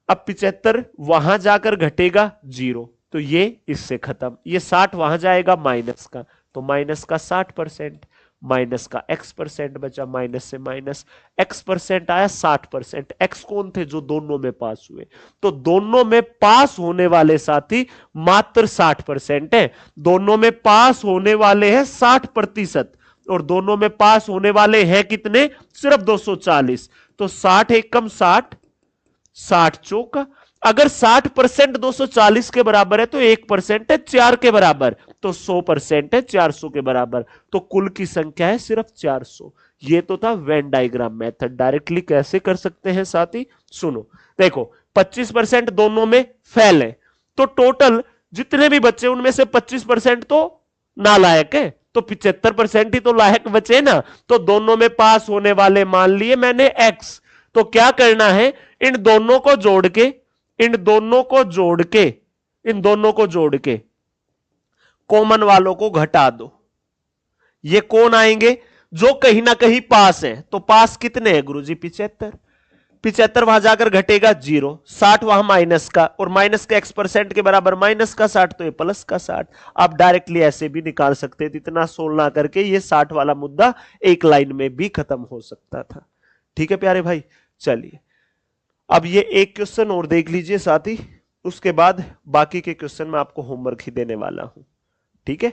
अब 75 वहां जाकर घटेगा 0, तो ये इससे खत्म। ये 60 वहां जाएगा माइनस का, तो माइनस का 60%, माइनस का X% बचा, माइनस से माइनस, X% आया 60%। X कौन थे? जो दोनों में पास हुए। तो दोनों में पास होने वाले साथी मात्र 60% है। दोनों में पास होने वाले हैं 60%, और दोनों में पास होने वाले हैं कितने? सिर्फ 240। तो 60 एकम 60, 60 चौका। अगर 60% 240 के बराबर है तो 1% है 4 के बराबर, तो 100% है 400 के बराबर। तो कुल की संख्या है सिर्फ 400। ये तो था वेन डायग्राम मेथड। डायरेक्टली कैसे कर सकते हैं साथी, सुनो। देखो 25% दोनों में फेल है, तो टोटल जितने भी बच्चे उनमें से 25% तो नालायक है, तो 75% ही तो लायक बचे ना। तो दोनों में पास होने वाले मान लिए मैंने x, तो क्या करना है, इन दोनों को जोड़ के, इन दोनों को जोड़ के, इन दोनों को जोड़ के कॉमन वालों को घटा दो। ये कौन आएंगे, जो कहीं ना कहीं पास है। तो पास कितने हैं गुरुजी, 75। 75 वहां जाकर घटेगा 0, 60 वहां माइनस का, और माइनस का x% के बराबर माइनस का 60, तो ये प्लस का 60। आप डायरेक्टली ऐसे भी निकाल सकते थे, इतना सोल्व करके ये 60 वाला मुद्दा एक लाइन में भी खत्म हो सकता था। ठीक है प्यारे भाई, चलिए अब ये एक क्वेश्चन और देख लीजिए साथी, उसके बाद बाकी के क्वेश्चन मैं आपको होमवर्क ही देने वाला हूं। ठीक है,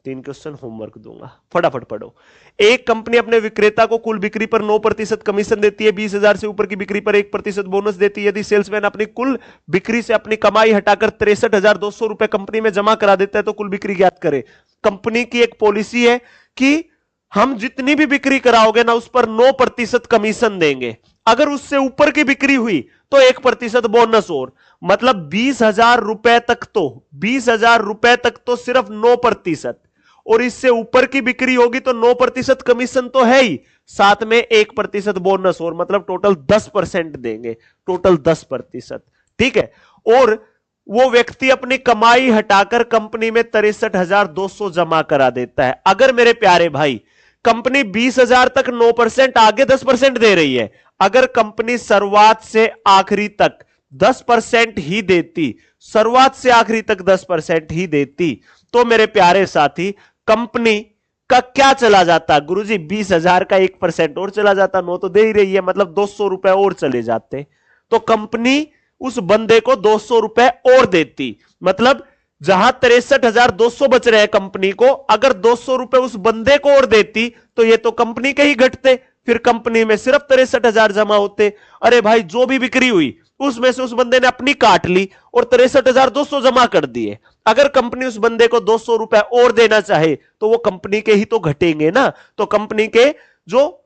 3 क्वेश्चन होमवर्क दूंगा, फटाफट पढ़ो। एक कंपनी अपने विक्रेता को कुल बिक्री पर 9% कमीशन देती है, 20,000 से ऊपर की बिक्री पर 1% बोनस देती है। यदि सेल्समैन अपनी कुल बिक्री से अपनी कमाई हटाकर 63,200 रुपए कंपनी में जमा करा देता है तो कुल बिक्री ज्ञात करे। कंपनी की एक पॉलिसी है कि हम जितनी भी बिक्री कराओगे ना उस पर 9% कमीशन देंगे, अगर उससे ऊपर की बिक्री हुई तो 1% बोनस, और मतलब 20,000 रुपए तक तो 20,000 रुपए तक तो सिर्फ 9%, और इससे ऊपर की बिक्री होगी तो 9% कमीशन तो है ही, साथ में 1% बोनस, और मतलब टोटल 10% देंगे, टोटल 10%। ठीक है, और वो व्यक्ति अपनी कमाई हटाकर कंपनी में 63,200 जमा करा देता है। अगर मेरे प्यारे भाई कंपनी 20,000 तक 9%, आगे 10% दे रही है, अगर कंपनी शुरुआत से आखिरी तक 10% ही देती, शुरुआत से आखिरी तक 10% ही देती, तो मेरे प्यारे साथी कंपनी का क्या चला जाता गुरुजी, 20,000 का 1% और चला जाता, 9 तो दे ही रही है, मतलब 200 रुपए और चले जाते, तो कंपनी उस बंदे को 200 रुपए और देती, मतलब जहां 63,200 बच रहे हैं कंपनी को, अगर 200 रुपए उस बंदे को और देती तो ये तो कंपनी के ही घटते, फिर कंपनी में सिर्फ 63,000 जमा होते। अरे भाई जो भी बिक्री हुई उसमें से उस बंदे ने अपनी काट ली और 63,200 जमा कर दिए, अगर कंपनी उस बंदे को 200 रुपए और देना चाहे तो वो कंपनी के ही तो घटेंगे ना, तो कंपनी के जो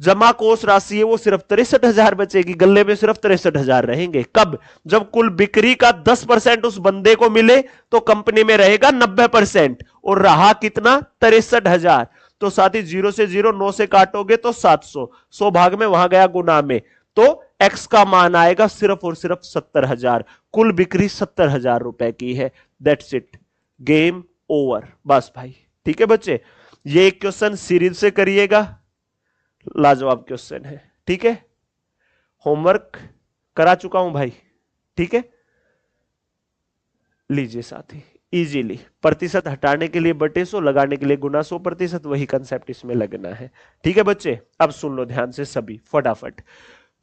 जमा कोष राशि है वो सिर्फ 63,000 बचेगी, गल्ले में सिर्फ 63,000 रहेंगे। कब, जब कुल बिक्री का 10% उस बंदे को मिले तो कंपनी में रहेगा 90%, और रहा कितना 63,000। तो साथी 0 से 0, 9 से काटोगे तो 700, 100 भाग में वहां गया गुना में, तो एक्स का मान आएगा सिर्फ और सिर्फ 70,000। कुल बिक्री 70,000 रुपए की है। दैट्स इट, गेम ओवर, बस भाई। ठीक है बच्चे, ये एक क्वेश्चन सीरीज से करिएगा, लाजवाब क्वेश्चन है। ठीक है, होमवर्क करा चुका हूं भाई। ठीक है, लीजिए साथी, इजीली प्रतिशत हटाने के लिए बटे 100, लगाने के लिए गुना 100%, वही कंसेप्ट इसमें लगना है। ठीक है बच्चे, अब सुन लो ध्यान से सभी फटाफट।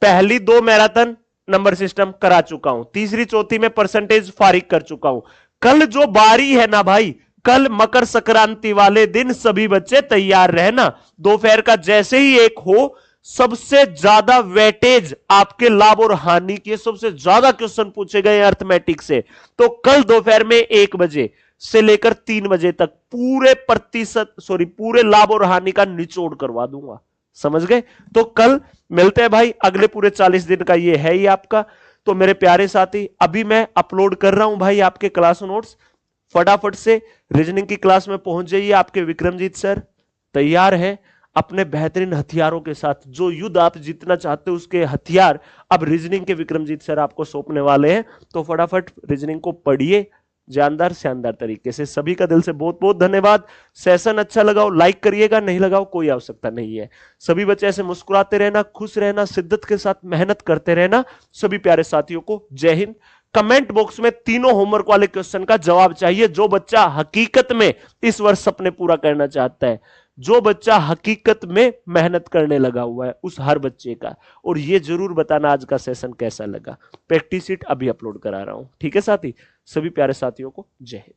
पहली 2 मैराथन नंबर सिस्टम करा चुका हूं, तीसरी चौथी में परसेंटेज फारिग कर चुका हूं। कल जो बारी है ना भाई, कल मकर संक्रांति वाले दिन सभी बच्चे तैयार रहना, दोपहर का जैसे ही एक हो, सबसे ज्यादा वेटेज आपके लाभ और हानि के सबसे ज्यादा क्वेश्चन पूछे गए अर्थमेटिक से, तो कल दोपहर में 1 बजे से लेकर 3 बजे तक पूरे लाभ और हानि का निचोड़ करवा दूंगा, समझ गए। तो कल मिलते हैं भाई, अगले पूरे 40 दिन का ये है ही आपका। तो मेरे प्यारे साथी, अभी मैं अपलोड कर रहा हूं भाई आपके क्लास नोट्स, फटाफट से रीजनिंग की क्लास में पहुंच जाइए। आपके विक्रमजीत सर तैयार हैं अपने बेहतरीन हथियारों के साथ, जो युद्ध आप जीतना चाहते हो उसके हथियार अब रीजनिंग के विक्रमजीत सर आपको सौंपने वाले हैं। तो फटाफट रीजनिंग को पढ़िए जानदार शानदार तरीके से। सभी का दिल से बहुत बहुत धन्यवाद। सेशन अच्छा लगाओ लाइक करिएगा, नहीं लगाओ कोई आवश्यकता नहीं है। सभी बच्चे ऐसे मुस्कुराते रहना, खुश रहना, शिद्दत के साथ मेहनत करते रहना। सभी प्यारे साथियों को जय हिंद। कमेंट बॉक्स में तीनों होमवर्क वाले क्वेश्चन का जवाब चाहिए, जो बच्चा हकीकत में इस वर्ष सपने पूरा करना चाहता है, जो बच्चा हकीकत में मेहनत करने लगा हुआ है, उस हर बच्चे का। और ये जरूर बताना आज का सेशन कैसा लगा। प्रैक्टिस शीट अभी अपलोड करा रहा हूं। ठीक है साथी, सभी प्यारे साथियों को जय हिंद।